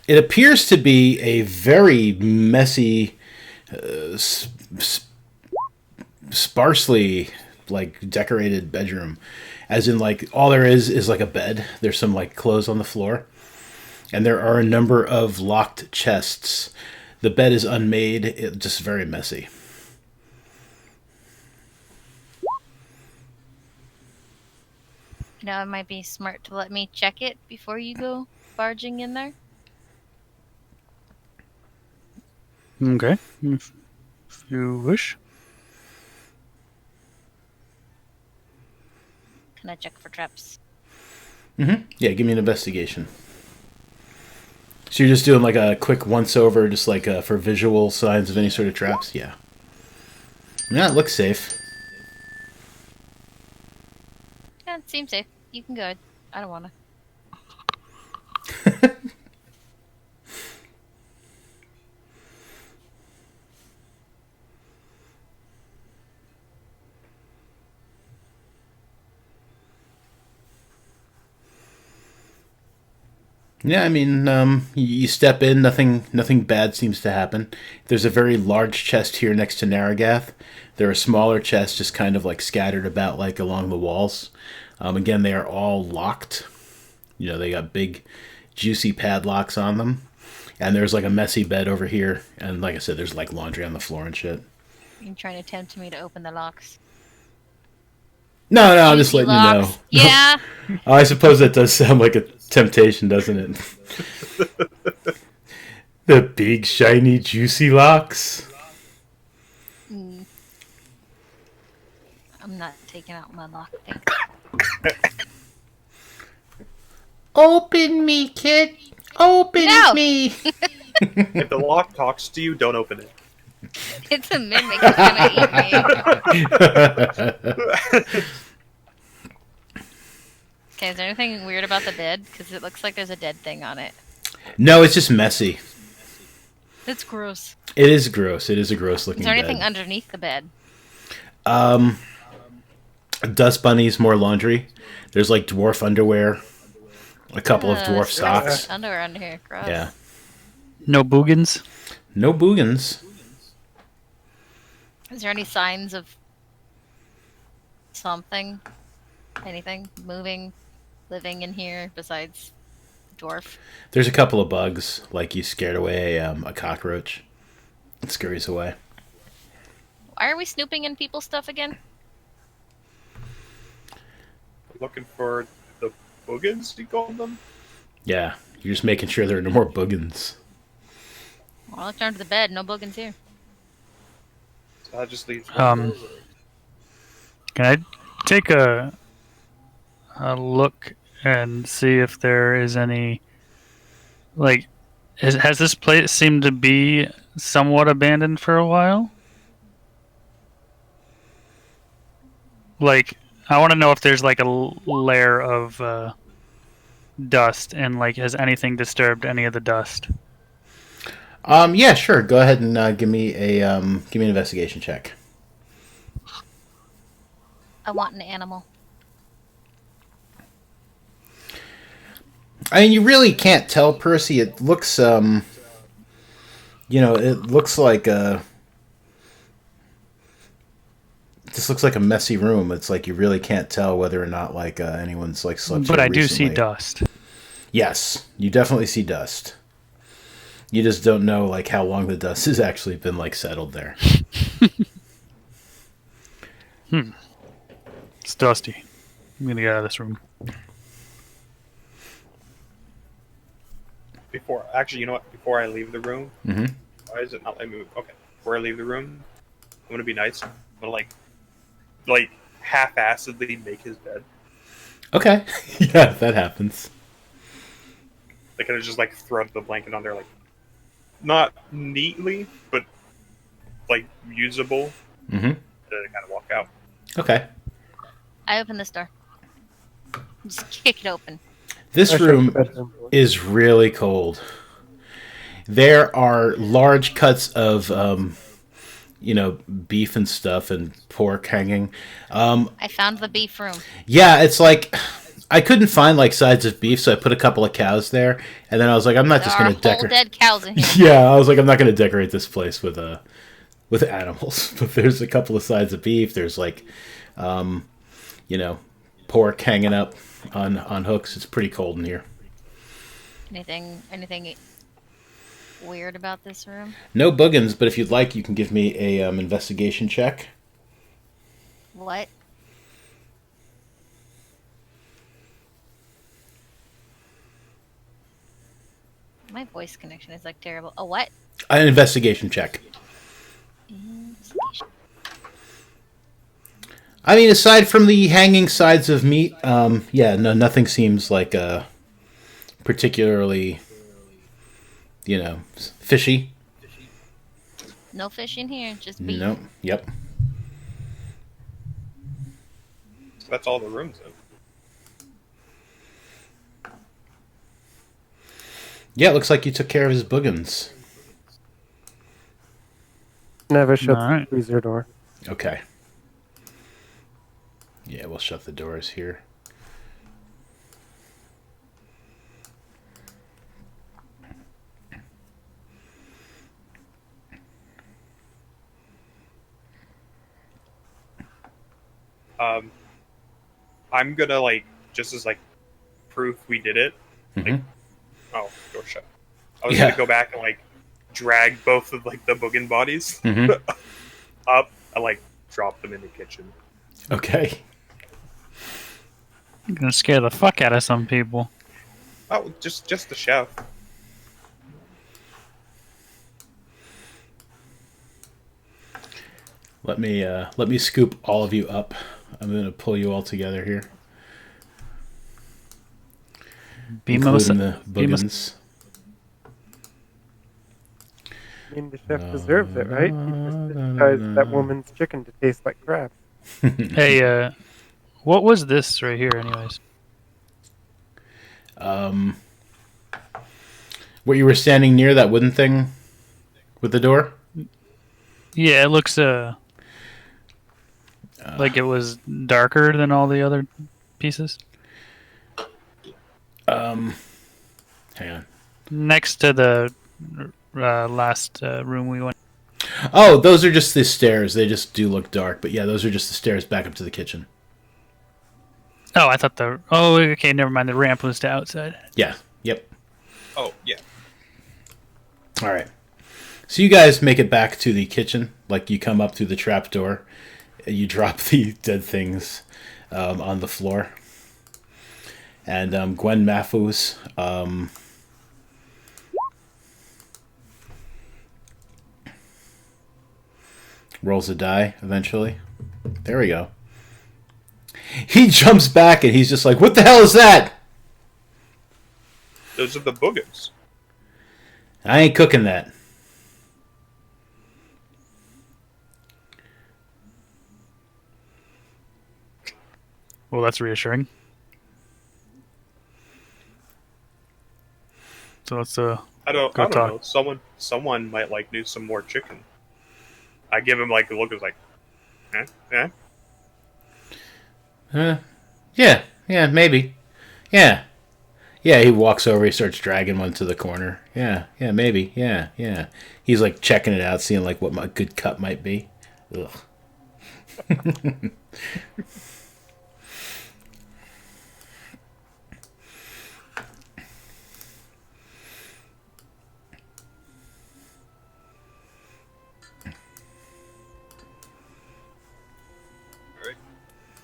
it appears to be a very messy, sparsely like decorated bedroom. As in, like, all there is like a bed. There's some like clothes on the floor, and there are a number of locked chests. The bed is unmade. It's just very messy. You know, it might be smart to let me check it before you go barging in there. Okay. If you wish. Can I check for traps? Mm-hmm. Yeah, give me an investigation. So you're just doing like a quick once over, just like for visual signs of any sort of traps? Yeah. Yeah, it looks safe. Yeah, it seems safe. You can go. I don't want to. Yeah, I mean, you step in, nothing bad seems to happen. There's a very large chest here next to Narragath. There are smaller chests just kind of like scattered about like along the walls. Again, they are all locked. You know, they got big, juicy padlocks on them. And there's like a messy bed over here. And like I said, there's like laundry on the floor and shit. You're trying to tempt me to open the locks. No, I'm just Juicy letting you know. locks. Yeah. Oh, I suppose that does sound like a temptation, doesn't it? The big, shiny, juicy locks. Mm. I'm not taking out my lock thing. Open me, kid. Open No! me. If the lock talks to you, don't open it. It's a mimic. It's gonna eat me. Okay, is there anything weird about the bed? Because it looks like there's a dead thing on it. No, it's just messy. That's gross. It is gross. It is a gross looking Is there bed. anything underneath the bed? Dust bunnies, more laundry. There's like dwarf underwear, a couple of dwarf There's socks. underwear under here. Gross. Yeah. No boogins. No boogins. Is there any signs of something? Anything moving, living in here besides dwarf? There's a couple of bugs, like you scared away a cockroach. It scurries away. Why are we snooping in people's stuff again? Looking for the Boogins, you called them? Yeah, you're just making sure there are no more boogins. Well, I looked under the bed. No boogins here. So that just leaves Can I take a look and see if there is any, like, has this place seemed to be somewhat abandoned for a while? Like, I want to know if there's like a layer of dust, and like, has anything disturbed any of the dust? Yeah, sure. Go ahead and give me an investigation check. I want an animal. I mean, you really can't tell, Percy. It looks, it looks like this looks like a messy room. It's like you really can't tell whether or not like anyone's like slept. But here I do see recently. dust. Yes, you definitely see dust. You just don't know like how long the dust has actually been like settled there. It's dusty. I'm gonna get out of this room. Actually, you know what? Before I leave the room, Mm-hmm. why is it not letting me move? Okay. Before I leave the room, I'm gonna be nice. I'm gonna like half-assedly make his bed. Okay. Yeah, that happens. They could have just like thrown the blanket on there, like not neatly, but like usable. Mm-hmm. To kind of walk out. Okay. I open this door. Just kick it open. This I shut the room bedroom door. is really cold. There are large cuts of, beef and stuff and pork hanging. I found the beef room. Yeah, it's like I couldn't find like sides of beef, so I put a couple of cows there, and then I was like, I'm not There just are gonna whole decorate. dead cows in here. Yeah, I was like, I'm not gonna decorate this place with animals. But there's a couple of sides of beef. There's like, um, you know, pork hanging up on hooks. It's pretty cold in here. Anything weird about this room? No boogins, but if you'd like, you can give me a investigation check. What? My voice connection is like terrible. A what? An investigation check. Investigation. I mean, aside from the hanging sides of meat, yeah, no, nothing seems like particularly, fishy. No fish in here, just beef. No, yep. So that's all the rooms then. Yeah, it looks like you took care of his boogins. Never shut Alright. the freezer door. Okay. Yeah, we'll shut the doors here. I'm gonna just as proof we did it. Mhm. Oh, door shut. I was Yeah. gonna go back and drag both of the Boogin bodies Mhm. up and drop them in the kitchen. Okay. You're gonna scare the fuck out of some people. Oh, just the chef. Let me scoop all of you up. I'm gonna pull you all together here, Bemos, including the boogins. I mean, the chef deserves it, right? He just disguised that woman's chicken to taste like crap. hey, what was this right here, anyways? Where you were standing near that wooden thing with the door? Yeah, it looks like it was darker than all the other pieces. Hang on. Next to the last room we went. Oh, those are just the stairs. They just do look dark, but yeah, those are just the stairs back up to the kitchen. Oh, I thought the. Oh, okay, never mind. The ramp was to outside. Yeah. Yep. Oh yeah. All right. So you guys make it back to the kitchen. Like you come up through the trap door, you drop the dead things on the floor, and Gwen Maffus rolls a die eventually. There we go. He jumps back and he's just like, "What the hell is that?" Those are the Boogins. I ain't cooking that. Well, that's reassuring. So let's I don't Go talk. know. Someone might do some more chicken. I give him a look as eh? Yeah, maybe. Yeah. Yeah, he walks over, he starts dragging one to the corner. Yeah, maybe. Yeah. He's checking it out, seeing what my good cut might be. Ugh.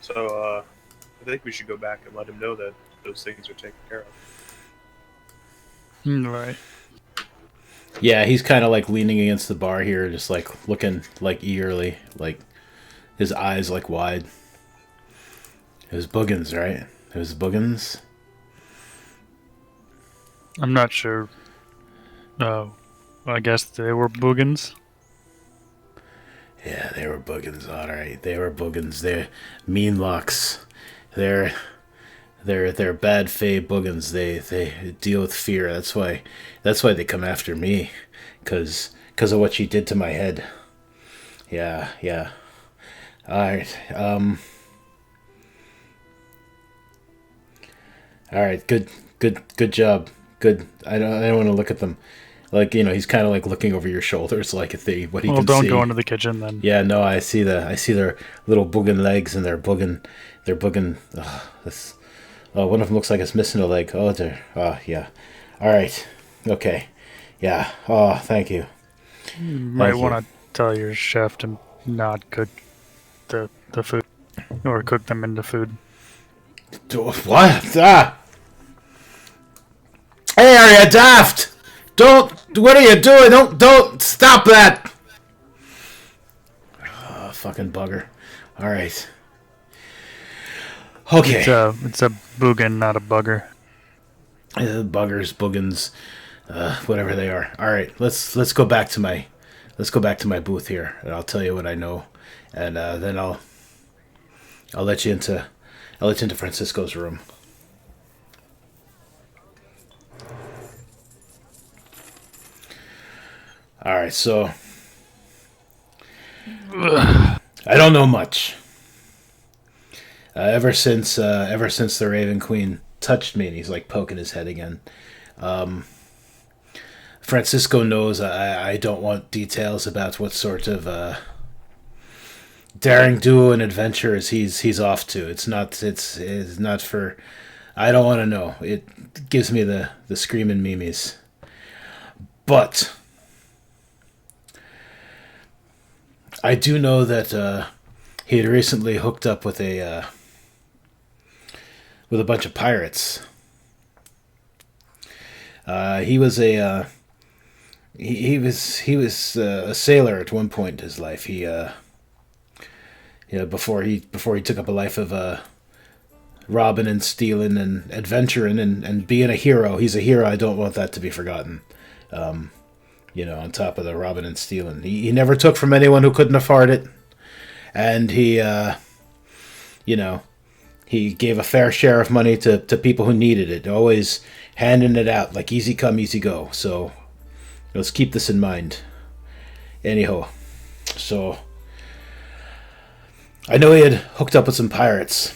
So I think we should go back and let him know that those things are taken care of. right. Yeah, he's kind of leaning against the bar here, just looking eagerly, his eyes wide. It was Boogins, right? It was Boogins. I'm not sure. I guess they were Boogins. Yeah, they were Boogins, all right. They were Boogins. They're mean locks. They're they're bad fae boogins. They deal with fear. That's why they come after me, cause of what you did to my head. Yeah, yeah. All right. All right. Good job. Good. I don't want to look at them. Like, he's kind of like looking over your shoulders, like if what he Well, can don't see. go into the kitchen then. Yeah, no, I see their little boogin legs and their boogin. One of them looks like it's missing a leg. Yeah. All right. Okay. Yeah. Oh, thank you. You might you. want to tell your chef to not cook the food, or cook them into food. What? Ah! Hey, are you daft? Don't. What are you doing? Don't stop that. Oh, fucking bugger. All right. Okay. It's a boogin, not a bugger. Buggers, boogins, whatever they are. All right, let's go back to my booth here, and I'll tell you what I know, and then I'll let you into Francisco's room. All right, so I don't know much. Ever since the Raven Queen touched me, and he's like poking his head again. Francisco knows I don't want details about what sort of daring duo and adventures he's off to. It's not for. I don't want to know. It gives me the screaming memes. But I do know that he had recently hooked up with a bunch of pirates. He was a sailor at one point in his life. He before he took up a life of robbing and stealing and adventuring and being a hero. He's a hero. I don't want that to be forgotten. On top of the robbing and stealing, he never took from anyone who couldn't afford it, and he gave a fair share of money to people who needed it, always handing it out like easy come, easy go. So let's keep this in mind. Anyhow, so I know he had hooked up with some pirates,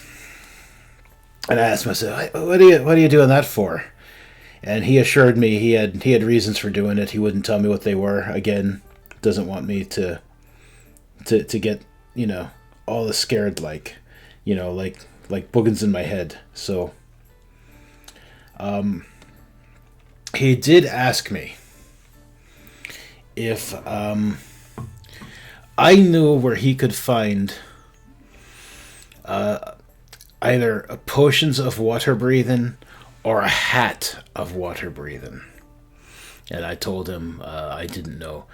and I asked myself, "What are you doing that for?" And he assured me he had reasons for doing it. He wouldn't tell me what they were. Again, doesn't want me to get all the scared like boogins in my head. So he did ask me if I knew where he could find either potions of water breathing or a hat of water breathing. And I told him I didn't know.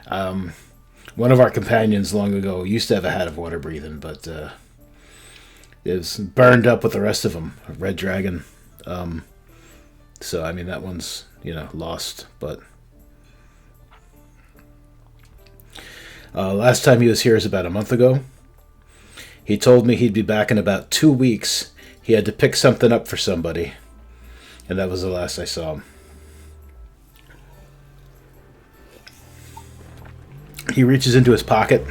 One of our companions long ago used to have a hat of water breathing, but it was burned up with the rest of them. A red dragon. So, I mean, that one's, lost. But last time he was here was about a month ago. He told me he'd be back in about 2 weeks. He had to pick something up for somebody. And that was the last I saw him. He reaches into his pocket,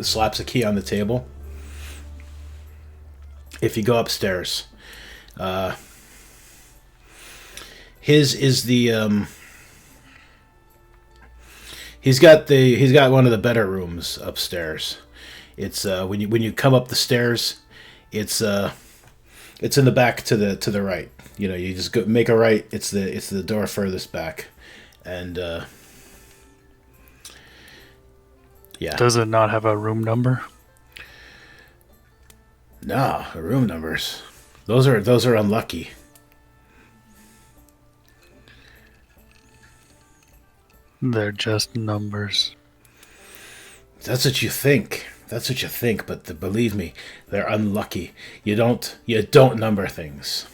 slaps a key on the table. If you go upstairs, his is the he's got one of the better rooms upstairs. It's when you come up the stairs, it's in the back to the right. You just go make a right. It's the door furthest back, and yeah. Does it not have a room number? No, the room numbers. Those are unlucky. They're just numbers. That's what you think. But believe me, they're unlucky. You don't number things.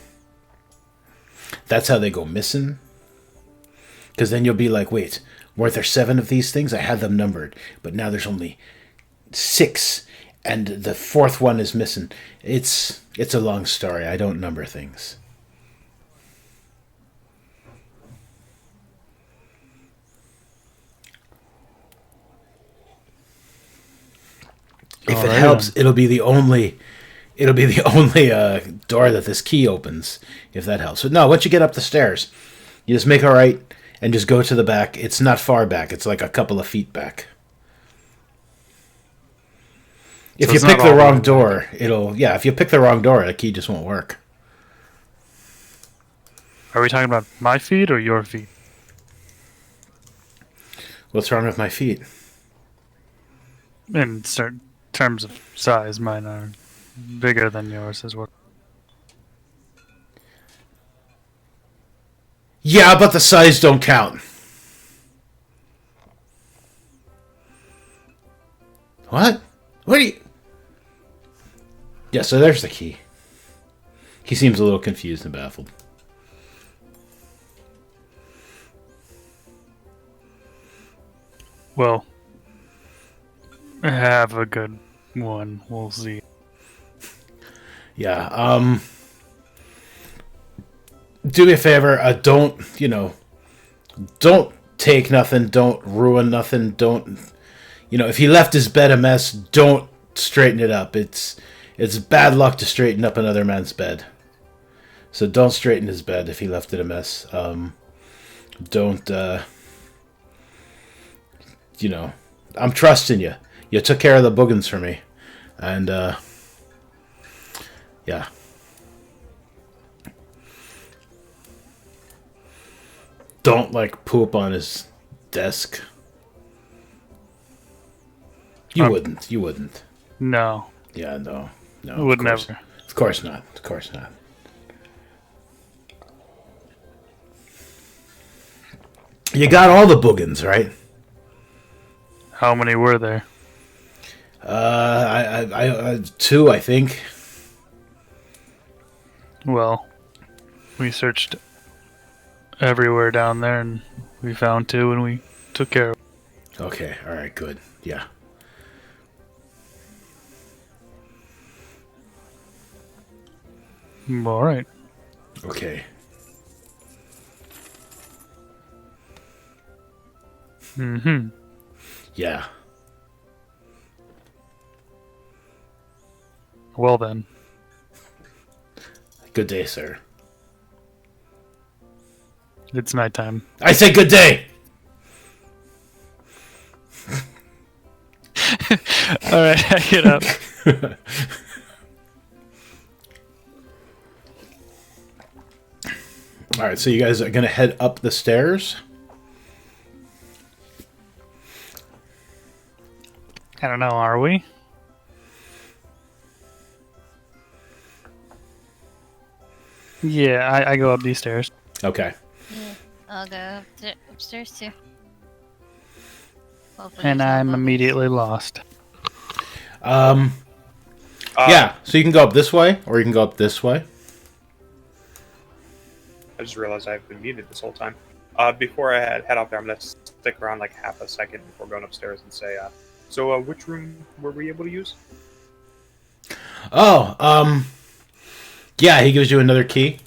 That's how they go missing. Because then you'll be like, wait, weren't there 7 of these things? I had them numbered, but now there's only 6, and the fourth one is missing. It's a long story. I don't number things. If it helps, it'll be the only door that this key opens. If that helps. But no, once you get up the stairs, you just make a right and just go to the back. It's not far back. It's like a couple of feet back. If you pick the wrong door, if you pick the wrong door, the key just won't work. Are we talking about my feet or your feet? What's wrong with my feet? In certain terms of size, mine are bigger than yours as well. Yeah, but the size don't count. What? What are you... Yeah, so there's the key. He seems a little confused and baffled. Well, have a good one. We'll see. Yeah, do me a favor, don't take nothing, don't ruin nothing, don't, if he left his bed a mess, don't straighten it up. It's bad luck to straighten up another man's bed. So don't straighten his bed if he left it a mess. Don't, I'm trusting you. You took care of the Boogins for me. And, yeah. Don't, poop on his desk. You wouldn't. No. Yeah, no. I would never. Of course not. Of course not. You got all the Boogins, right? How many were there? I 2, I think. Well, we searched everywhere down there, and we found 2, and we took care of it. Okay, alright, good. Yeah. Alright. Okay. Mm-hmm. Yeah. Well then. Good day, sir. It's nighttime. I say good day! Alright, I get up. Alright, so you guys are going to head up the stairs? I don't know, are we? Yeah, I go up these stairs. Okay. Yeah, I'll go upstairs too. Hopefully And there's no I'm Boogins. immediately lost. Yeah, so you can go up this way, or you can go up this way. I just realized I've been muted this whole time. Before I head out there, I'm going to stick around like half a second before going upstairs and say, so which room were we able to use? Oh, yeah, he gives you another key.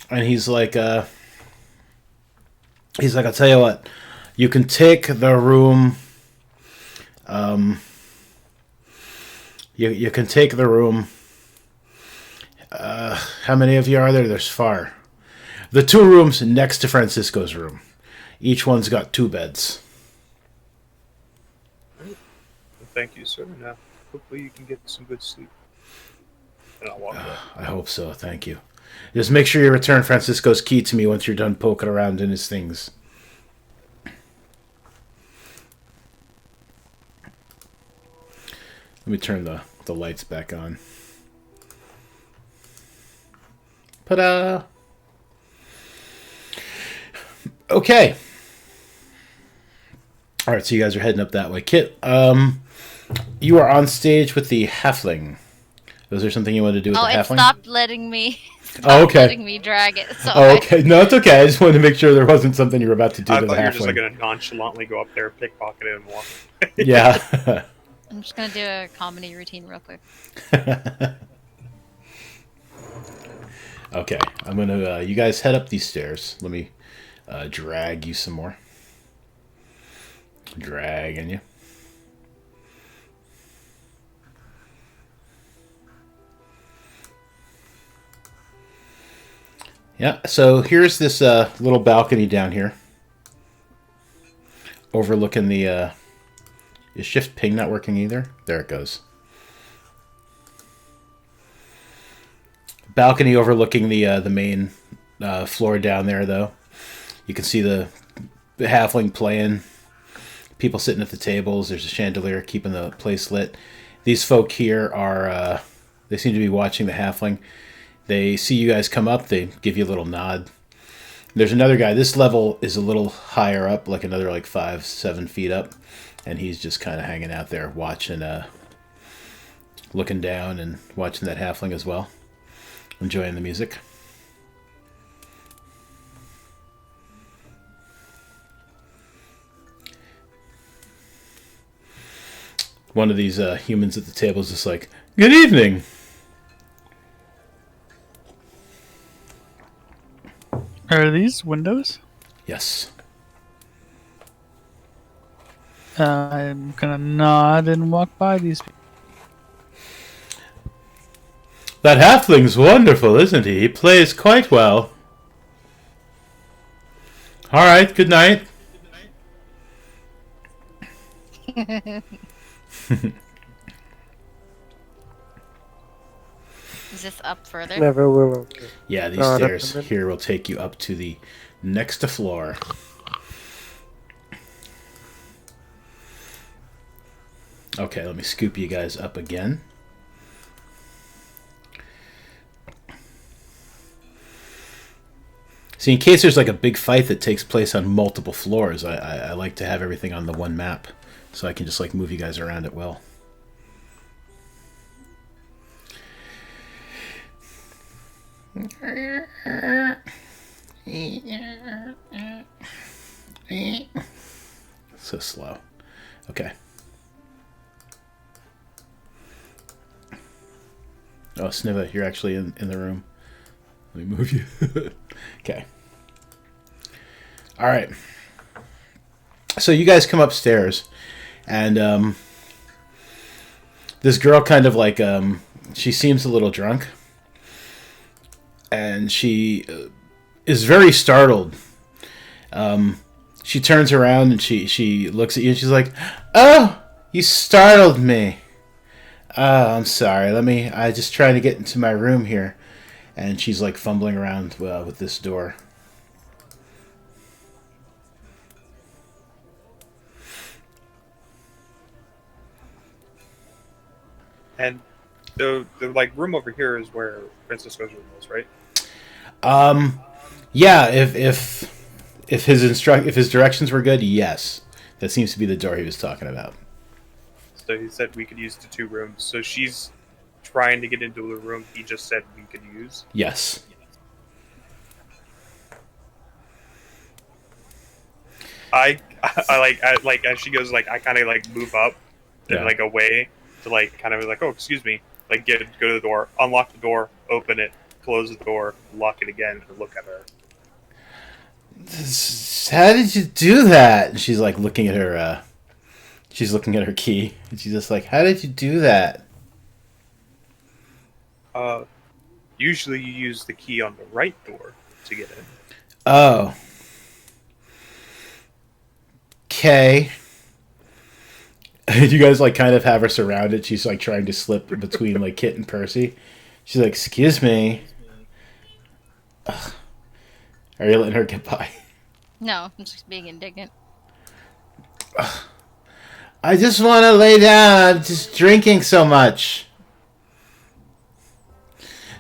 And he's like, I'll tell you what, you can take the room, you can take the room, how many of you are there? There's 4. The 2 rooms next to Francisco's room. Each one's got 2 beds. Thank you, sir. And, hopefully you can get some good sleep. And I'll walk away. I hope so, thank you. Just make sure you return Francisco's key to me once you're done poking around in his things. Let me turn the lights back on. Ta-da! Okay. Alright, so you guys are heading up that way. Kit, you are on stage with the halfling. Was there something you wanted to do with the it halfling? stopped letting me. Okay. Letting me drag it. So Okay. No, it's okay. I just wanted to make sure there wasn't something you were about to do I to the thought you were just halfling. going to nonchalantly go up there, pickpocket it, and walk. Yeah. I'm just gonna do a comedy routine real quick. Okay, I'm gonna. You guys head up these stairs. Let me drag you some more. Dragging you. Yeah. So here's this little balcony down here, overlooking the. Is Shift Ping not working either? There it goes. Balcony overlooking the main floor down there, though. You can see the halfling playing. People sitting at the tables. There's a chandelier keeping the place lit. These folk here are. They seem to be watching the halfling. They see you guys come up. They give you a little nod. There's another guy. This level is a little higher up, like another 5-7 feet up, and he's just kind of hanging out there, watching, looking down and watching that halfling as well, enjoying the music. One of these humans at the table is just like, "Good evening." Are these windows? Yes. I'm gonna nod and walk by these people. That halfling's wonderful, isn't he? He plays quite well. All right, good night. Is this up further? Never will. Yeah, these No, stairs that's- here will take you up to the next floor. Okay, let me scoop you guys up again. See, in case there's a big fight that takes place on multiple floors, I like to have everything on the one map, so I can just move you guys around at will. So slow. Okay. Oh, Sniva, you're actually in the room. Let me move you. Okay. All right. So you guys come upstairs, and this girl kind of she seems a little drunk, and she is very startled. She turns around and she looks at you and she's like, "Oh, you startled me. Oh, I'm sorry. I just trying to get into my room here." And she's fumbling around with this door. And the room over here is where Francisco's room is, right? Yeah, if his directions were good, yes. That seems to be the door he was talking about. So he said we could use the 2 rooms. So she's trying to get into the room he just said we could use. Yes. I as she goes I kind of move up and away to kind of oh, excuse me, go to the door, unlock the door, open it, close the door, lock it again, and look at her. How did you do that? And she's looking at her she's looking at her key, and she's just how did you do that? Usually you use the key on the right door to get in. Oh. Okay. You guys kind of have her surrounded. She's trying to slip between Kit and Percy. She's like, "Excuse me. Ugh. Are you letting her get by?" No, I'm just being indignant. Ugh. I just want to lay down. I'm just drinking so much.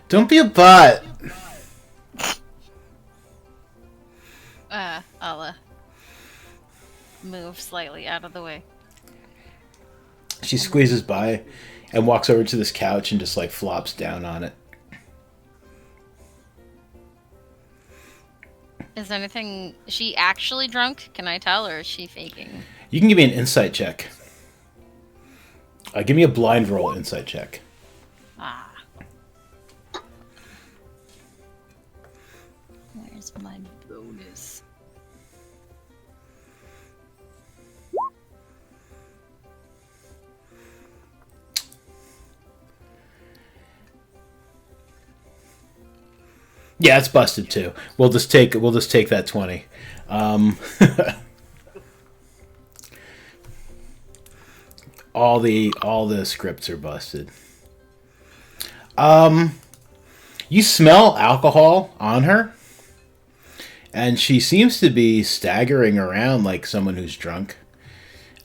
Don't be a butt. I'll move slightly out of the way. She squeezes by and walks over to this couch and just flops down on it. Is she actually drunk? Can I tell, or is she faking? You can give me an insight check. Give me a blind roll insight check. Ah. Where's my bonus? Yeah, it's busted too. We'll just take that 20. All the scripts are busted. You smell alcohol on her, and she seems to be staggering around like someone who's drunk.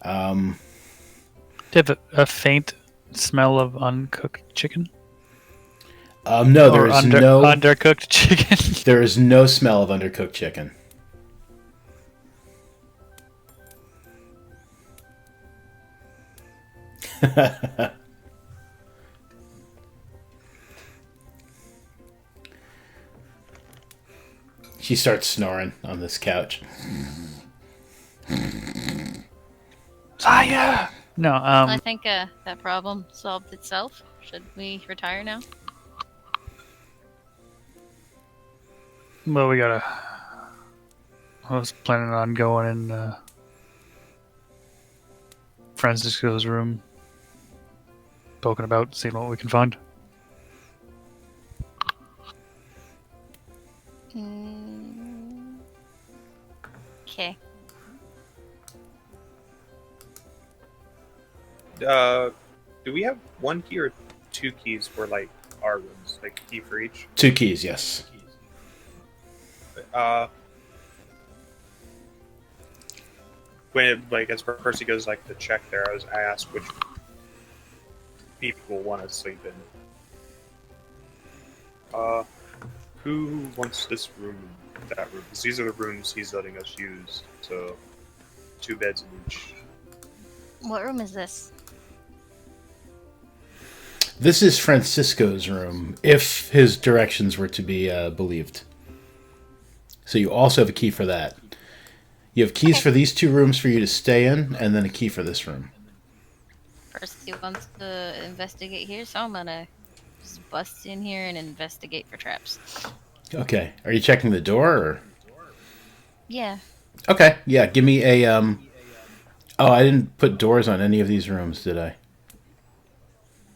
Do you have a faint smell of uncooked chicken? No, there Or is no undercooked chicken. there is no smell of undercooked chicken. She starts snoring on this couch. Fire! No, I think that problem solved itself. Should we retire now? well, we gotta. I was planning on going in Francisco's room, poking about, seeing what we can find. Okay. Do we have one key or 2 keys for like our rooms? Like a key for each? 2 keys, yes. When it, like as Percy goes like to check there, I asked which people want to sleep in. Who wants this room? That room? 'Cause these are the rooms he's letting us use. So 2 beds in each. What room is this? This is Francisco's room, if his directions were to be believed. So you also have a key for that. You have keys for these 2 rooms for you to stay in, and then a key for this room. Percy wants to investigate here, so I'm gonna just bust in here and investigate for traps. Okay. Are you checking the door, or? Yeah. Okay, yeah, give me a, Oh, I didn't put doors on any of these rooms, did I?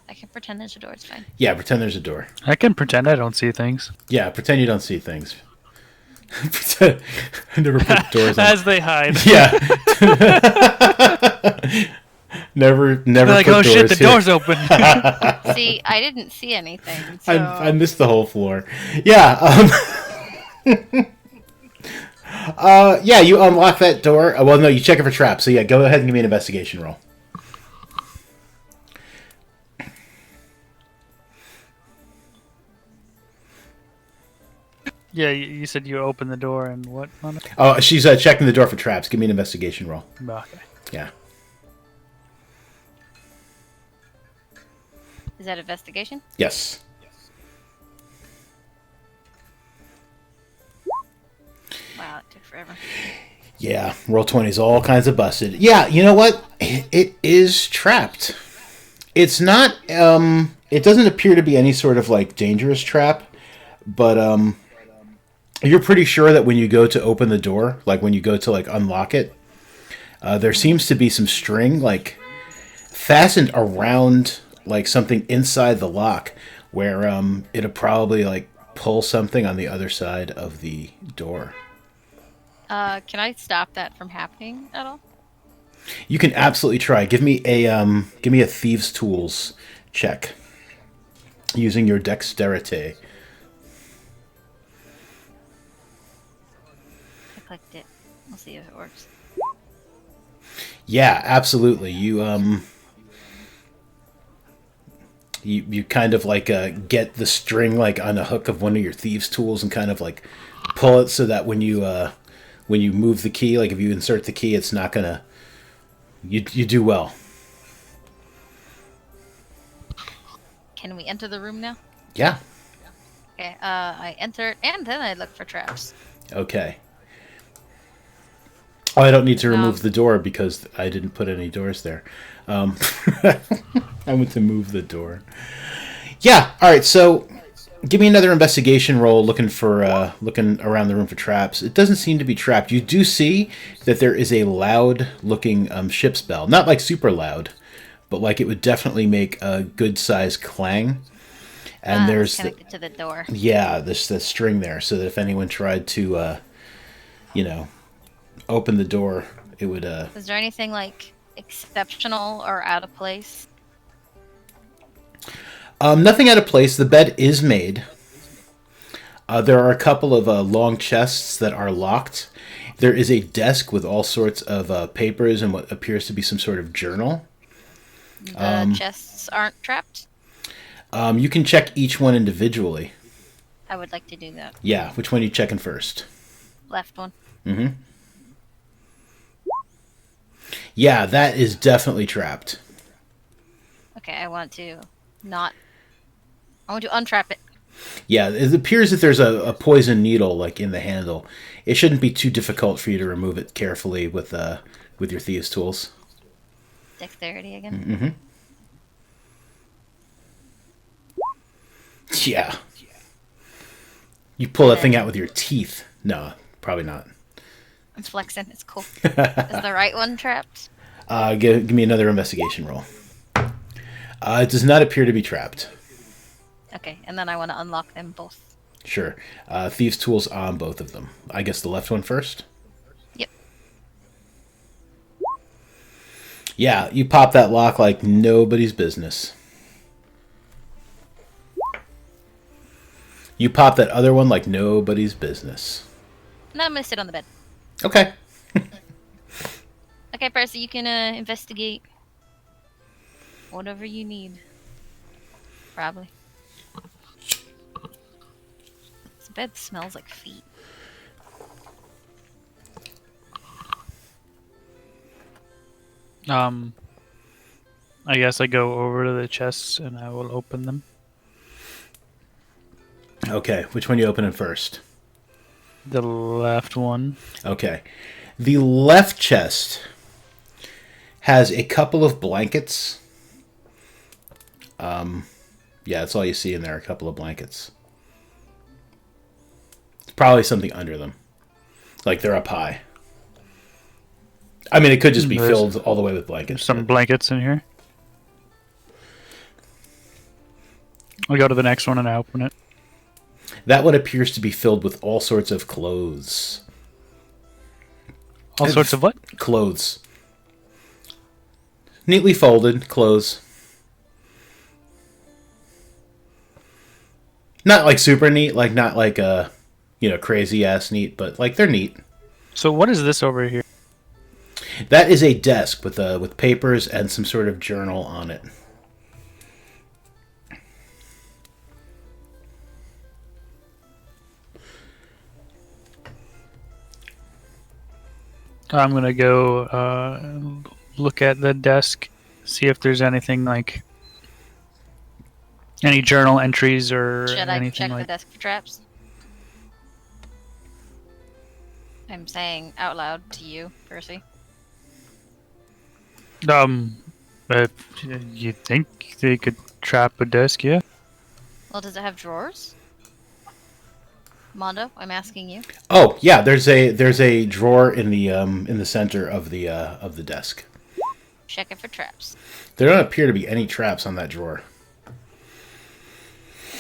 I can pretend there's a door, it's fine. Yeah, pretend there's a door. I can pretend I don't see things. Yeah, pretend you don't see things. Pretend I never put doors on. As they hide. Yeah. never They're like, put oh doors shit, the here. door's open. See, I didn't see anything, so... I missed the whole floor. Yeah. Yeah, you unlock that door. Well, no, you check it for traps. So yeah, go ahead and give me an investigation roll. Yeah, you said you opened the door and what on it? Oh, she's checking the door for traps. Give me an investigation roll. Okay. Yeah. Is that investigation? Yes. Wow, it took forever. Yeah, roll 20s, all kinds of busted. Yeah, you know what? It is trapped. It's not, it doesn't appear to be any sort of, like, dangerous trap, but, you're pretty sure that when you go to open the door, like, when you go to, like, unlock it, there seems to be some string, like, fastened around, like, something inside the lock, where, it'll probably, like, pull something on the other side of the door. Can I stop that from happening at all? You can absolutely try. Give me a thieves' tools check using your dexterity. I clicked it. We'll see if it works. Yeah, absolutely. You kind of like get the string like on a hook of one of your thieves' tools and kind of like pull it so that when you move the key, like if you insert the key, it's not gonna. You do well. Can we enter the room now? Yeah. Okay, I enter and then I look for traps. Okay. Oh, I don't need to remove the door because I didn't put any doors there. Um, I went to move the door. Yeah. All right. So, give me another investigation roll, looking around the room for traps. It doesn't seem to be trapped. You do see that there is a loud-looking ship's bell, not like super loud, but like it would definitely make a good-sized clang. And there's connected to the door. yeah, this the string there, so that if anyone tried to, open the door, it would. Is there anything like exceptional or out of place? Nothing out of place. The bed is made. There are a couple of long chests that are locked. There is a desk with all sorts of papers and what appears to be some sort of journal. The chests aren't trapped? You can check each one individually. I would like to do that. Yeah, which one are you checking first? Left one. Mm-hmm. Yeah, that is definitely trapped. Okay, I want to untrap it. Yeah, it appears that there's a poison needle like in the handle. It shouldn't be too difficult for you to remove it carefully with your thieves' tools. Dexterity again. Mm-hmm. Yeah. You pull that thing out with your teeth. No, probably not. I'm flexing. It's cool. Is the right one trapped? Give me another investigation roll. It does not appear to be trapped. Okay, and then I want to unlock them both. Sure. Thieves' tools on both of them. I guess the left one first? Yep. Yeah, you pop that lock like nobody's business. You pop that other one like nobody's business. Now I'm going to sit on the bed. Okay. Okay, Percy, you can investigate whatever you need. Probably. This bed smells like feet. I guess I go over to the chests and I will open them. Okay, which one are you opening first? The left one. Okay. The left chest has a couple of blankets. Yeah, that's all you see in there, a couple of blankets. It's probably something under them. Like they're up high. I mean, it could just be There's filled all the way with blankets. Some blankets in here. I go to the next one and I open it. That one appears to be filled with all sorts of clothes. All sorts of what? Clothes. Neatly folded clothes. Not like super neat, like not like crazy ass neat, but like they're neat. So what is this over here? That is a desk with papers and some sort of journal on it. I'm gonna go look at the desk, see if there's anything like any journal entries or Should I anything check like. the desk for traps? I'm saying out loud to you, Percy. If you think they could trap a desk, yeah. Well, does it have drawers? Mondo, I'm asking you. Oh yeah, there's a drawer in the center of the desk. Check it for traps. There don't appear to be any traps on that drawer.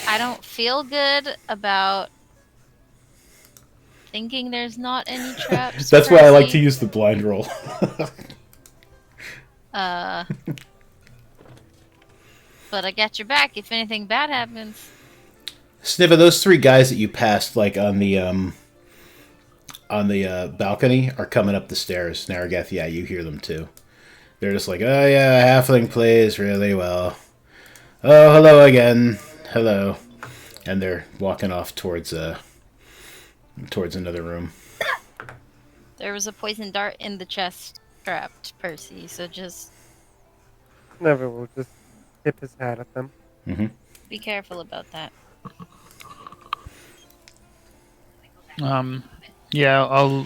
I don't feel good about thinking there's not any traps. That's why I like to Percy. use the blind roll. But I got your back if anything bad happens. Sniva, those three guys that you passed like on the balcony are coming up the stairs. Naragath, yeah, you hear them too. They're just like, oh yeah, halfling plays really well. Oh, hello again. Hello. And they're walking off towards another room. There was a poison dart in the chest trapped, Percy, so just Never will just tip his hat at them. Mm-hmm. be careful about that. Yeah, I'll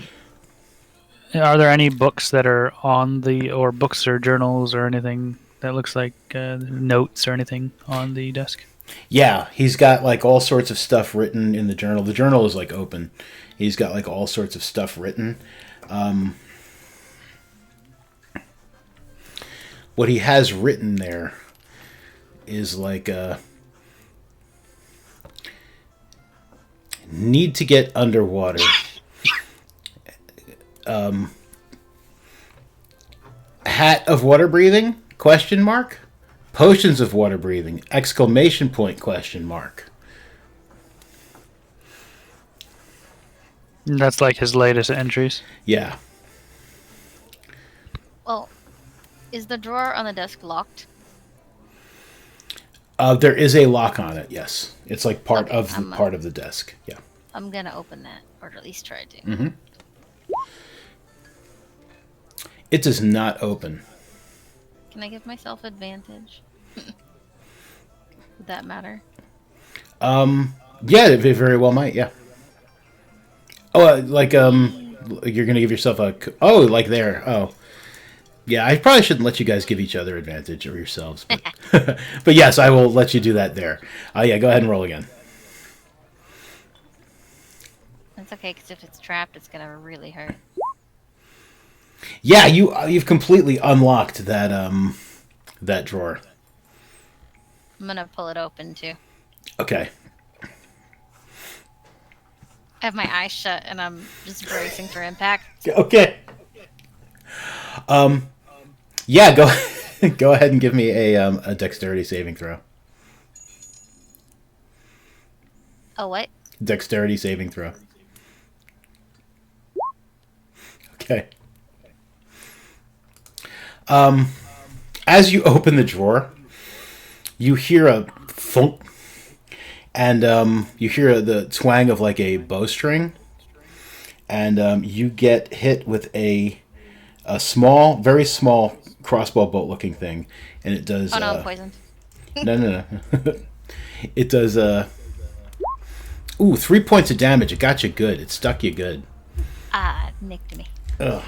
Are there any books that are on the, or books or journals or anything that looks like notes or anything on the desk? Yeah, he's got like all sorts of stuff written in the journal. The journal is like open. He's got like all sorts of stuff written. What he has written there is like need to get underwater. Hat of water breathing? Question mark. Potions of water breathing! Exclamation point! Question mark. That's like his latest entries. Yeah. Well, is the drawer on the desk locked? There is a lock on it. Yes, it's like part Okay, of the desk. Yeah. I'm gonna open that, or at least try to. Mm-hmm. It does not open. Can I give myself advantage? Would that matter? Yeah, it very well might. Yeah. Oh, you're gonna give yourself a. Oh, like there. Oh, yeah. I probably shouldn't let you guys give each other advantage or yourselves, but but yes, I will let you do that there. Yeah, go ahead and roll again. That's okay, because if it's trapped, it's gonna really hurt. Yeah, you've completely unlocked that drawer. I'm gonna pull it open too. Okay. I have my eyes shut and I'm just bracing for impact. Okay. Yeah, go go ahead and give me a dexterity saving throw. Oh, what? Dexterity saving throw. Okay. As you open the drawer, you hear a thunk, and you hear the twang of like a bowstring, and you get hit with a small, very small crossbow bolt looking thing, and it does. Oh no, I'm poisoned. No. It does. 3 points of damage. It got you good. It stuck you good. Ah, nicked me. Ugh.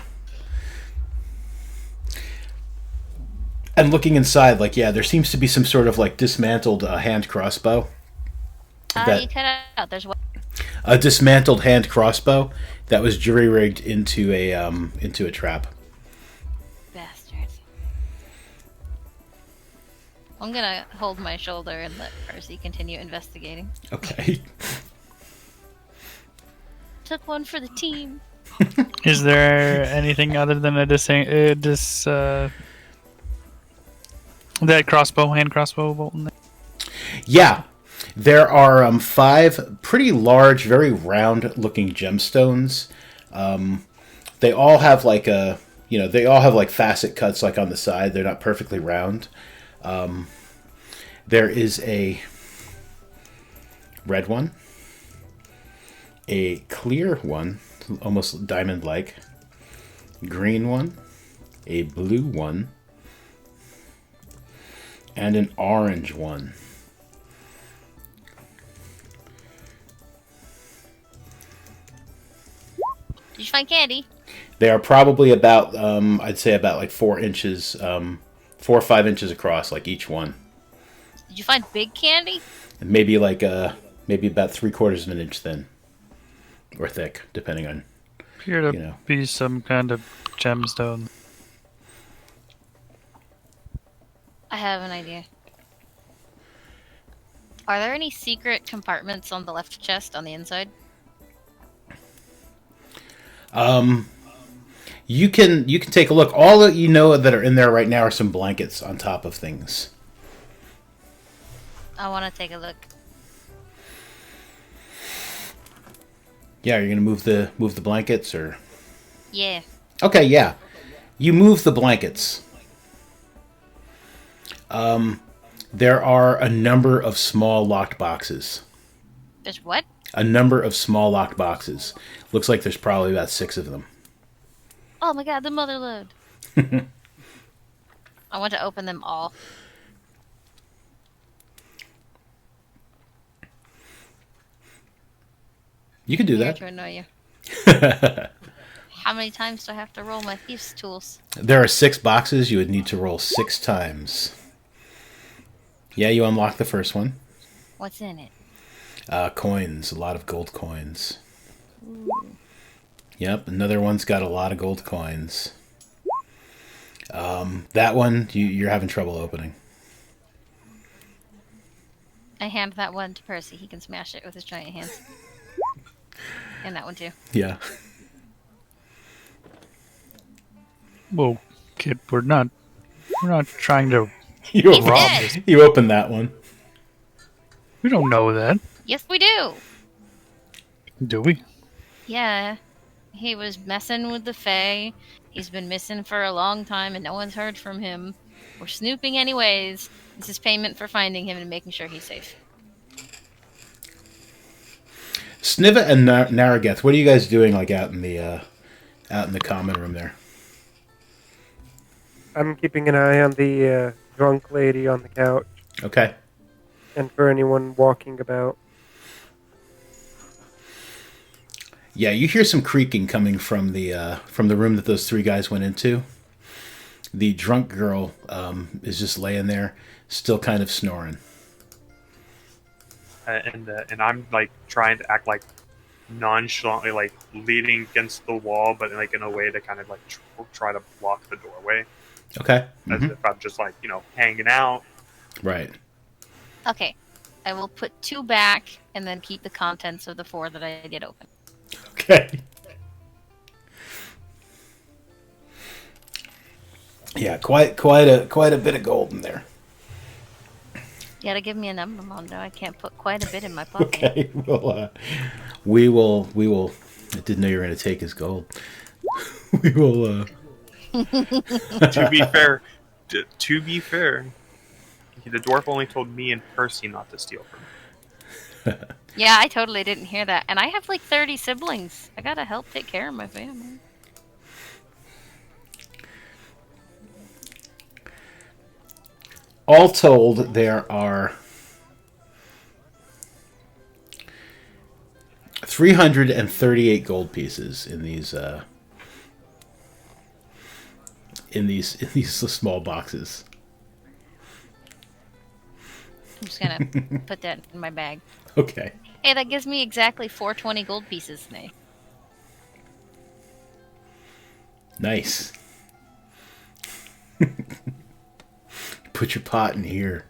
And looking inside, like, yeah, there seems to be some sort of like dismantled hand crossbow. You cut out. There's what? A dismantled hand crossbow that was jury rigged into a trap. Bastards. I'm gonna hold my shoulder and let Percy continue investigating. Okay. Took one for the team. Is there anything other than that hand crossbow bolt in there? Yeah, there are 5 pretty large, very round-looking gemstones. They all have like they all have like facet cuts like on the side. They're not perfectly round. There is a red one, a clear one, almost diamond-like, green one, a blue one, and an orange one. Did you find candy? They are probably about, I'd say about like 4 inches, 4 or 5 inches across, like each one. Did you find big candy? And maybe like maybe about 3/4 of an inch thin, or thick, depending on. Appear to be some kind of gemstone. I have an idea. Are there any secret compartments on the left chest on the inside? You can take a look. All that you know that are in there right now are some blankets on top of things. I want to take a look. Yeah, you're gonna move the blankets, or? Yeah. Okay, yeah. You move the blankets. There are a number of small locked boxes. There's what? A number of small locked boxes. Looks like there's probably about 6 of them. Oh my god, the mother load. I want to open them all. You can do Here that. to annoy you. How many times do I have to roll my thieves' tools? There are 6 boxes. You would need to roll 6 times. Yeah, you unlock the first one. What's in it? Coins. A lot of gold coins. Ooh. Yep, another one's got a lot of gold coins. That one, you're having trouble opening. I hand that one to Percy. He can smash it with his giant hands. And that one too. Yeah. Whoa, kid, we're not trying to You He's open, rob dead. this. you open that one. We don't know that, Yes, we do. do we? Yeah. He was messing with the Fae. He's been missing for a long time and no one's heard from him. We're snooping anyways. This is payment for finding him and making sure he's safe. Snivet and Narragath, what are you guys doing like out in the common room there? I'm keeping an eye on the drunk lady on the couch Okay. and for anyone walking about. Yeah, you hear some creaking coming from the room that those 3 guys went into. The drunk girl is just laying there, still kind of snoring. And I'm like trying to act like nonchalantly, like leaning against the wall, but like in a way to kind of like try to block the doorway, Okay. as if I'm just like hanging out. Right. Okay. I will put 2 back and then keep the contents of the 4 that I did open. Okay. Yeah, quite a bit of gold in there. You gotta give me a number, Mondo. I can't put quite a bit in my pocket. Okay. Well, we will. I didn't know you were going to take his gold. We will. To be fair, to be fair, the dwarf only told me and Percy not to steal from him. Yeah, I totally didn't hear that. And I have like 30 siblings. I gotta help take care of my family. All told, there are 338 gold pieces in these small boxes. I'm just gonna put that in my bag. Okay. Hey, that gives me exactly 420 gold pieces, Nate. Nice. Put your pot in here.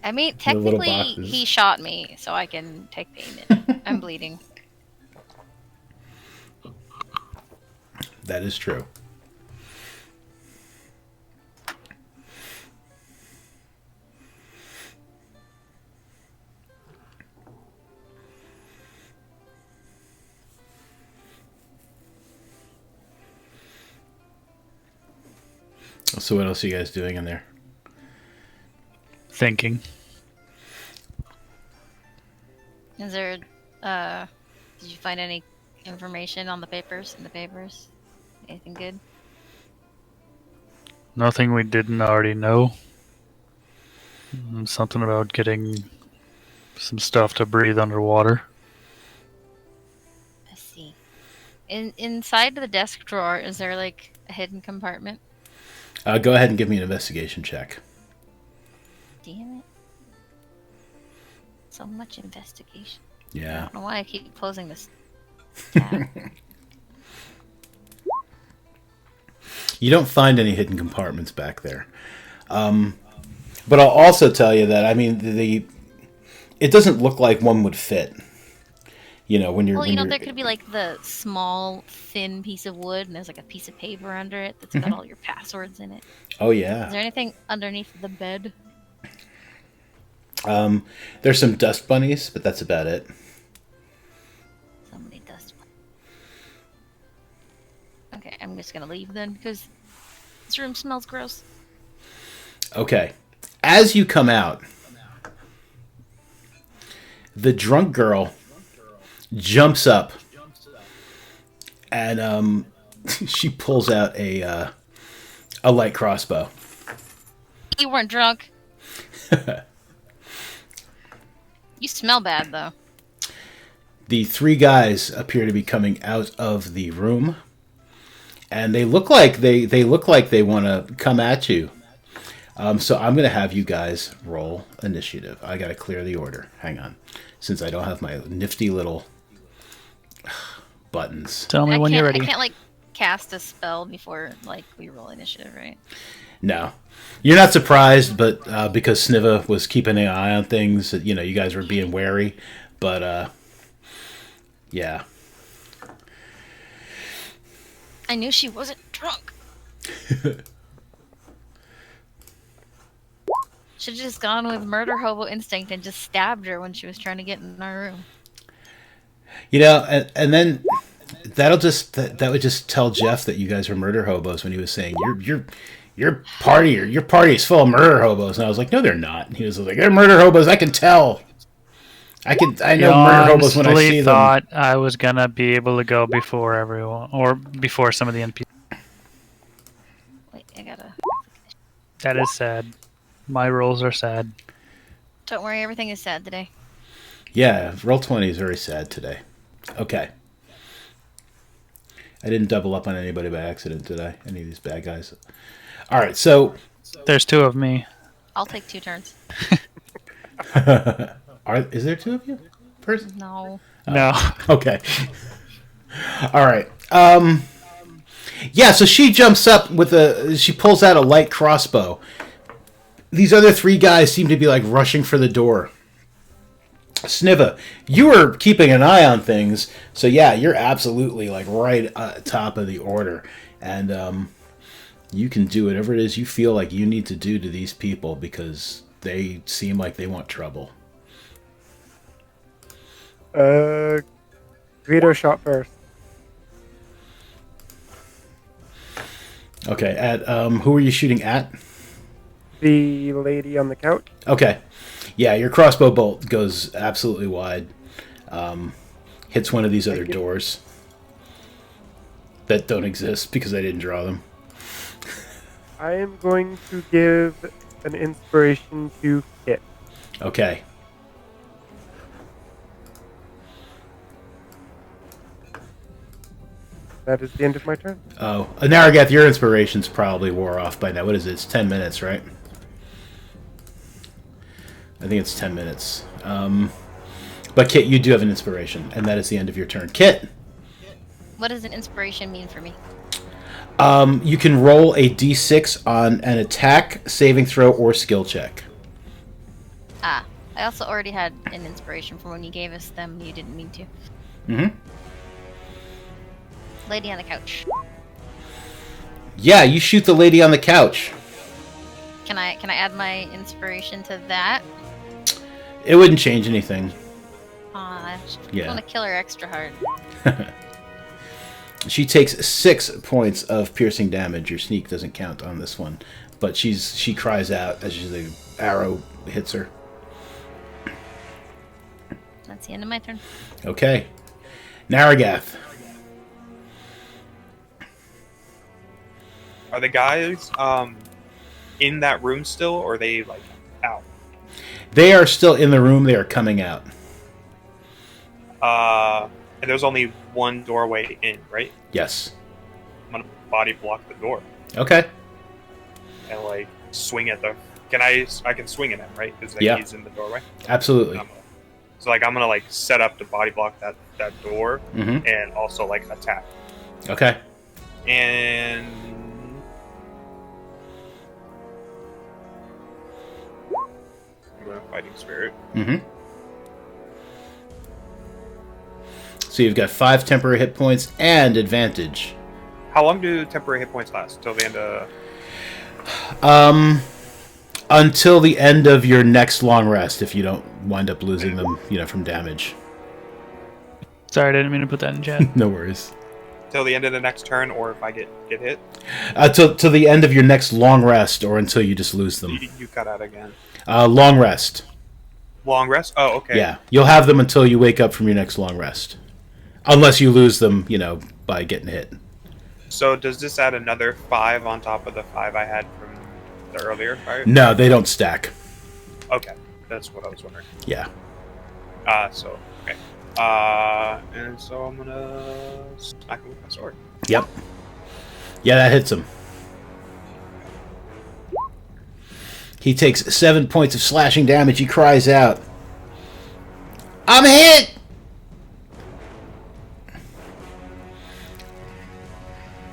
I mean, The little technically, boxes. he shot me, so I can take payment. I'm bleeding. That is true. So what else are you guys doing in there? Thinking. Is there, did you find any information on the papers? In the papers? Anything good? Nothing we didn't already know. Something about getting some stuff to breathe underwater. I see. Inside the desk drawer, is there like a hidden compartment? Go ahead and give me an investigation check. Damn it. So much investigation. I Yeah. don't know why I keep closing this tab. You don't find any hidden compartments back there. But I'll also tell you that, I mean, it doesn't look like one would fit. You know, when you're... Well, when you're, there could be like the small, thin piece of wood, and there's like a piece of paper under it that's got all your passwords in it. Oh, Is yeah. there anything underneath the bed? There's some dust bunnies, but that's about it. Somebody does one. Okay, I'm just gonna leave then, because this room smells gross. Okay. As you come out, the drunk girl jumps up and she pulls out a light crossbow. You weren't drunk. You smell bad, though. The 3 guys appear to be coming out of the room. and they look like they want to come at you. So I'm going to have you guys roll initiative. I got to clear the order. Hang on, since I don't have my nifty little buttons. Tell me when you're ready. I can't like cast a spell before like we roll initiative, right? No, you're not surprised, but because Sniva was keeping an eye on things, you know, you guys were being wary. But yeah. I knew she wasn't drunk. Should have just gone with murder hobo instinct and just stabbed her when she was trying to get in our room. You know, and then that would just tell Jeff that you guys are murder hobos when he was saying your party is full of murder hobos, and I was like, no, they're not. And he was like, they're murder hobos. I can tell. I know murder hobos when I see them. Thought I was gonna be able to go before everyone or before some of the NPCs. Wait, I gotta. That is sad. My rolls are sad. Don't worry, everything is sad today. Yeah, Roll20 is very sad today. Okay. I didn't double up on anybody by accident, did I? Any of these bad guys? All right, so... There's 2 of me. I'll take 2 turns. Is there 2 of you? Person? No. No. Okay. All right. Yeah, so she jumps up she pulls out a light crossbow. These other 3 guys seem to be like rushing for the door. Sniva, you were keeping an eye on things, so yeah, you're absolutely like right at top of the order, and you can do whatever it is you feel like you need to do to these people because they seem like they want trouble. Greedo shot first. Okay, at who are you shooting at? The lady on the couch. Okay. Yeah, your crossbow bolt goes absolutely wide. Hits one of these other doors that don't exist because I didn't draw them. I am going to give an inspiration to Kit. Okay. That is the end of my turn. Oh, Naragath, your inspirations probably wore off by now. What is it? It's 10 minutes, right? I think it's 10 minutes. But Kit, you do have an inspiration, and that is the end of your turn. Kit! What does an inspiration mean for me? You can roll a d6 on an attack, saving throw, or skill check. Ah, I also already had an inspiration from when you gave us them. You didn't mean to. Mm-hmm. Lady on the couch. Yeah, you shoot the lady on the couch. Can I add my inspiration to that? It wouldn't change anything. I just Yeah. want to kill her extra hard. She takes 6 points of piercing damage. Your sneak doesn't count on this one, but she cries out as the arrow hits her. That's the end of my turn. Okay, Naragath. Are the guys in that room still, or are they like out? They are still in the room. They are coming out. And there's only one doorway in, right? Yes. I'm gonna body block the door Okay. and like swing at the. I can swing at him, right? Because Yeah. he's in the doorway. Absolutely. So like I'm gonna like set up to body block that door Mm-hmm. and also like attack. Okay. And I'm gonna fighting spirit. Mm-hmm. So you've got 5 temporary hit points and advantage. How long do temporary hit points last? Till the end of. Until the end of your next long rest, if you don't wind up losing them, from damage. Sorry, I didn't mean to put that in chat. No worries. Till the end of the next turn, or if I get hit. Till the end of your next long rest, or until you just lose them. You cut out again. Long rest. Long rest? Oh, okay. Yeah, you'll have them until you wake up from your next long rest. Unless you lose them, by getting hit. So does this add another 5 on top of the 5 I had from the earlier fight? No, they don't stack. Okay, that's what I was wondering. Yeah. Okay. And so I'm gonna smack him with my sword. Yep. Yeah, that hits him. He takes 7 points of slashing damage. He cries out, "I'm hit!"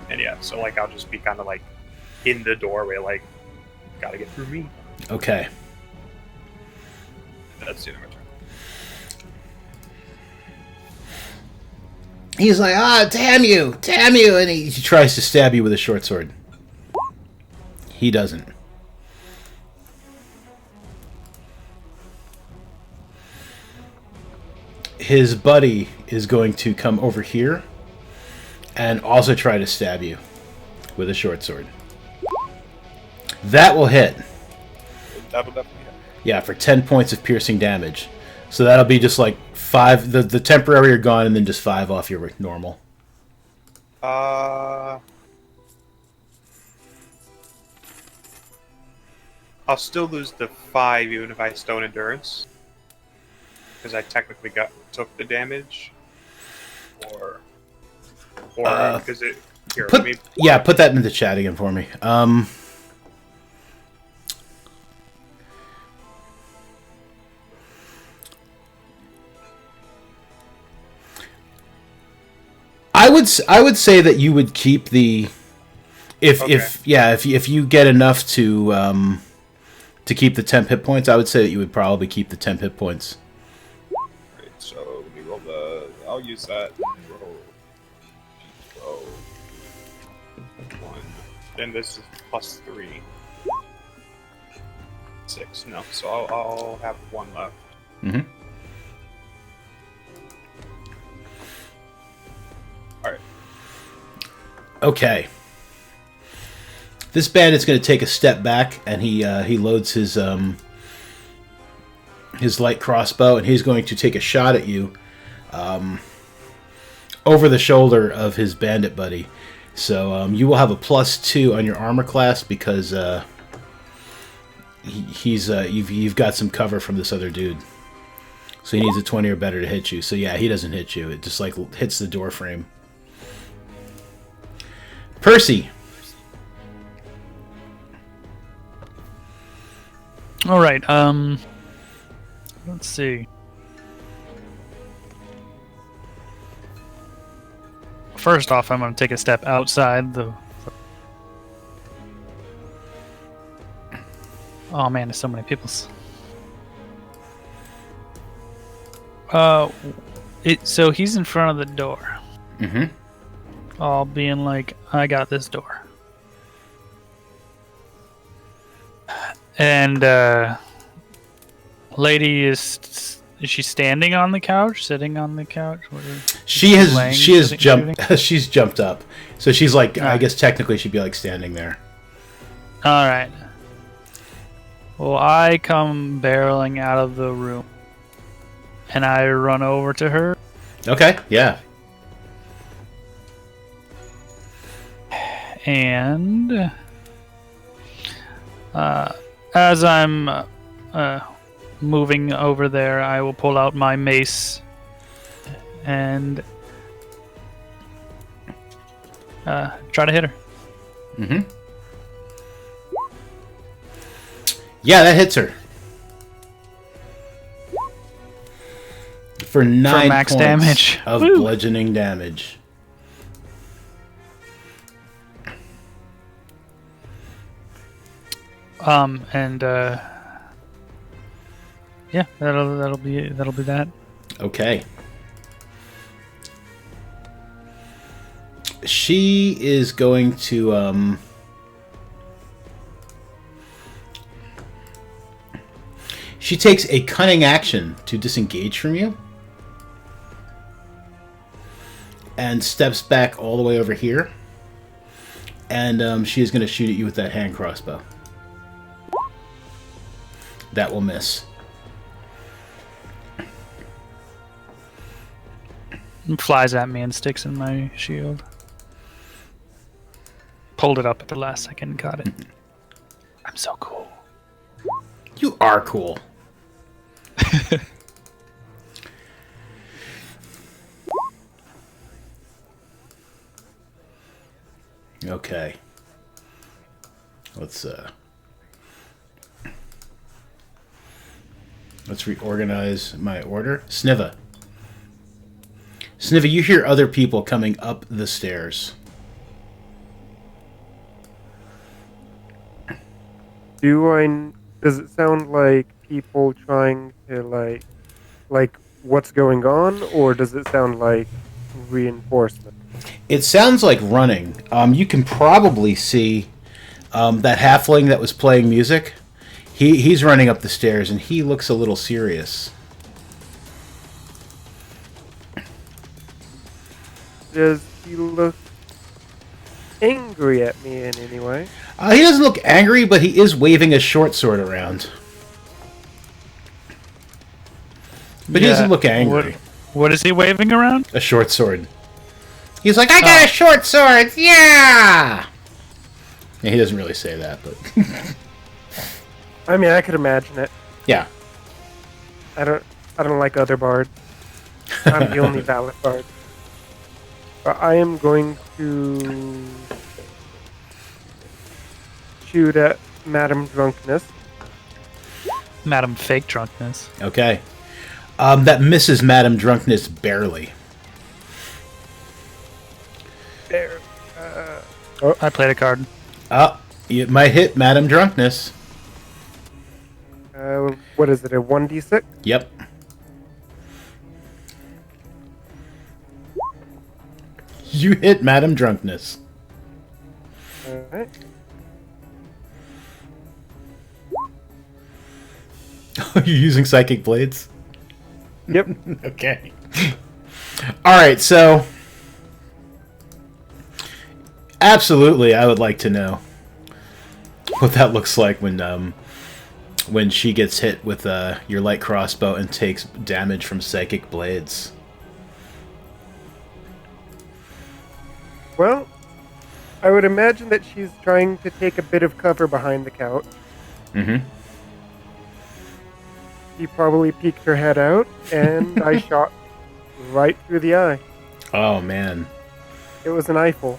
And yeah, so like I'll just be kind of like in the doorway, like gotta get through me. Okay. That's the end of my turn. He's like, damn you, and he tries to stab you with a short sword. He doesn't. His buddy is going to come over here and also try to stab you with a short sword. That will hit. That will definitely hit. Yeah, for 10 points of piercing damage. So that'll be just like 5. The temporary are gone, and then just 5 off your normal. I'll still lose the 5 even if I stone endurance, because I technically took the damage, or because it. Here, let me. Yeah, put that in the chat again for me. I would say that you would keep the if you get enough to keep the temp hit points. I would say that you would probably keep the temp hit points. Alright, so let me roll the. I'll use that. Roll 1. Then this is +3. 6. No, so I'll have 1 left. Mm-hmm. Alright. Okay. This bandit's going to take a step back, and he loads his light crossbow, and he's going to take a shot at you over the shoulder of his bandit buddy. So you will have a +2 on your armor class because you've got some cover from this other dude. So he needs a 20 or better to hit you. So yeah, he doesn't hit you. It just like hits the door frame. Percy. All right. Let's see. First off, I'm going to take a step outside the. Oh man, there's so many people. So he's in front of the door. Mm-hmm. All being like, I got this door. And lady is she standing on the couch, sitting on the couch? She has jumped. Shooting? She's jumped up, so she's like. I guess technically she'd be like standing there. All right. Well, I come barreling out of the room, and I run over to her. Okay. Yeah. And as I'm moving over there, I will pull out my mace and try to hit her. Mm-hmm. Yeah, that hits her. For 9 max points damage. of Woo. bludgeoning damage. Yeah, that'll be that. Okay. She is going to she takes a cunning action to disengage from you and steps back all the way over here, and she is going to shoot at you with that hand crossbow. That will miss. It flies at me and sticks in my shield. Pulled it up at the last second and caught it. I'm so cool. You are cool. Okay. Let's reorganize my order. Sniva. Sniva, you hear other people coming up the stairs. Does it sound like people trying to like what's going on, or does it sound like reinforcement? It sounds like running. You can probably see that halfling that was playing music. He's running up the stairs, and he looks a little serious. Does he look angry at me in any way? He doesn't look angry, but he is waving a short sword around. But he doesn't look angry. What is he waving around? A short sword. He's like, I got a short sword, yeah! He doesn't really say that, but... I mean, I could imagine it. yeah. I don't like other bards. I'm the only valid bard. But I am going to shoot at Madam Drunkness. Madam Fake Drunkness. Okay. That misses Madam Drunkness barely. There. I played a card. It might hit Madam Drunkness. What is it, a 1d6? Yep. You hit Madam Drunkness. Alright. You're using Psychic Blades? Yep. Okay. Alright, so... absolutely, I would like to know what that looks like when she gets hit with your light crossbow and takes damage from Psychic Blades. Well, I would imagine that she's trying to take a bit of cover behind the couch. Mm-hmm. She probably peeked her head out, and I shot right through the eye. Oh, man. It was an eyeful.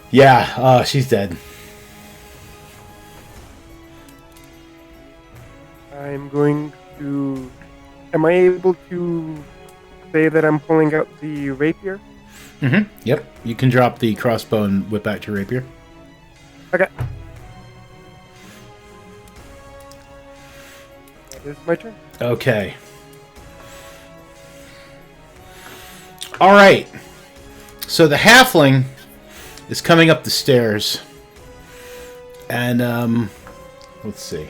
Yeah, she's dead. I'm going to... Am I able to say that I'm pulling out the rapier? Mm-hmm. Yep. You can drop the crossbow and whip out your rapier. Okay. That is my turn. Okay. Alright. So the halfling is coming up the stairs. And, let's see.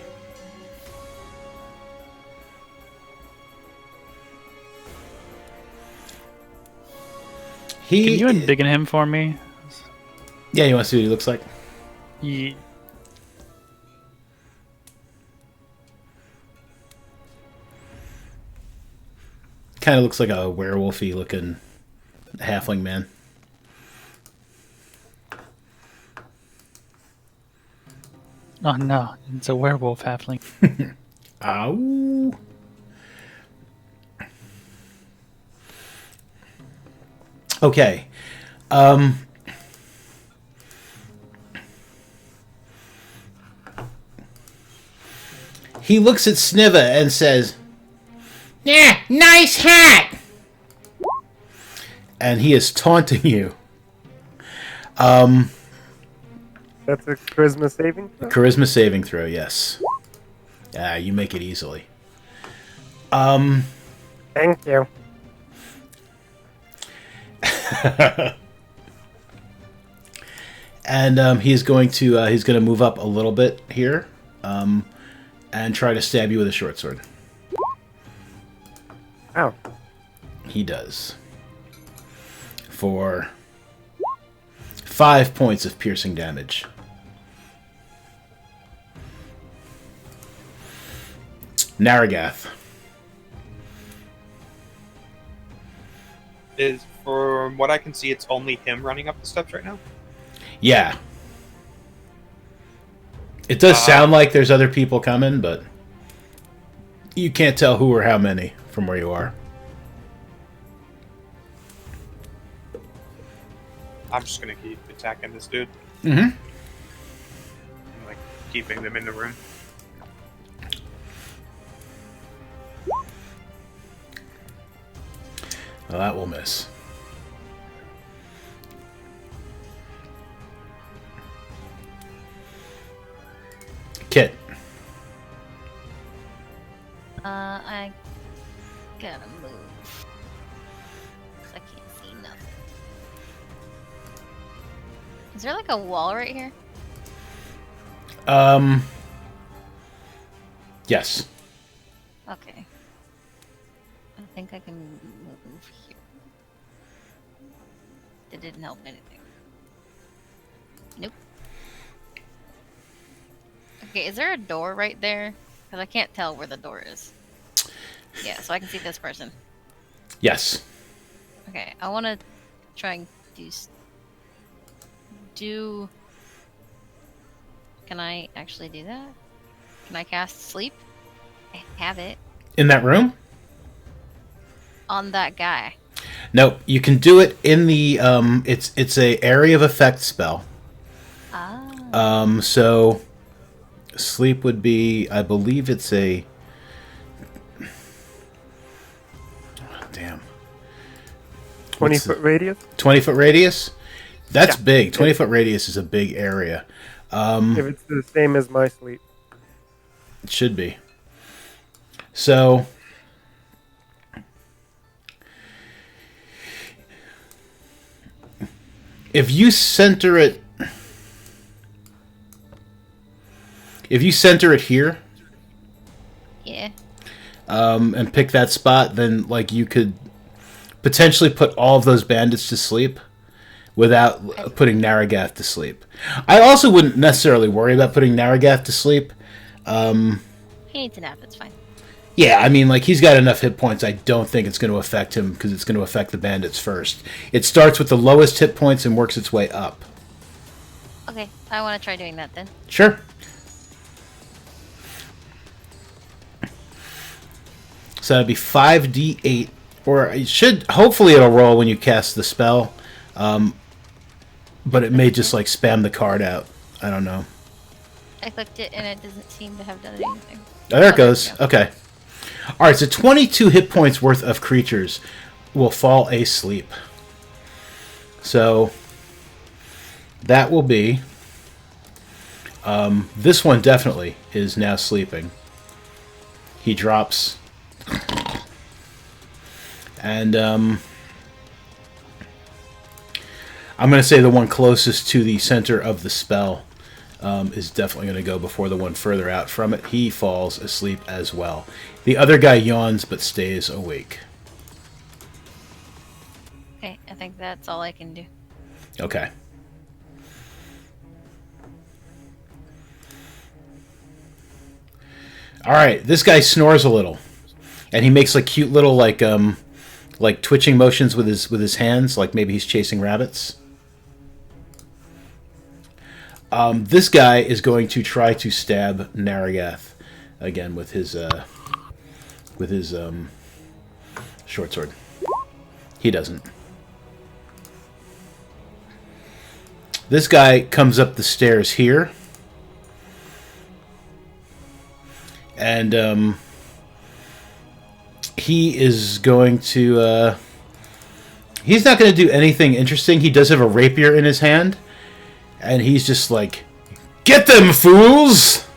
Can you embiggen him for me? Yeah, you want to see what he looks like? Yeah. Kind of looks like a werewolfy looking halfling man. Oh no, it's a werewolf halfling. Ow. Okay. He looks at Sniva and says, "Yeah, nice hat." And he is taunting you. That's a charisma saving throw? Charisma saving throw, yes. You make it easily. Thank you. And he's going to move up a little bit here, and try to stab you with a short sword. Ow. He does. For 5 points of piercing damage. Narragath. From what I can see, it's only him running up the steps right now. Yeah. It does sound like there's other people coming, but you can't tell who or how many from where you are. I'm just gonna keep attacking this dude. Mm-hmm. And, like, keeping them in the room. Well, that will miss. Kit. I gotta move. 'Cause I can't see nothing. Is there like a wall right here? Yes. Okay. I think I can move here. It didn't help anything. Nope. Okay, is there a door right there? Because I can't tell where the door is. Yeah, so I can see this person. Yes. Okay, I want to try and do... Can I actually do that? Can I cast sleep? I have it. In that room? On that guy. No, you can do it in the it's a area of effect spell. Ah. So sleep would be, I believe it's a damn. 20-foot radius. 20-foot radius? That's Yeah. big. 20-foot radius is a big area. If it's the same as my sleep. It should be. So if you center it here, Yeah. and pick that spot, then like you could potentially put all of those bandits to sleep without putting Naragath to sleep. I also wouldn't necessarily worry about putting Naragath to sleep. He needs a nap, it's fine. Yeah, I mean, like, he's got enough hit points. I don't think it's going to affect him because it's going to affect the bandits first. It starts with the lowest hit points and works its way up. Okay, I want to try doing that then. Sure. So that'd be 5d8, or it should, hopefully it'll roll when you cast the spell, but it may just, like, spam the card out. I don't know. I clicked it and it doesn't seem to have done anything. Oh, there it goes. Okay. Alright, so 22 hit points worth of creatures will fall asleep. So that will be... this one definitely is now sleeping. He drops... And I'm going to say the one closest to the center of the spell is definitely going to go before the one further out from it. He falls asleep as well. The other guy yawns but stays awake. Okay, I think that's all I can do. Okay. Alright, this guy snores a little. And he makes like cute little like twitching motions with his hands, like maybe he's chasing rabbits. This guy is going to try to stab Naragath again with his short sword. He doesn't. This guy comes up the stairs here, and he is going to. He's not going to do anything interesting. He does have a rapier in his hand. And he's just like, "Get them, fools!"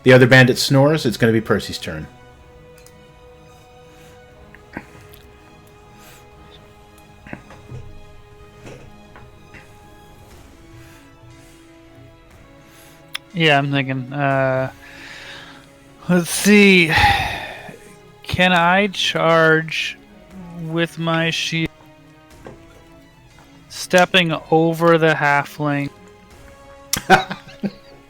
The other bandit snores. It's going to be Percy's turn. Yeah, I'm thinking. Let's see. Can I charge with my shield? Stepping over the halfling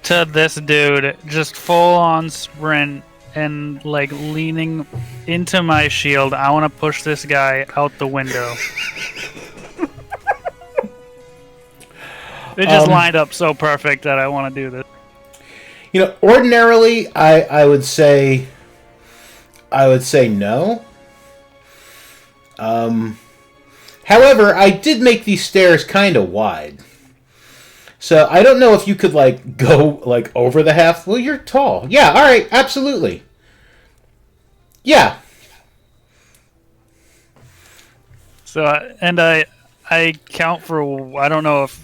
to this dude, just full on sprint and like leaning into my shield. I want to push this guy out the window. It just lined up so perfect that I want to do this. You know, ordinarily, I would say no. However, I did make these stairs kind of wide. So I don't know if you could like go like over the half. Well, you're tall. Yeah, all right, absolutely. Yeah. So, and I count for, I don't know if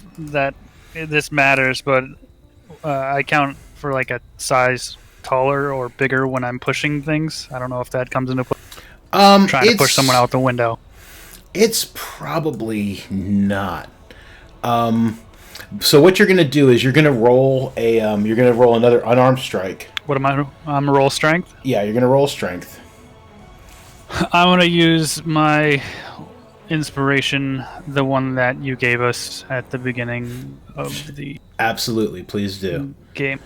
this matters, but I count for like a size taller or bigger when I'm pushing things. I don't know if that comes into play. Trying to push someone out the window. It's probably not. So what you're gonna do is you're gonna roll another unarmed strike. What am I? I'm a roll strength. Yeah, you're gonna roll strength. I'm gonna use my inspiration, the one that you gave us at the beginning of the Absolutely, please do. game.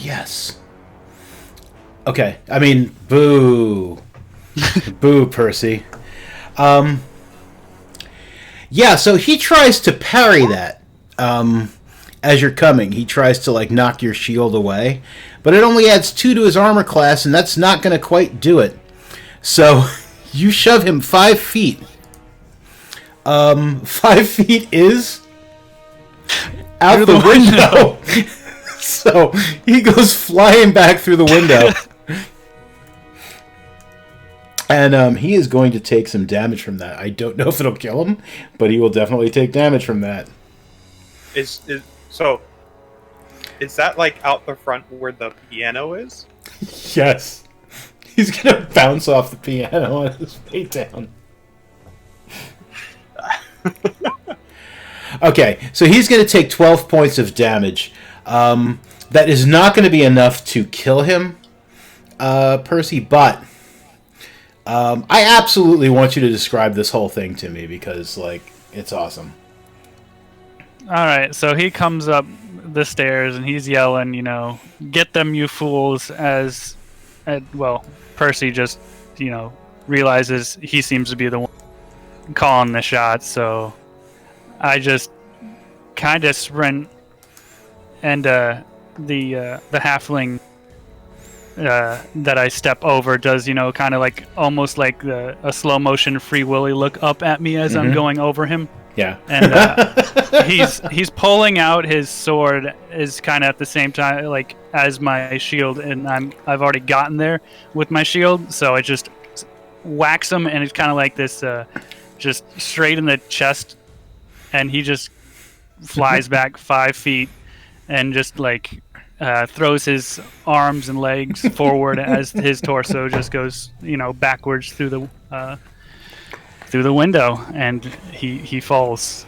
Yes. Okay. I mean, boo. Boo, Percy. Yeah, so he tries to parry that as you're coming. He tries to, like, knock your shield away. But it only adds 2 to his armor class, and that's not going to quite do it. So you shove him 5 feet. 5 feet is out Through the the window. So he goes flying back through the window. And he is going to take some damage from that. I don't know if it'll kill him, but he will definitely take damage from that. Is that like out the front where the piano is? Yes. He's going to bounce off the piano on his way down. Okay, so he's going to take 12 points of damage. That is not going to be enough to kill him, Percy, but I absolutely want you to describe this whole thing to me because, like, it's awesome. All right, so he comes up the stairs and he's yelling, you know, "Get them, you fools!" Well, Percy just, you know, realizes he seems to be the one calling the shots, so I just kind of sprint, and the halfling that I step over does, you know, kind of like almost like a slow motion Free Willy look up at me as I'm going over him. Yeah. And he's pulling out his sword is kind of at the same time like as my shield, and I've already gotten there with my shield, so I just whacks him, and it's kind of like this just straight in the chest, and he just flies back 5 feet and just like throws his arms and legs forward as his torso just goes, you know, backwards through the window, and he falls.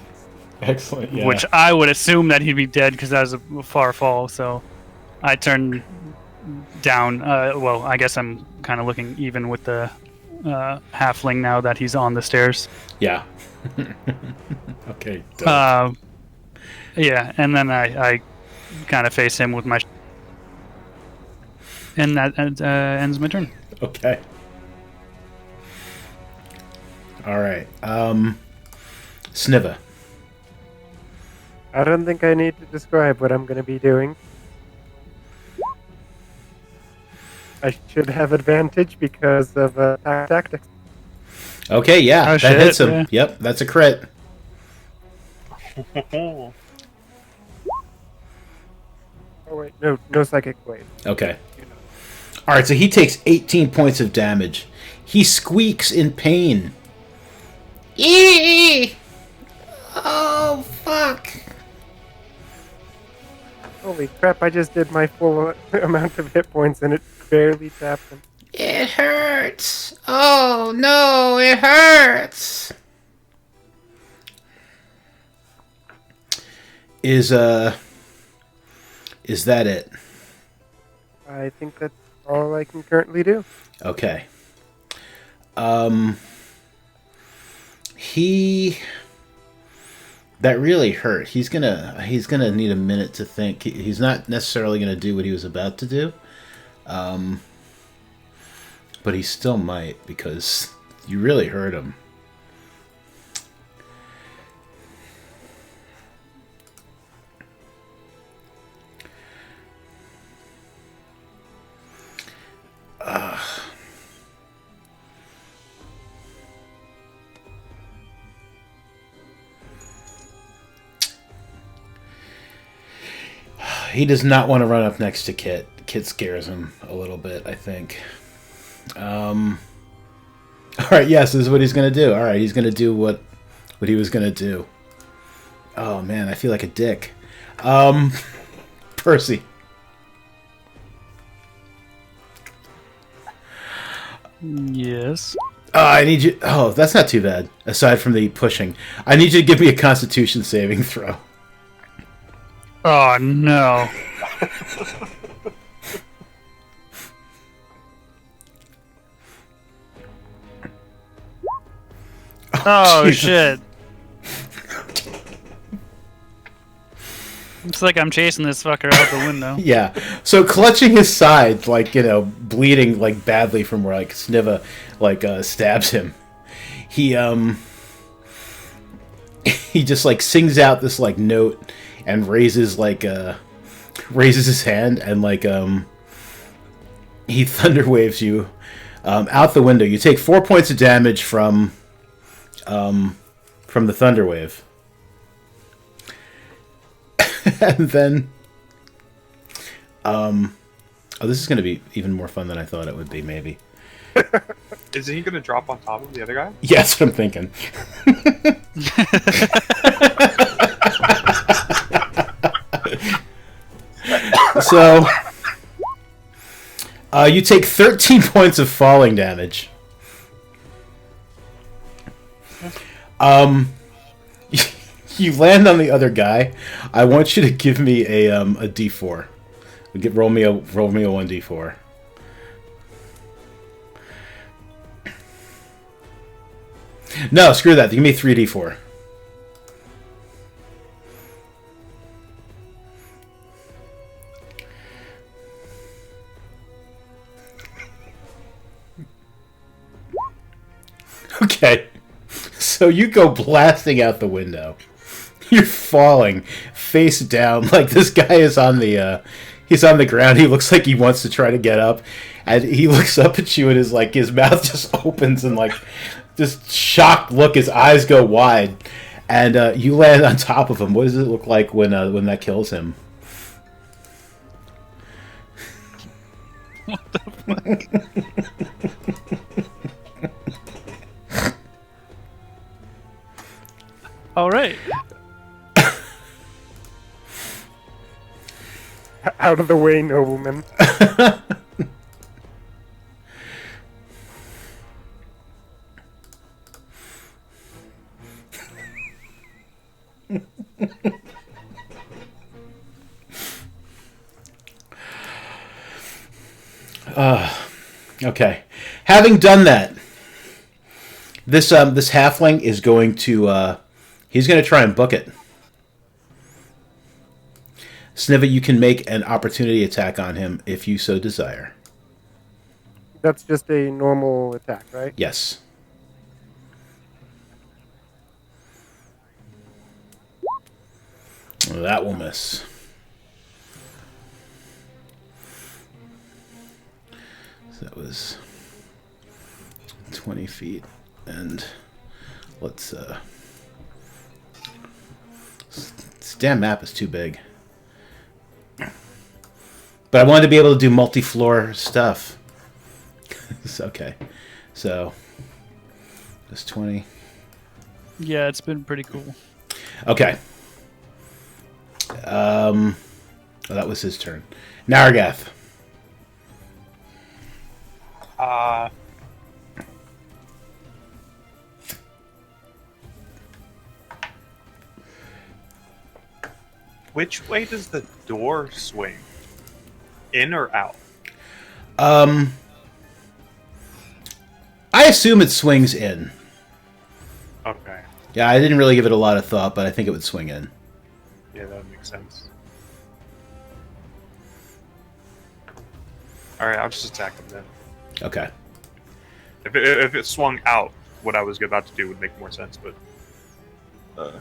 Excellent. Yeah. Which I would assume that he'd be dead because that was a far fall. So I turn down. Well, I guess I'm kind of looking even with the halfling now that he's on the stairs. Yeah. Okay. Yeah, and then I kind of face him with my. And that ends my turn. Okay. All right. Sniva. I don't think I need to describe what I'm going to be doing. I should have advantage because of tactics. Okay, yeah, Oh, that shit, hits him. yeah. Yep, that's a crit. Oh wait, no psychic blade. Okay. All right, so he takes 18 points of damage. He squeaks in pain. Eee! Oh, fuck. Holy crap! I just did my full amount of hit points and it barely tapped him. It hurts. Oh, no, it hurts. Is that it? I think that's all I can currently do. Okay. That really hurt. He's gonna need a minute to think. He's not necessarily gonna do what he was about to do, but he still might because you really hurt him. He does not want to run up next to Kit. Kit scares him a little bit, I think. All right, yes, this is what he's going to do. All right, he's going to do what he was going to do. Oh, man, I feel like a dick. Percy. Yes. I need you... Oh, that's not too bad, aside from the pushing. I need you to give me a Constitution saving throw. Oh, no. Oh, Jesus. shit. It's like I'm chasing this fucker out the window. Yeah. So clutching his side, like, you know, bleeding like badly from where like Sniva stabs him. He he just like sings out this like note and raises his hand and like he thunder waves you out the window. You take 4 points of damage from the thunder wave. And then, oh, this is going to be even more fun than I thought it would be, maybe. Is he going to drop on top of the other guy? Yeah, that's what I'm thinking. So, you take 13 points of falling damage. You land on the other guy. I want you to give me a d4. Roll me a 1d4. No, screw that. Give me 3d4. Okay. So you go blasting out the window. You're falling face down. Like, this guy is on the he's on the ground. He looks like he wants to try to get up, and he looks up at you and his mouth just opens and like this shocked look. His eyes go wide, and you land on top of him. What does it look like when that kills him? What the fuck? All right. Out of the way, nobleman. Okay. Having done that, this halfling is going to he's going to try and book it. Snivet, you can make an opportunity attack on him if you so desire. That's just a normal attack, right? Yes. Well, that will miss. So that was 20 feet. And let's... this damn map is too big. But I wanted to be able to do multi-floor stuff. Okay. So, that's 20. Yeah, it's been pretty cool. Okay. Oh, that was his turn. Naragath. Which way does the door swing? In or out? I assume it swings in. Okay. Yeah, I didn't really give it a lot of thought, but I think it would swing in. Yeah, that would make sense. Alright, I'll just attack him then. Okay. If it swung out, what I was about to do would make more sense, but... You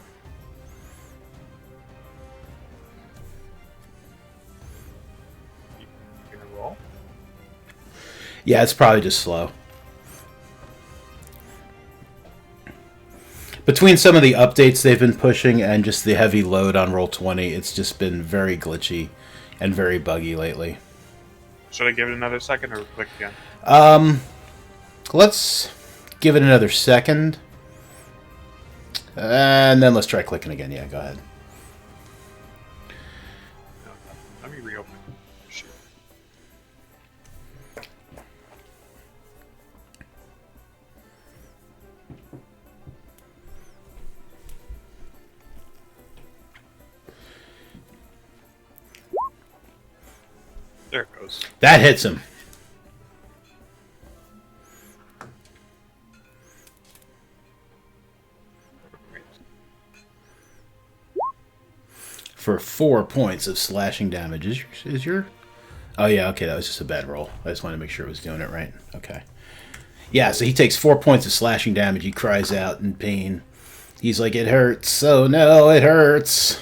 gonna roll? Yeah, it's probably just slow. Between some of the updates they've been pushing and just the heavy load on Roll20, it's just been very glitchy. and very buggy lately. Should I give it another second or click again? Let's give it another second. And then let's try clicking again. Yeah, go ahead. No, let me reopen. Shoot. There it goes. That hits him. For 4 points of slashing damage. Is your... Oh, yeah, okay, that was just a bad roll. I just wanted to make sure it was doing it right. Okay. Yeah, so he takes 4 points of slashing damage. He cries out in pain. He's like, it hurts. Oh, no, it hurts.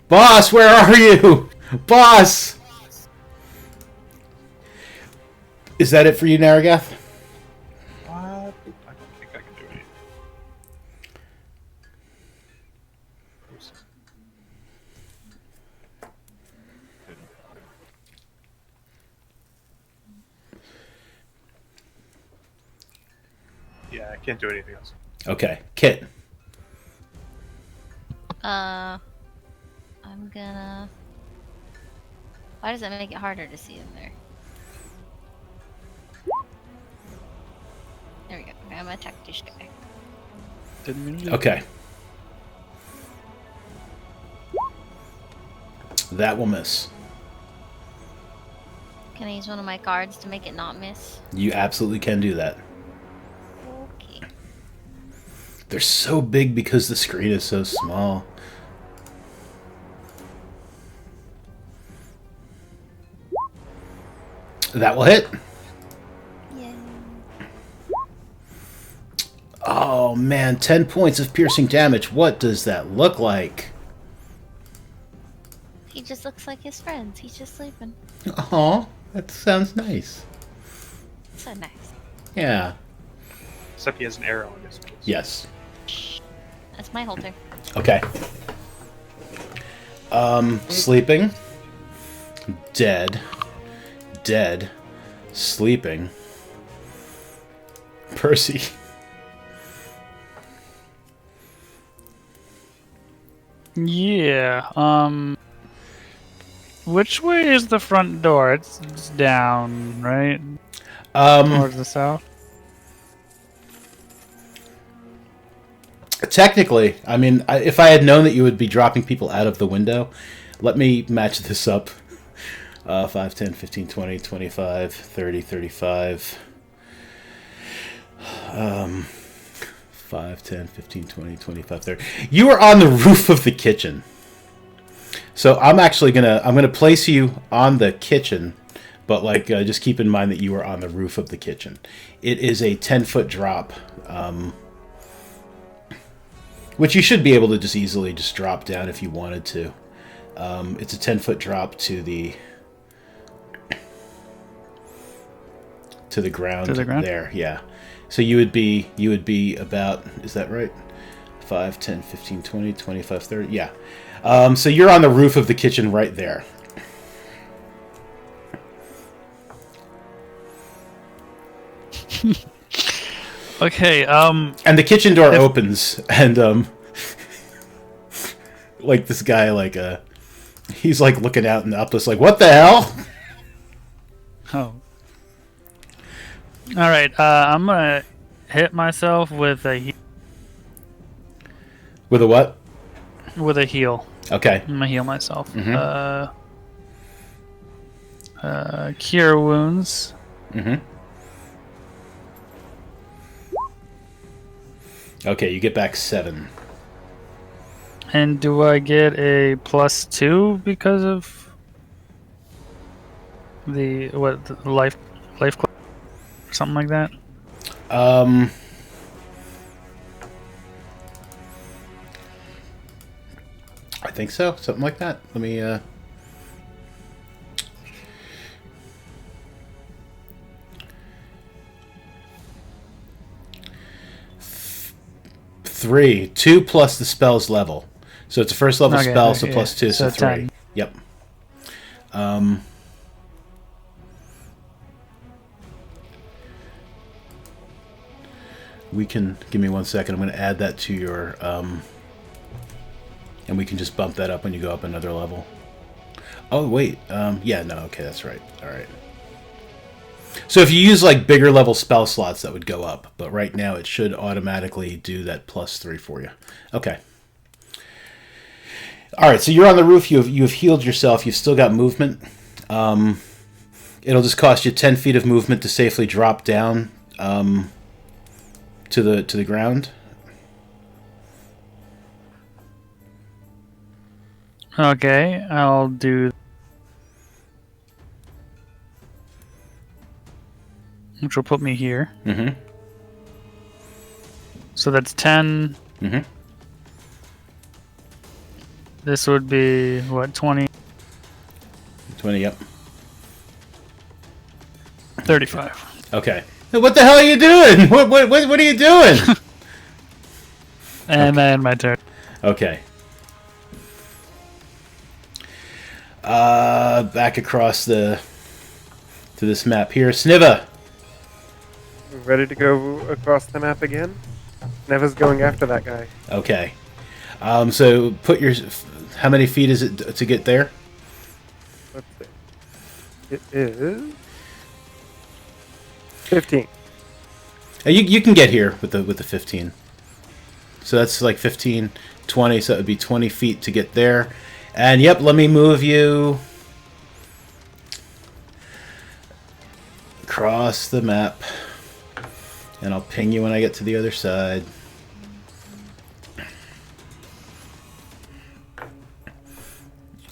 Boss, where are you? Boss! Is that it for you, Naragath? I don't think I can do anything. Yeah, I can't do anything else. Okay. Kit. I'm gonna. Why does that make it harder to see him there? There we go. I'm gonna attack this guy. Didn't mean to do Okay. That will miss. Can I use one of my cards to make it not miss? You absolutely can do that. Okay. They're so big because the screen is so small. That will hit. Yay. Oh man, 10 points of piercing damage. What does that look like? He just looks like his friends. He's just sleeping. Aw, that sounds nice. So nice. Yeah. Except he has an arrow in his face. Yes. That's my whole turn. Okay. Sleeping. Dead. Dead. Sleeping. Percy. Yeah. Which way is the front door? It's down, right? Towards the south. Technically, I mean, if I had known that you would be dropping people out of the window, let me match this up. 5, 10, 15, 20, 25, 30, 35. 5, 10, 15, 20, 25, 30. You are on the roof of the kitchen. So I'm actually gonna place you on the kitchen, but like just keep in mind that you are on the roof of the kitchen. It is a 10-foot drop, which you should be able to just easily just drop down if you wanted to. It's a 10-foot drop to the ground. To the ground? There, yeah. So you would be about, is that right? 5, 10, 15, 20, 25, 30. Yeah. So you're on the roof of the kitchen right there. Okay. And the kitchen door opens, and like this guy, like he's like looking out in the uplift, like, what the hell? Oh. All right. I'm gonna hit myself with a With a what? with a heal. Okay. I'm gonna heal myself. Mhm. Cure wounds. Mm-hmm. Okay, you get back 7. And do I get a +2 because of the life or something like that? I think so. Something like that. Let me 3. 2 plus the spell's level. So it's a first level Okay, spell, so yeah, plus 2, so so 3. 10. Yep. We can give me 1 second. I'm going to add that to your, and we can just bump that up when you go up another level. Oh wait, yeah, no, okay, that's right. All right. So if you use like bigger level spell slots, that would go up. But right now, it should automatically do that +3 for you. Okay. All right, so you're on the roof. You have healed yourself. You've still got movement. It'll just cost you 10 feet of movement to safely drop down to the ground. Okay, I'll do. Which will put me here. Mm-hmm. So that's 10. Mm-hmm. This would be, what, 20? 20, yep. 35. Okay. What the hell are you doing? What are you doing? And then my turn. Okay. Back across to this map here. Sniva! Ready to go across the map again? Neva's going after that guy. Okay. So put your... How many feet is it to get there? Let's see. It is 15. You can get here with the 15. So that's like 15, 20, so it would be 20 feet to get there. And yep, let me move you across the map. And I'll ping you when I get to the other side.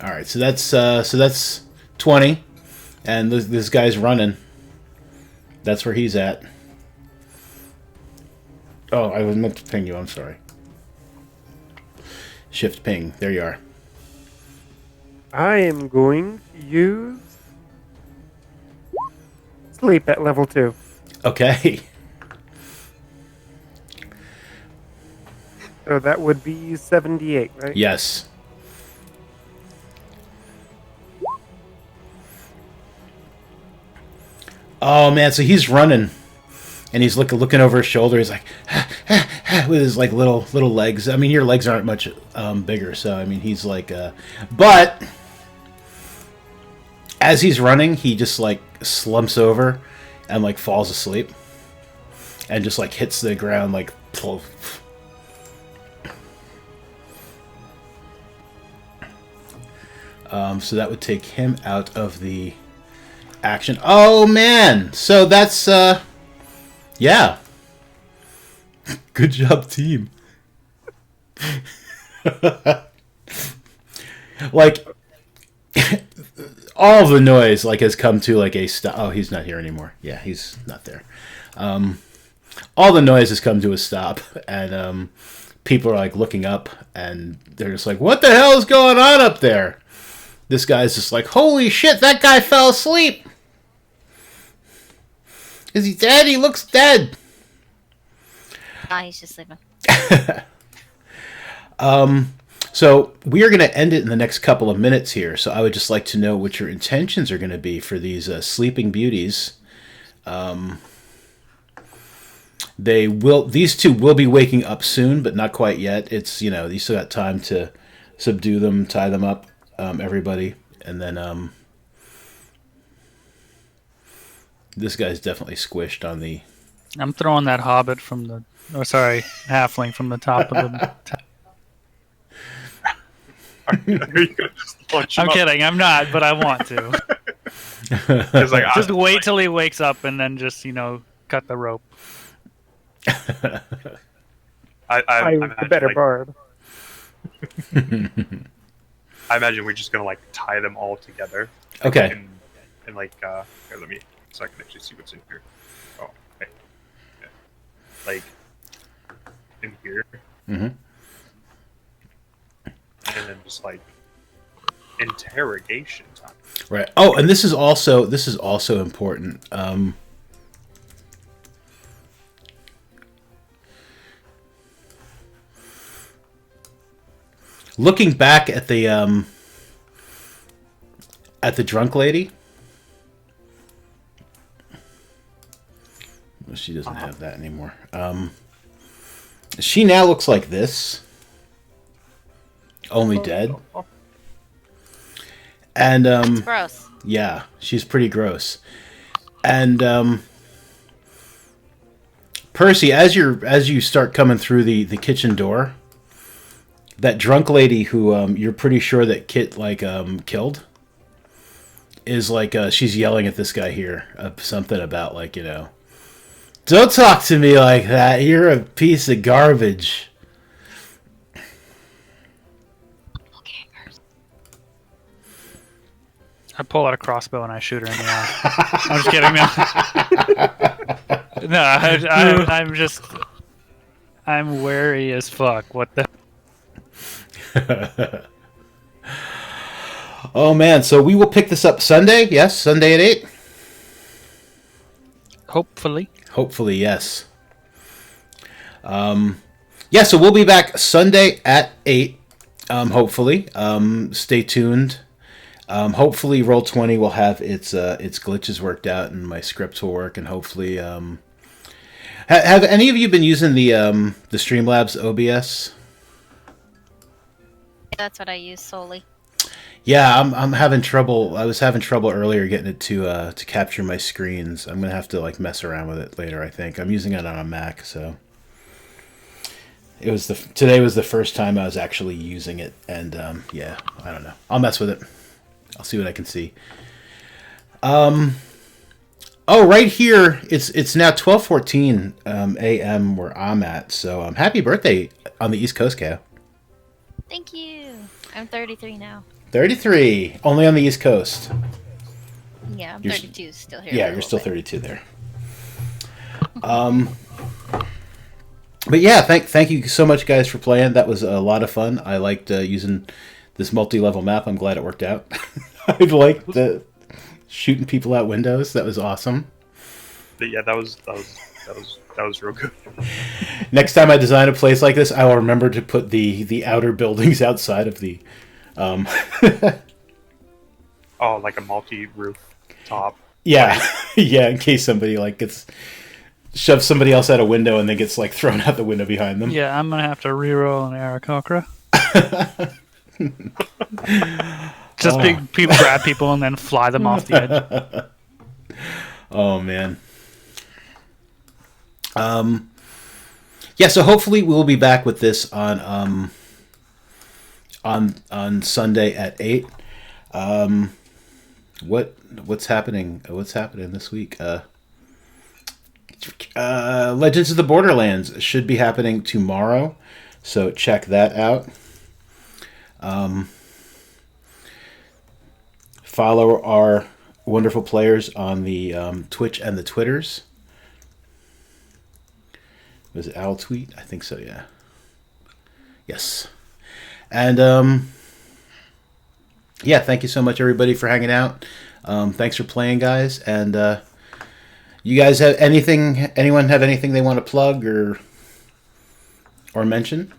All right, so that's 20, and this guy's running. That's where he's at. Oh, I was meant to ping you. I'm sorry. Shift ping. There you are. I am going to use sleep at level 2. Okay. So that would be 78, right? Yes. Oh man, so he's running, and he's looking over his shoulder. He's like, with his like little legs. I mean, your legs aren't much bigger, so I mean, he's like, but as he's running, he just like slumps over and like falls asleep, and just like hits the ground like. So that would take him out of the action. Oh man! So that's yeah. Good job, team. Like all the noise like has come to like a stop. Oh, he's not here anymore. Yeah, he's not there. All the noise has come to a stop, and people are like looking up, and they're just like, "What the hell is going on up there?" This guy's just like, "Holy shit! That guy fell asleep. Is he dead? He looks dead." He's just sleeping. So we are going to end it in the next couple of minutes here. So I would just like to know what your intentions are going to be for these sleeping beauties. These two will be waking up soon, but not quite yet. It's, you know, you still got time to subdue them, tie them up, everybody, and then this guy's definitely squished on the. I'm throwing that hobbit from the. Oh, sorry, halfling from the top of the. Are you gonna just launch him I'm up? kidding. I'm not, but I want to. It's like, Just wait till he wakes up and then just, you know, cut the rope. I I'm the imagine, better like, bard. I imagine we're just gonna like tie them all together. Okay. And like, here, let me, so I can actually see what's in here. Oh, okay. Yeah. Like, in here, Mm-hmm. and then just like interrogation time. Right. Oh, and this is also important. Looking back at the at the drunk lady. Well, she doesn't have that anymore. She now looks like this. Only dead. And It's gross. yeah, she's pretty gross. And Percy, as you start coming through the kitchen door, that drunk lady who you're pretty sure that Kit killed is she's yelling at this guy here something about don't talk to me like that. You're a piece of garbage. Okay. I pull out a crossbow and I shoot her in the eye. I'm just kidding, man. No, I'm just... I'm wary as fuck. What the... Oh, man. So we will pick this up Sunday. Yes, Sunday at 8? Hopefully. Hopefully, yes. Yeah, so we'll be back Sunday at 8, hopefully. Stay tuned. Hopefully Roll20 will have its glitches worked out and my scripts will work, and hopefully... have any of you been using the Streamlabs OBS? That's what I use solely. Yeah, I'm having trouble. I was having trouble earlier getting it to capture my screens. I'm gonna have to mess around with it later. I think I'm using it on a Mac, so today was the first time I was actually using it, and yeah, I don't know. I'll mess with it. I'll see what I can see. Oh, right here, it's now 12:14 a.m. where I'm at. So happy birthday on the East Coast, Kale. Thank you. I'm 33 now. 33, only on the East Coast. Yeah, I'm You're 32 still here. Yeah, you're still 32 there. But yeah, thank you so much, guys, for playing. That was a lot of fun. I liked using this multi-level map. I'm glad it worked out. I liked shooting people out windows. That was awesome. But yeah, that was real good. Next time I design a place like this, I will remember to put the outer buildings outside of the. Oh, like a multi-roof top. Yeah, yeah. In case somebody shoves somebody else out a window and then gets thrown out the window behind them. Yeah, I'm gonna have to reroll an Aarakocra. Just people grab people and then fly them off the edge. Oh man. Yeah, so hopefully we'll be back with this on Sunday at 8. What's happening? What's happening this week? Legends of the Borderlands should be happening tomorrow, so check that out. Follow our wonderful players on the Twitch and the Twitters. Was it Owl Tweet? I think so, yeah. Yes. And yeah, thank you so much, everybody, for hanging out. Thanks for playing, guys. And you guys have anyone have anything they want to plug or mention?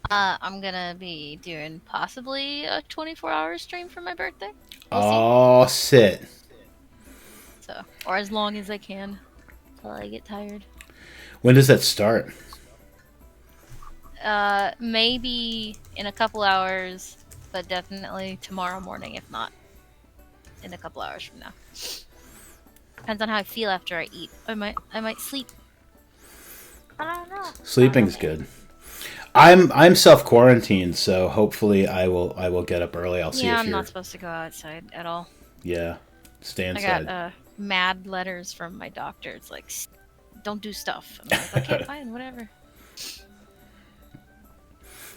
I'm gonna be doing possibly a 24-hour stream for my birthday. Oh, sit. So, or as long as I can, till I get tired. When does that start? Maybe in a couple hours, but definitely tomorrow morning, if not in a couple hours from now. Depends on how I feel after I eat. I might sleep. I don't know. Sleeping's good. I'm self-quarantined, so hopefully I will get up early. I'll see if I'm you're... not supposed to go outside at all. Yeah, stay I inside. got mad letters from my doctor. It's like, don't do stuff. I'm like, okay, fine, whatever.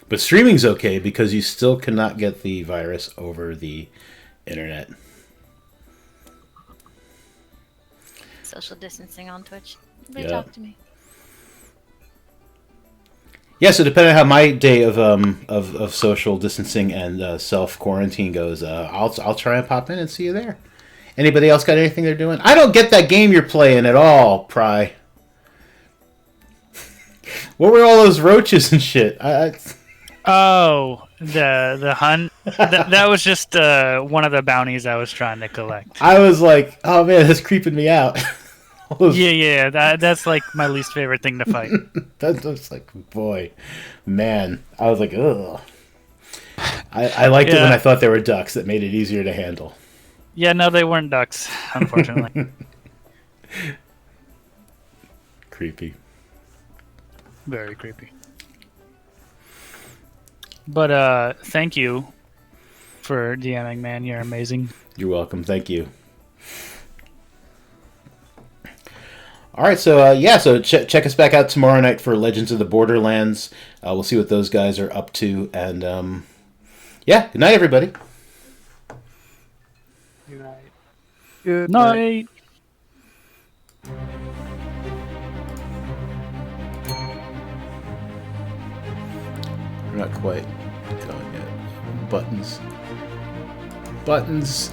But streaming's okay because you still cannot get the virus over the internet. Social distancing on Twitch. Everybody Yeah. talk to me. Yeah, so depending on how my day of social distancing and self quarantine goes, I'll try and pop in and see you there. Anybody else got anything they're doing? I don't get that game you're playing at all, Pry. What were all those roaches and shit? Oh, the hunt. That was just one of the bounties I was trying to collect. I was like, oh man, that's creeping me out. Yeah. That's like my least favorite thing to fight. That's like, boy, man. I was like, ugh. I liked it when I thought they were ducks. That made it easier to handle. Yeah, no, they weren't ducks, unfortunately. Creepy. Very creepy. But thank you for DMing, man. You're amazing. You're welcome. Thank you. All right, so check us back out tomorrow night for Legends of the Borderlands. We'll see what those guys are up to, and good night, everybody. Good night. Good Night. We're not quite going yet. Buttons.